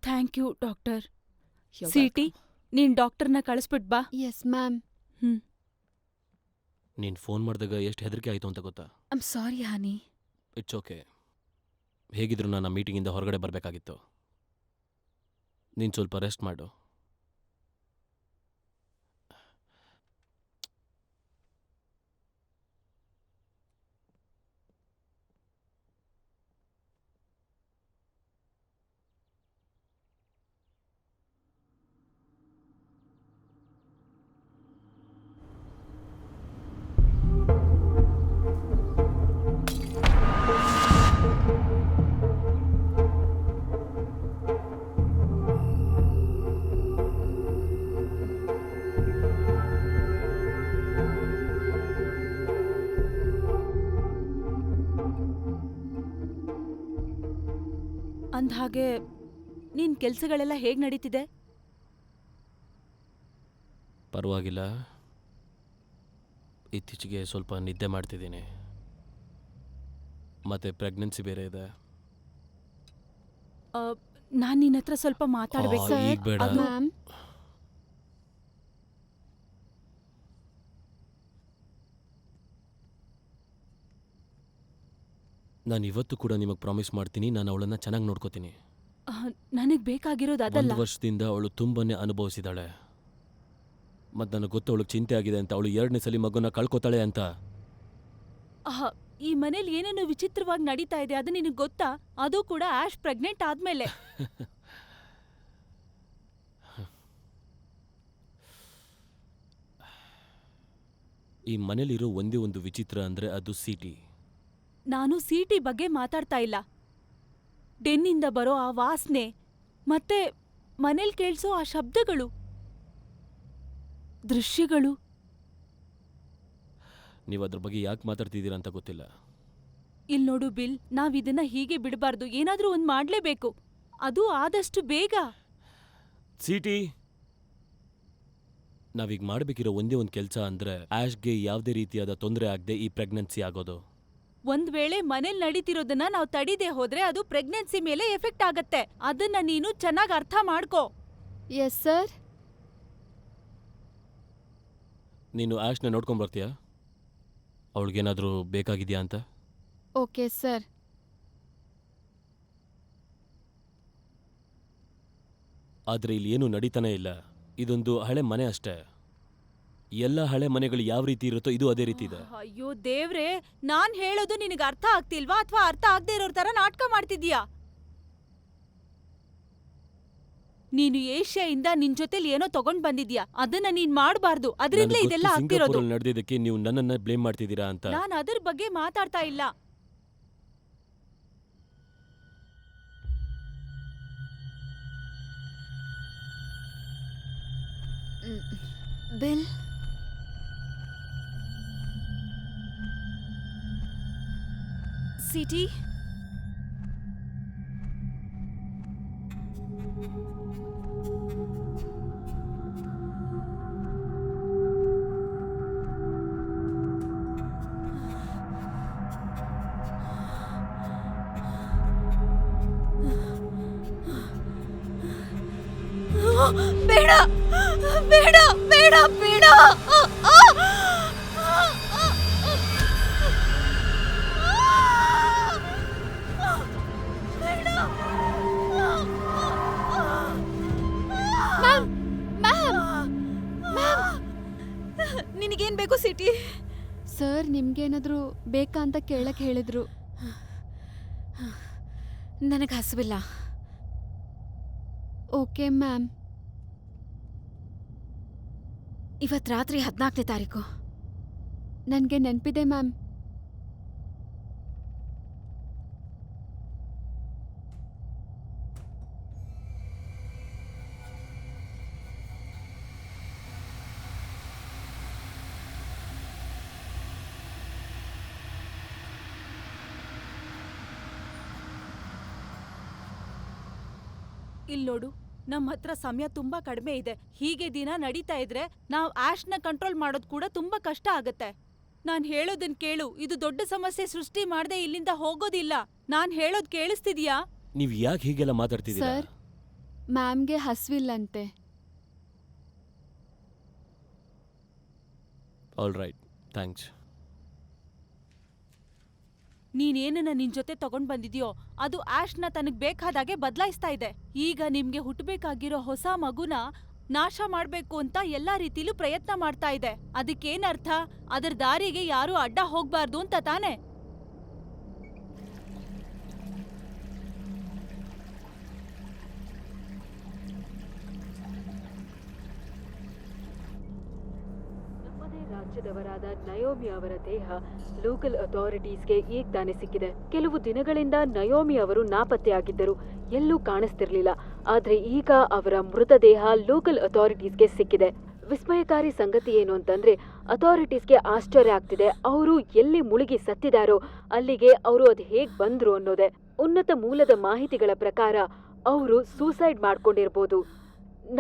Thank you doctor. You're ಸಿಟಿ, welcome. ನೀನ್ ಡಾಕ್ಟರ್ನ ಕಳಿಸ್ಬಿಟ್ ಬಾ. Yes ma'am. ನೀನು ಫೋನ್ ಮಾಡಿದಾಗ ಎಷ್ಟು ಹೆದರಿಕೆ ಆಯಿತು ಅಂತ ಗೊತ್ತಾ? ಐಮ್ ಸಾರಿ ಹಾನಿ. It's okay. ಹೇಗಿದ್ರು ನಾನು ಆ ಮೀಟಿಂಗಿಂದ ಹೊರಗಡೆ ಬರಬೇಕಾಗಿತ್ತು. ನೀನು ಸ್ವಲ್ಪ ರೆಸ್ಟ್ ಮಾಡು. ಅಂದ್ಹಾಗೆ ನಿನ್ ಕೆಲ್ಸಗಳೆಲ್ಲ ಹೇಗ್ ನಡೀತಿದೆ? ಪರವಾಗಿಲ್ಲ. ಇತ್ತೀಚೆಗೆ ಸ್ವಲ್ಪ ನಿದ್ದೆ ಮಾಡ್ತಿದ್ದೀನಿ. ಮತ್ತು ಪ್ರೆಗ್ನೆನ್ಸಿ ಬೇರೆ ಇದೆ. ನಾನ್ ನಿನ್ನ ಹತ್ರ ಸ್ವಲ್ಪ ಮಾತಾಡ್ಬೇಕು. ಈಗ ಬೇಡ. ಅದು- ಮ್ಯಾಮ್. ನಾನು ಇವತ್ತು ಕೂಡ ನಿಮಗೆ ಪ್ರಾಮಿಸ್ ಮಾಡ್ತೀನಿ, ನಾನು ಅವಳನ್ನು ಚೆನ್ನಾಗಿ ನೋಡ್ಕೋತೀನಿ. ನನಗ್ ಬೇಕಾಗಿರೋದು ಅದಲ್ಲ. 1 ವರ್ಷದಿಂದ ಅವಳು ತುಂಬನೇ ಅನುಭವಿಸಿದಾಳೆ. ಮತ್ತು ನನಗೆ ಗೊತ್ತು ಅವಳಿಗೆ ಚಿಂತೆ ಆಗಿದೆ ಅಂತ. ಅವಳು 2ನೇ ಸಲ ಮಗುನ ಕಳ್ಕೊತಾಳೆ ಅಂತ. ಈ ಮನೇಲಿ ಏನೇನೋ ವಿಚಿತ್ರವಾಗಿ ನಡೀತಾ ಇದೆ, ಅದು ನಿನಗ್ ಗೊತ್ತಾ? ಅದು ಕೂಡ ಆಶ್ ಪ್ರೆಗ್ನೆಂಟ್ ಆದ್ಮೇಲೆ. ಈ ಮನೇಲಿರೋ ಒಂದೇ ಒಂದು ವಿಚಿತ್ರ ಅಂದರೆ ಅದು ಸಿಟಿ. ನಾನು ಸಿಟಿ ಬಗ್ಗೆ ಮಾತಾಡ್ತಾ ಇಲ್ಲ. ಡೆನ್ನಿಂದ ಬರೋ ಆ ವಾಸನೆ ಮತ್ತೆ ಮನೇಲಿ ಕೇಳಿಸೋ ಆ ಶಬ್ದಗಳು, ದೃಶ್ಯಗಳು. ನೀವು ಅದ್ರ ಬಗ್ಗೆ ಯಾಕೆ ಮಾತಾಡ್ತಿದ್ದೀರಾ ಅಂತ ಗೊತ್ತಿಲ್ಲ. ಇಲ್ ನೋಡು ಬಿಲ್, ನಾವಿದನ್ನ ಹೀಗೆ ಬಿಡಬಾರ್ದು. ಏನಾದ್ರೂ ಒಂದ್ ಮಾಡ್ಲೇಬೇಕು, ಅದು ಆದಷ್ಟು ಬೇಗ. ಸಿಟಿ, ನಾವೀಗ ಮಾಡಬೇಕಿರೋ ಒಂದೇ ಒಂದು ಕೆಲಸ ಅಂದರೆ ಆಶ್ಗೆ ಯಾವುದೇ ರೀತಿಯಾದ ತೊಂದರೆ ಆಗದೆ ಈ ಪ್ರೆಗ್ನೆನ್ಸಿ ಆಗೋದು. ಒಂದ್ ವೇಳೆ ಮನೇಲಿ ನಡೀತಿರೋದನ್ನ ನಾವು ತಡೀದೆ ಹೋದ್ರೆ ಅದು ಪ್ರೆಗ್ನೆನ್ಸಿ ಮೇಲೆ ಎಫೆಕ್ಟ್ ಆಗತ್ತೆ. ಅದನ್ನ ನೀನು ಚೆನ್ನಾಗಿ ಅರ್ಥ ಮಾಡ್ಕೋ. Yes sir. ನೀನು ಆಶ್ನ ನೋಡ್ಕೊಂಡು ಬರ್ತೀಯಾ? ಅವಳಿಗೇನಾದರೂ ಬೇಕಾಗಿದೆಯಾ ಅಂತ? Okay sir. ಆದರೆ ಇಲ್ಲಿ ಏನೂ ನಡೀತಾನೇ ಇಲ್ಲ. ಇದೊಂದು ಹಳೆ ಮನೆ ಅಷ್ಟೇ. ಎಲ್ಲ ಹಳೆ ಮನೆಗಳು ಯಾವ ರೀತಿ ಇರುತ್ತೋ ಇದು ಅದೇ ರೀತಿ ಇದೆ. ಅಯ್ಯೋ ದೇವ್ರೆ, ನಾನ್ ಹೇಳೋದು ನಿನಗೆ ಅರ್ಥ ಆಗ್ತಿಲ್ವಾ ಅಥವಾ ಅರ್ಥ ಆಗದೆ ಇರೋರ್ ತರ ನಾಟಕ ಮಾಡ್ತಿದ್ಯಾ? ನೀನು ಏಷ್ಯಾಯಿಂದ ನಿನ್ ಜೊತೆಲಿ ಏನೋ ತಗೊಂಡ್ ಬಂದಿದ್ಯಾ, ಅದನ್ನ ನೀನ್ ಮಾಡಬಾರ್ದು. ಅದರಿಂದಲೇ ಇದೆಲ್ಲ ಆಗ್ತಿರೋದು. ಸಿಂಗಾಪುರಲ್ಲಿ ನಡೆದಿದ್ದಕ್ಕೆ ನೀವು ನನ್ನನ್ನ ಬ್ಲೇಮ್ ಮಾಡ್ತಿದ್ದೀರಾ ಅಂತ. ನಾನು ಅದ್ರ ಬಗ್ಗೆ ಮಾತಾಡ್ತಾ ಇಲ್ಲ. ಬಿಲ್, ಸಿಟಿ, ಬೇಡ ಬೇಡ ಬೇಡ ಬೇಡ. ನಿನಗೇನ್ ಬೇಕು ಸಿಟಿ? ಸರ್ ನಿಮ್ಗೇನಾದ್ರೂ ಬೇಕಾ ಅಂತ ಕೇಳಕ್ ಹೇಳಿದ್ರು. ನನಗೆ ಹಸುವಿಲ್ಲ. Okay ma'am. ಇವತ್ತು ರಾತ್ರಿ 14ನೇ ತಾರೀಕು. ನನಗೆ ನೆನಪಿದೆ ಮ್ಯಾಮ್. ಇಲ್ ನೋಡು, ನಮ್ಮ ಹತ್ರ ಸಮಯ ತುಂಬಾ ಕಡಿಮೆ ಇದೆ. ಹೀಗೆ ದಿನ ನಡೀತಾ ಇದ್ರೆ ನಾವ್ ಆಶ್ನ ಕಂಟ್ರೋಲ್ ಮಾಡೋದ್ ಕೂಡ ತುಂಬಾ ಕಷ್ಟ ಆಗತ್ತೆ. ನಾನ್ ಹೇಳೋದನ್ ಕೇಳು, ಇದು ದೊಡ್ಡ ಸಮಸ್ಯೆ ಸೃಷ್ಟಿ ಮಾಡ್ದೆ ಇಲ್ಲಿಂದ ಹೋಗೋದಿಲ್ಲ. ನಾನ್ ಹೇಳೋದ್ ಕೇಳಿಸ್ತಿದ್ಯಾ? ನೀವು ಯಾಕೆ ಹೀಗೆಲ್ಲ ಮಾತಾಡ್ತಿದ್ದೀರಾ? ಸರ್, ಮ್ಯಾಮ್ಗೆ ಹಸ್ವಿಲ್ಲಂತೆ. All right, thanks. ನೀನೇನನ್ನ ನಿನ್ ಜೊತೆ ತಗೊಂಡ್ ಬಂದಿದ್ಯೋ ಅದು ಆಶ್ನ ತನಗ್ ಬೇಕಾದಾಗೆ ಬದ್ಲಾಯಿಸ್ತಾ ಇದೆ. ಈಗ ನಿಮ್ಗೆ ಹುಟ್ಟಬೇಕಾಗಿರೋ ಹೊಸ ಮಗುನ ನಾಶ ಮಾಡ್ಬೇಕು ಅಂತ ಎಲ್ಲಾ ರೀತಿಲೂ ಪ್ರಯತ್ನ ಮಾಡ್ತಾ ಇದೆ. ಅದಕ್ಕೇನರ್ಥ? ಅದರ ದಾರಿಗೆ ಯಾರೂ ಅಡ್ಡ ಹೋಗ್ಬಾರ್ದು ಅಂತ ತಾನೆ? ನಮ್ಮದೇ ರಾಜ್ಯದವರಾದ ನಯೋಮಿ ಅವರ ದೇಹ ಲೋಕಲ್ ಅಥಾರಿಟೀಸ್ಗೆ ಈಗ ತಾನೇ ಸಿಕ್ಕಿದೆ. ಕೆಲವು ದಿನಗಳಿಂದ ನಯೋಮಿ ಅವರು ನಾಪತ್ತೆಯಾಗಿದ್ದರು, ಎಲ್ಲೂ ಕಾಣಿಸ್ತಿರ್ಲಿಲ್ಲ. ಆದ್ರೆ ಈಗ ಅವರ ಮೃತದೇಹ ಲೋಕಲ್ ಅಥಾರಿಟೀಸ್ಗೆ ಸಿಕ್ಕಿದೆ. ವಿಸ್ಮಯಕಾರಿ ಸಂಗತಿ ಏನು ಅಂತಂದ್ರೆ, ಅಥಾರಿಟೀಸ್ಗೆ ಆಶ್ಚರ್ಯ ಆಗ್ತಿದೆ. ಅವರು ಎಲ್ಲಿ ಮುಳುಗಿ ಸತ್ತಿದಾರೋ ಅಲ್ಲಿಗೆ ಅವರು ಅದು ಹೇಗ್ ಬಂದ್ರು ಅನ್ನೋದೇ. ಉನ್ನತ ಮೂಲದ ಮಾಹಿತಿಗಳ ಪ್ರಕಾರ ಅವರು ಸೂಸೈಡ್ ಮಾಡ್ಕೊಂಡಿರ್ಬೋದು.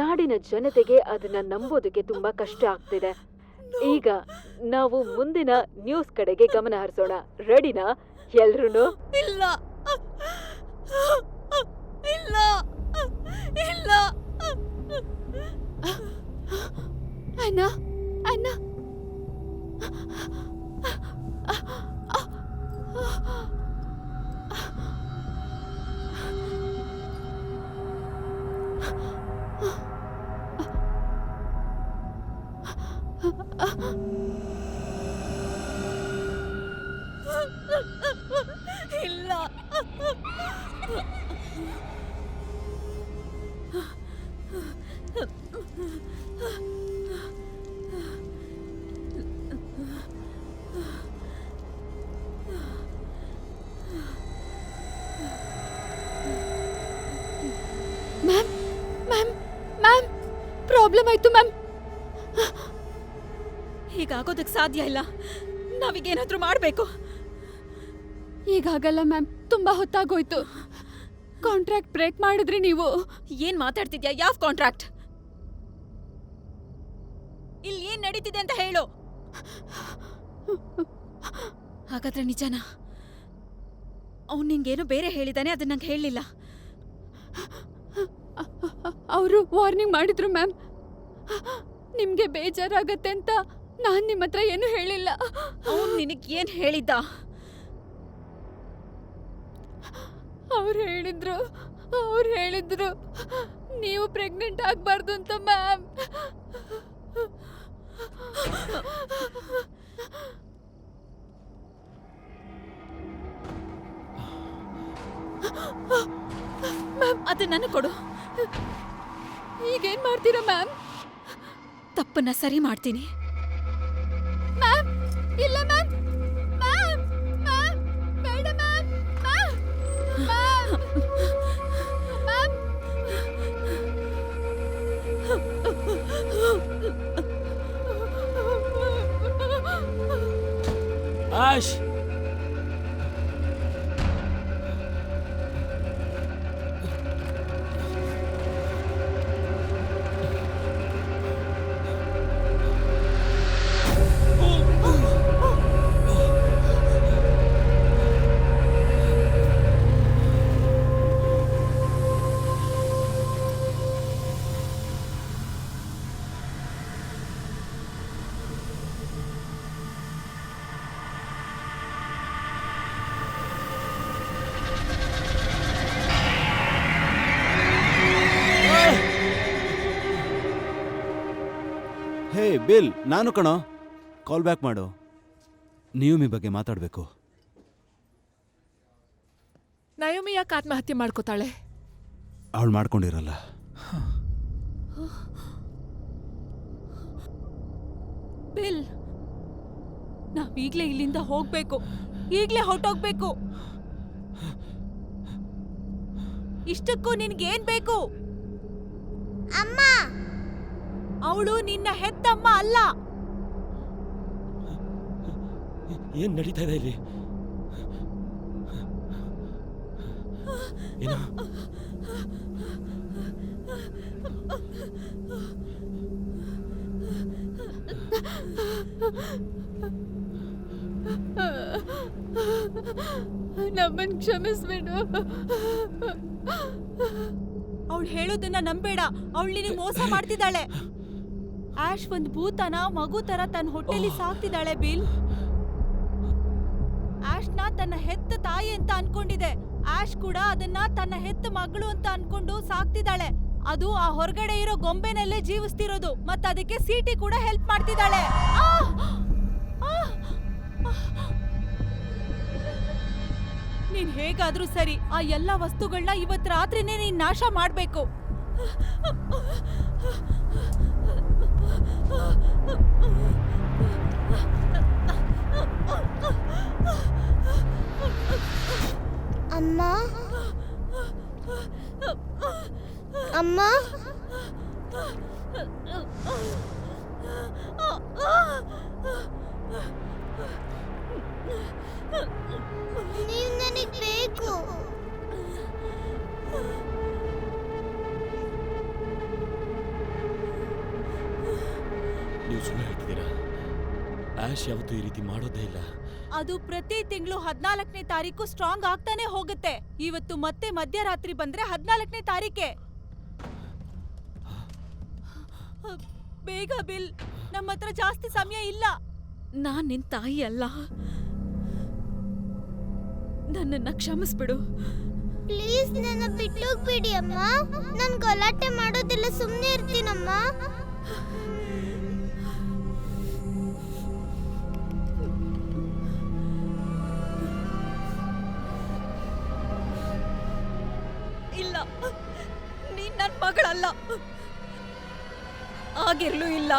ನಾಡಿನ ಜನತೆಗೆ ಅದನ್ನ ನಂಬೋದಕ್ಕೆ ತುಂಬಾ ಕಷ್ಟ ಆಗ್ತಿದೆ. ಈಗ ನಾವು ಮುಂದಿನ ನ್ಯೂಸ್ ಕಡೆಗೆ ಗಮನ ಹರಿಸೋಣ. ರೆಡಿನಾ ಎಲ್ರೂ? ಇಲ್ಲ ಇಲ್ಲ ಇಲ್ಲ. ಅಣ್ಣ, ಅಣ್ಣ. ಇಲ್ಲ. ಮ್ಯಾಮ್, ಮ್ಯಾಮ್, ಮ್ಯಾಮ್, ಪ್ರಾಬ್ಲಮ್ ಆಯ್ತು ಮ್ಯಾಮ್. ಹೀಗಾಗೋದಕ್ಕೆ ಸಾಧ್ಯ ಇಲ್ಲ. ನಾವೀಗೇನಾದ್ರೂ ಮಾಡ್ಬೇಕು. ಈಗಾಗಲ್ಲ ಮ್ಯಾಮ್, ತುಂಬಾ ಹೊತ್ತಾಗೋಯ್ತು. ಕಾಂಟ್ರಾಕ್ಟ್ ಬ್ರೇಕ್ ಮಾಡಿದ್ರಿ ನೀವು. ಏನ್ ಮಾತಾಡ್ತಿದ್ಯಾ? ಯಾವ ಕಾಂಟ್ರಾಕ್ಟ್? ಇಲ್ಲಿ ಏನ್ ನಡೀತಿದೆ ಅಂತ ಹೇಳು. ಹಾಗಾದ್ರೆ ನಿಜನಾ? ಅವ್ನು ನಿಂಗೇನೋ ಬೇರೆ ಹೇಳಿದಾನೆ, ಅದನ್ನ ನಂಗೆ ಹೇಳಲಿಲ್ಲ. ಅವರು ವಾರ್ನಿಂಗ್ ಮಾಡಿದ್ರು ಮ್ಯಾಮ್. ನಿಮ್ಗೆ ಬೇಜಾರಾಗತ್ತೆ ಅಂತ ನಾನ್ ನಿಮ್ಮ ಹತ್ರ ಏನು ಹೇಳಿಲ್ಲ. ಅವ್ನು ನಿನಗ್ ಏನ್ ಹೇಳಿದ್ದ? ಅವ್ರು ಹೇಳಿದ್ರು ನೀವು ಪ್ರೆಗ್ನೆಂಟ್ ಆಗ್ಬಾರ್ದು ಅಂತ ಮ್ಯಾಮ್. ಮ್ಯಾಮ್, ಅದು ನನಗೆ ಕೊಡು. ಈಗೇನ್ ಮಾಡ್ತೀರಾ ಮ್ಯಾಮ್? ತಪ್ಪನ್ನ ಸರಿ ಮಾಡ್ತೀನಿ. ಮ್ಯಾಮ್, ಇಲ್ಲ ಮ್ಯಾಮ್. ಮ್ಯಾಮ್, ಮ್ಯಾಮ್, ಬೇಡ ma'am. Ma'am, ma'am, ma'am. Ash, hey Bill, ನಾನು ಕಣೋ. ಕಾಲ್ ಬ್ಯಾಕ್ ಮಾಡು. ನೀವು ಈ ಬಗ್ಗೆ ಮಾತಾಡಬೇಕು. ನಯೋಮಿ ಯಾಕೆ ಆತ್ಮಹತ್ಯೆ ಮಾಡ್ಕೋತಾಳೆ? ಅವಳು ಮಾಡ್ಕೊಂಡಿರಲ್ಲ. ಬಿಲ್, ನಾವೀಗ್ಲೇ ಇಲ್ಲಿಂದ ಹೋಗ್ಬೇಕು. ಈಗ್ಲೇ ಹೊರಟೋಗ್ಬೇಕು. ಇಷ್ಟಕ್ಕೂ ನಿನ್ಗೇನ್ ಬೇಕು? ಅಮ್ಮ, ಅವಳು ನಿನ್ನ ಹೆತ್ತಮ್ಮ ಅಲ್ಲ. ಏನ್ ನಡೀತಾ ಇದೆ ಇಲ್ಲಿ? ಏನು? ನಮ್ಮನ್ ಕ್ಷಮಿಸ್ಬಿಡು. ಅವಳು ಹೇಳೋದನ್ನ ನಂಬೇಡ. ಅವಳು ನಿನಗೆ ಮೋಸ ಮಾಡ್ತಿದ್ದಾಳೆ. ಆಶ್ ಒಂದ್ ಭೂತನ ಮಗು ತರ ತನ್ನ ಹೊಟ್ಟೆಲಿ ಸಾಕ್ತಿದ್ದಾಳೆ ಬಿಲ್. ಆಶ್ನ ತನ್ನ ಹೆತ್ತ ತಾಯಿ ಅಂತ ಅನ್ಕೊಂಡಿದೆ. ಆಶ್ ಕೂಡ ಅದನ್ನ ತನ್ನ ಹೆತ್ತ ಮಗಳು ಅಂತ ಅನ್ಕೊಂಡು ಸಾಕ್ತಿದ್ದಾಳೆ. ಅದು ಆ ಹೊರಗಡೆ ಇರೋ ಗೊಂಬೆನಲ್ಲೇ ಜೀವಿಸ್ತಿರೋದು. ಅದಕ್ಕೆ ಸಿಟಿ ಕೂಡ ಹೆಲ್ಪ್ ಮಾಡ್ತಿದ್ದಾಳೆ. ನೀನ್ ಹೇಗಾದ್ರೂ ಸರಿ, ಆ ಎಲ್ಲಾ ವಸ್ತುಗಳನ್ನ ಇವತ್ ರಾತ್ರಿನೇ ನೀನ್ ನಾಶ ಮಾಡ್ಬೇಕು. ಅಮ್ಮ, ಅಮ್ಮ, ನೀವು ನನಗೆ ಬೇಕು. ನೀವು ಸುಮ್ಮನೆ ಹೇಳ್ತಿದ್ದೀರಾ? ಆಶ್ ಯಾವತ್ತೂ ಈ ರೀತಿ ಮಾಡೋದೇ ಇಲ್ಲ. ಅದು ಪ್ರತಿ ತಿಂಗಳು 14ನೇ ತಾರೀಕು ಸ್ಟ್ರಾಂಗ್ ಆಗ್ತಾನೆ ಹೋಗುತ್ತೆ. ಇವತ್ತು ಮತ್ತೆ ಮಧ್ಯರಾತ್ರಿ ಬಂದ್ರೆ 14ನೇ ತಾರೀಕೆ. ಬೇಗ ಬಿಲ್, ನಮ್ಮ ಹತ್ರ ಜಾಸ್ತಿ ಸಮಯ ಇಲ್ಲ. ನಾನ್ ನಿನ್ ತಾಯಿ ಅಲ್ಲ. ನನ್ನನ್ನ ಕ್ಷಮಿಸ್ಬಿಡು. ಪ್ಲೀಸ್ ನನ್ನ ಬಿಟ್ಟೋಗ್ಬಿಡಿ ಅಮ್ಮ. ನಾನು ಗಲಾಟೆ ಮಾಡೋದಿಲ್ಲ, ಸುಮ್ಮನೆ ಇರ್ತೀನಮ್ಮ. ಇಲ್ಲ, ನೀನ್ ನನ್ ಮಗಳಲ್ಲ. ಆಗಿರ್ಲೂ ಇಲ್ಲ.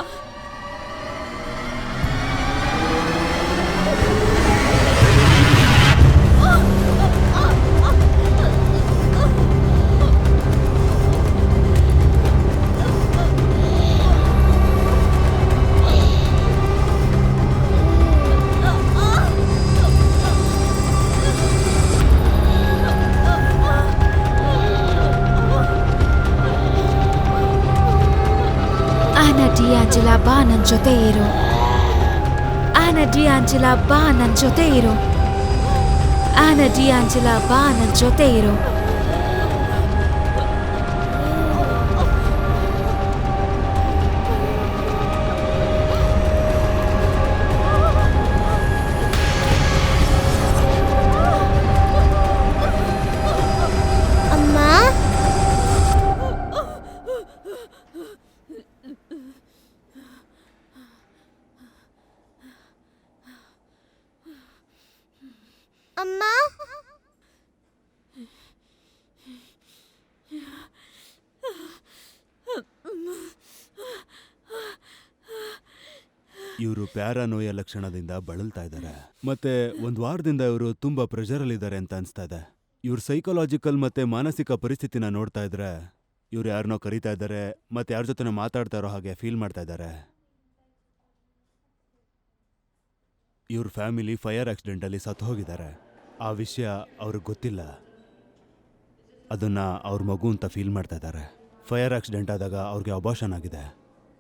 ಡಿಯಾಂಜೆಲಾ ಬಾ ನನ್ ಜೊತೆ ಇರು. ಆನಾ ಡಿಯಾಂಜೆಲಾ ಬಾ ನನ್ ಜೊತೆ ಇರು. ಆನಾ ಡಿಯಾಂಜೆಲಾ ಬಾ ನನ್ ಜೊತೆ ಇರು. ಅಮ್ಮ, ಇವರು ಪ್ಯಾರಾನೋಯ ಲಕ್ಷಣದಿಂದ ಬಳಲ್ತಾ ಇದ್ದಾರೆ. ಮತ್ತೆ ಒಂದ್ ವಾರದಿಂದ ಇವರು ತುಂಬಾ ಪ್ರೆಷರಲ್ಲಿದ್ದಾರೆ ಅಂತ ಅನ್ಸ್ತಾ ಇದೆ. ಇವ್ರ ಸೈಕಲಾಜಿಕಲ್ ಮತ್ತೆ ಮಾನಸಿಕ ಪರಿಸ್ಥಿತಿನ ನೋಡ್ತಾ ಇದ್ರೆ ಇವ್ರು ಯಾರನ್ನೋ ಕರೀತಾ ಇದ್ದಾರೆ, ಮತ್ತೆ ಯಾರ ಜೊತೆ ಮಾತಾಡ್ತಾ ಇರೋ ಹಾಗೆ ಫೀಲ್ ಮಾಡ್ತಾ ಇದ್ದಾರೆ. ಇವ್ರ ಫ್ಯಾಮಿಲಿ ಫೈರ್ ಆಕ್ಸಿಡೆಂಟಲ್ಲಿ ಸತ್ತು ಹೋಗಿದ್ದಾರೆ. ಆ ವಿಷಯ ಅವ್ರಿಗೆ ಗೊತ್ತಿಲ್ಲ. ಅದನ್ನ ಅವ್ರ ಮಗು ಅಂತ ಫೀಲ್ ಮಾಡ್ತಾ ಇದ್ದಾರೆ. ಫೈರ್ ಆಕ್ಸಿಡೆಂಟ್ ಆದಾಗ ಅವ್ರಿಗೆ ಅಬಾರ್ಷನ್ ಆಗಿದೆ.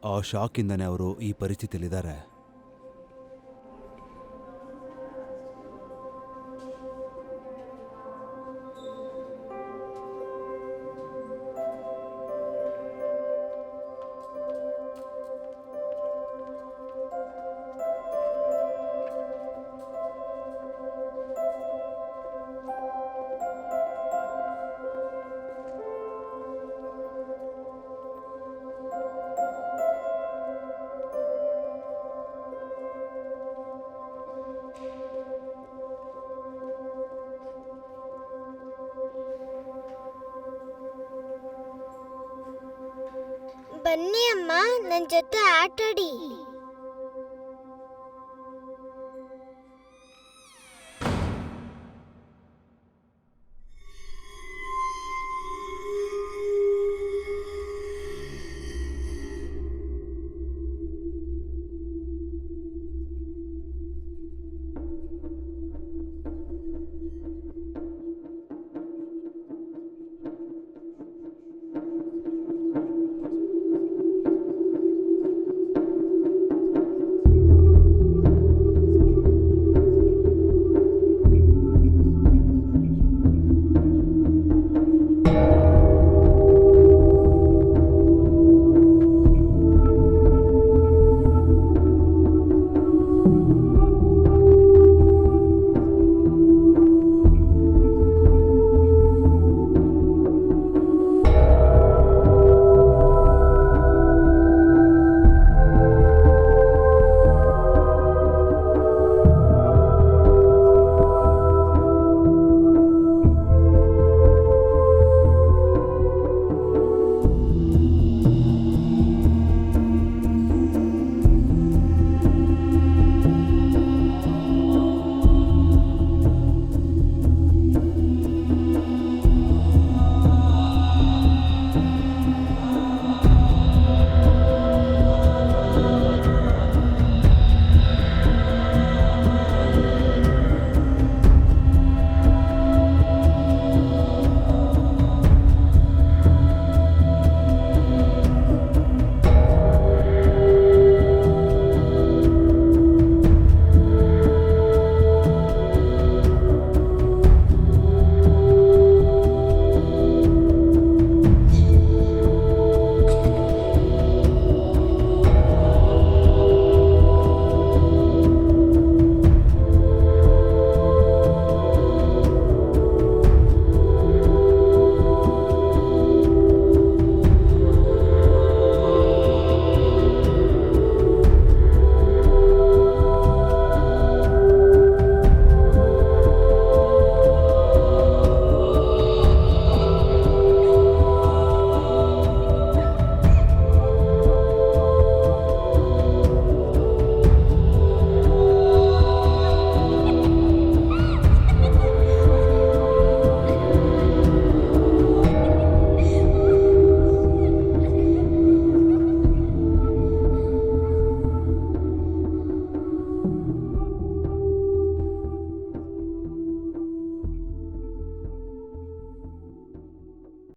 ಆ ಶಾಕಿಂದನೇ ಅವರು ಈ ಪರಿಸ್ಥಿತಿಲಿದ್ದಾರೆ. ಬನ್ನಿ ಅಮ್ಮ, ನನ್ನ ಜೊತೆ ಆಟಾಡಿ.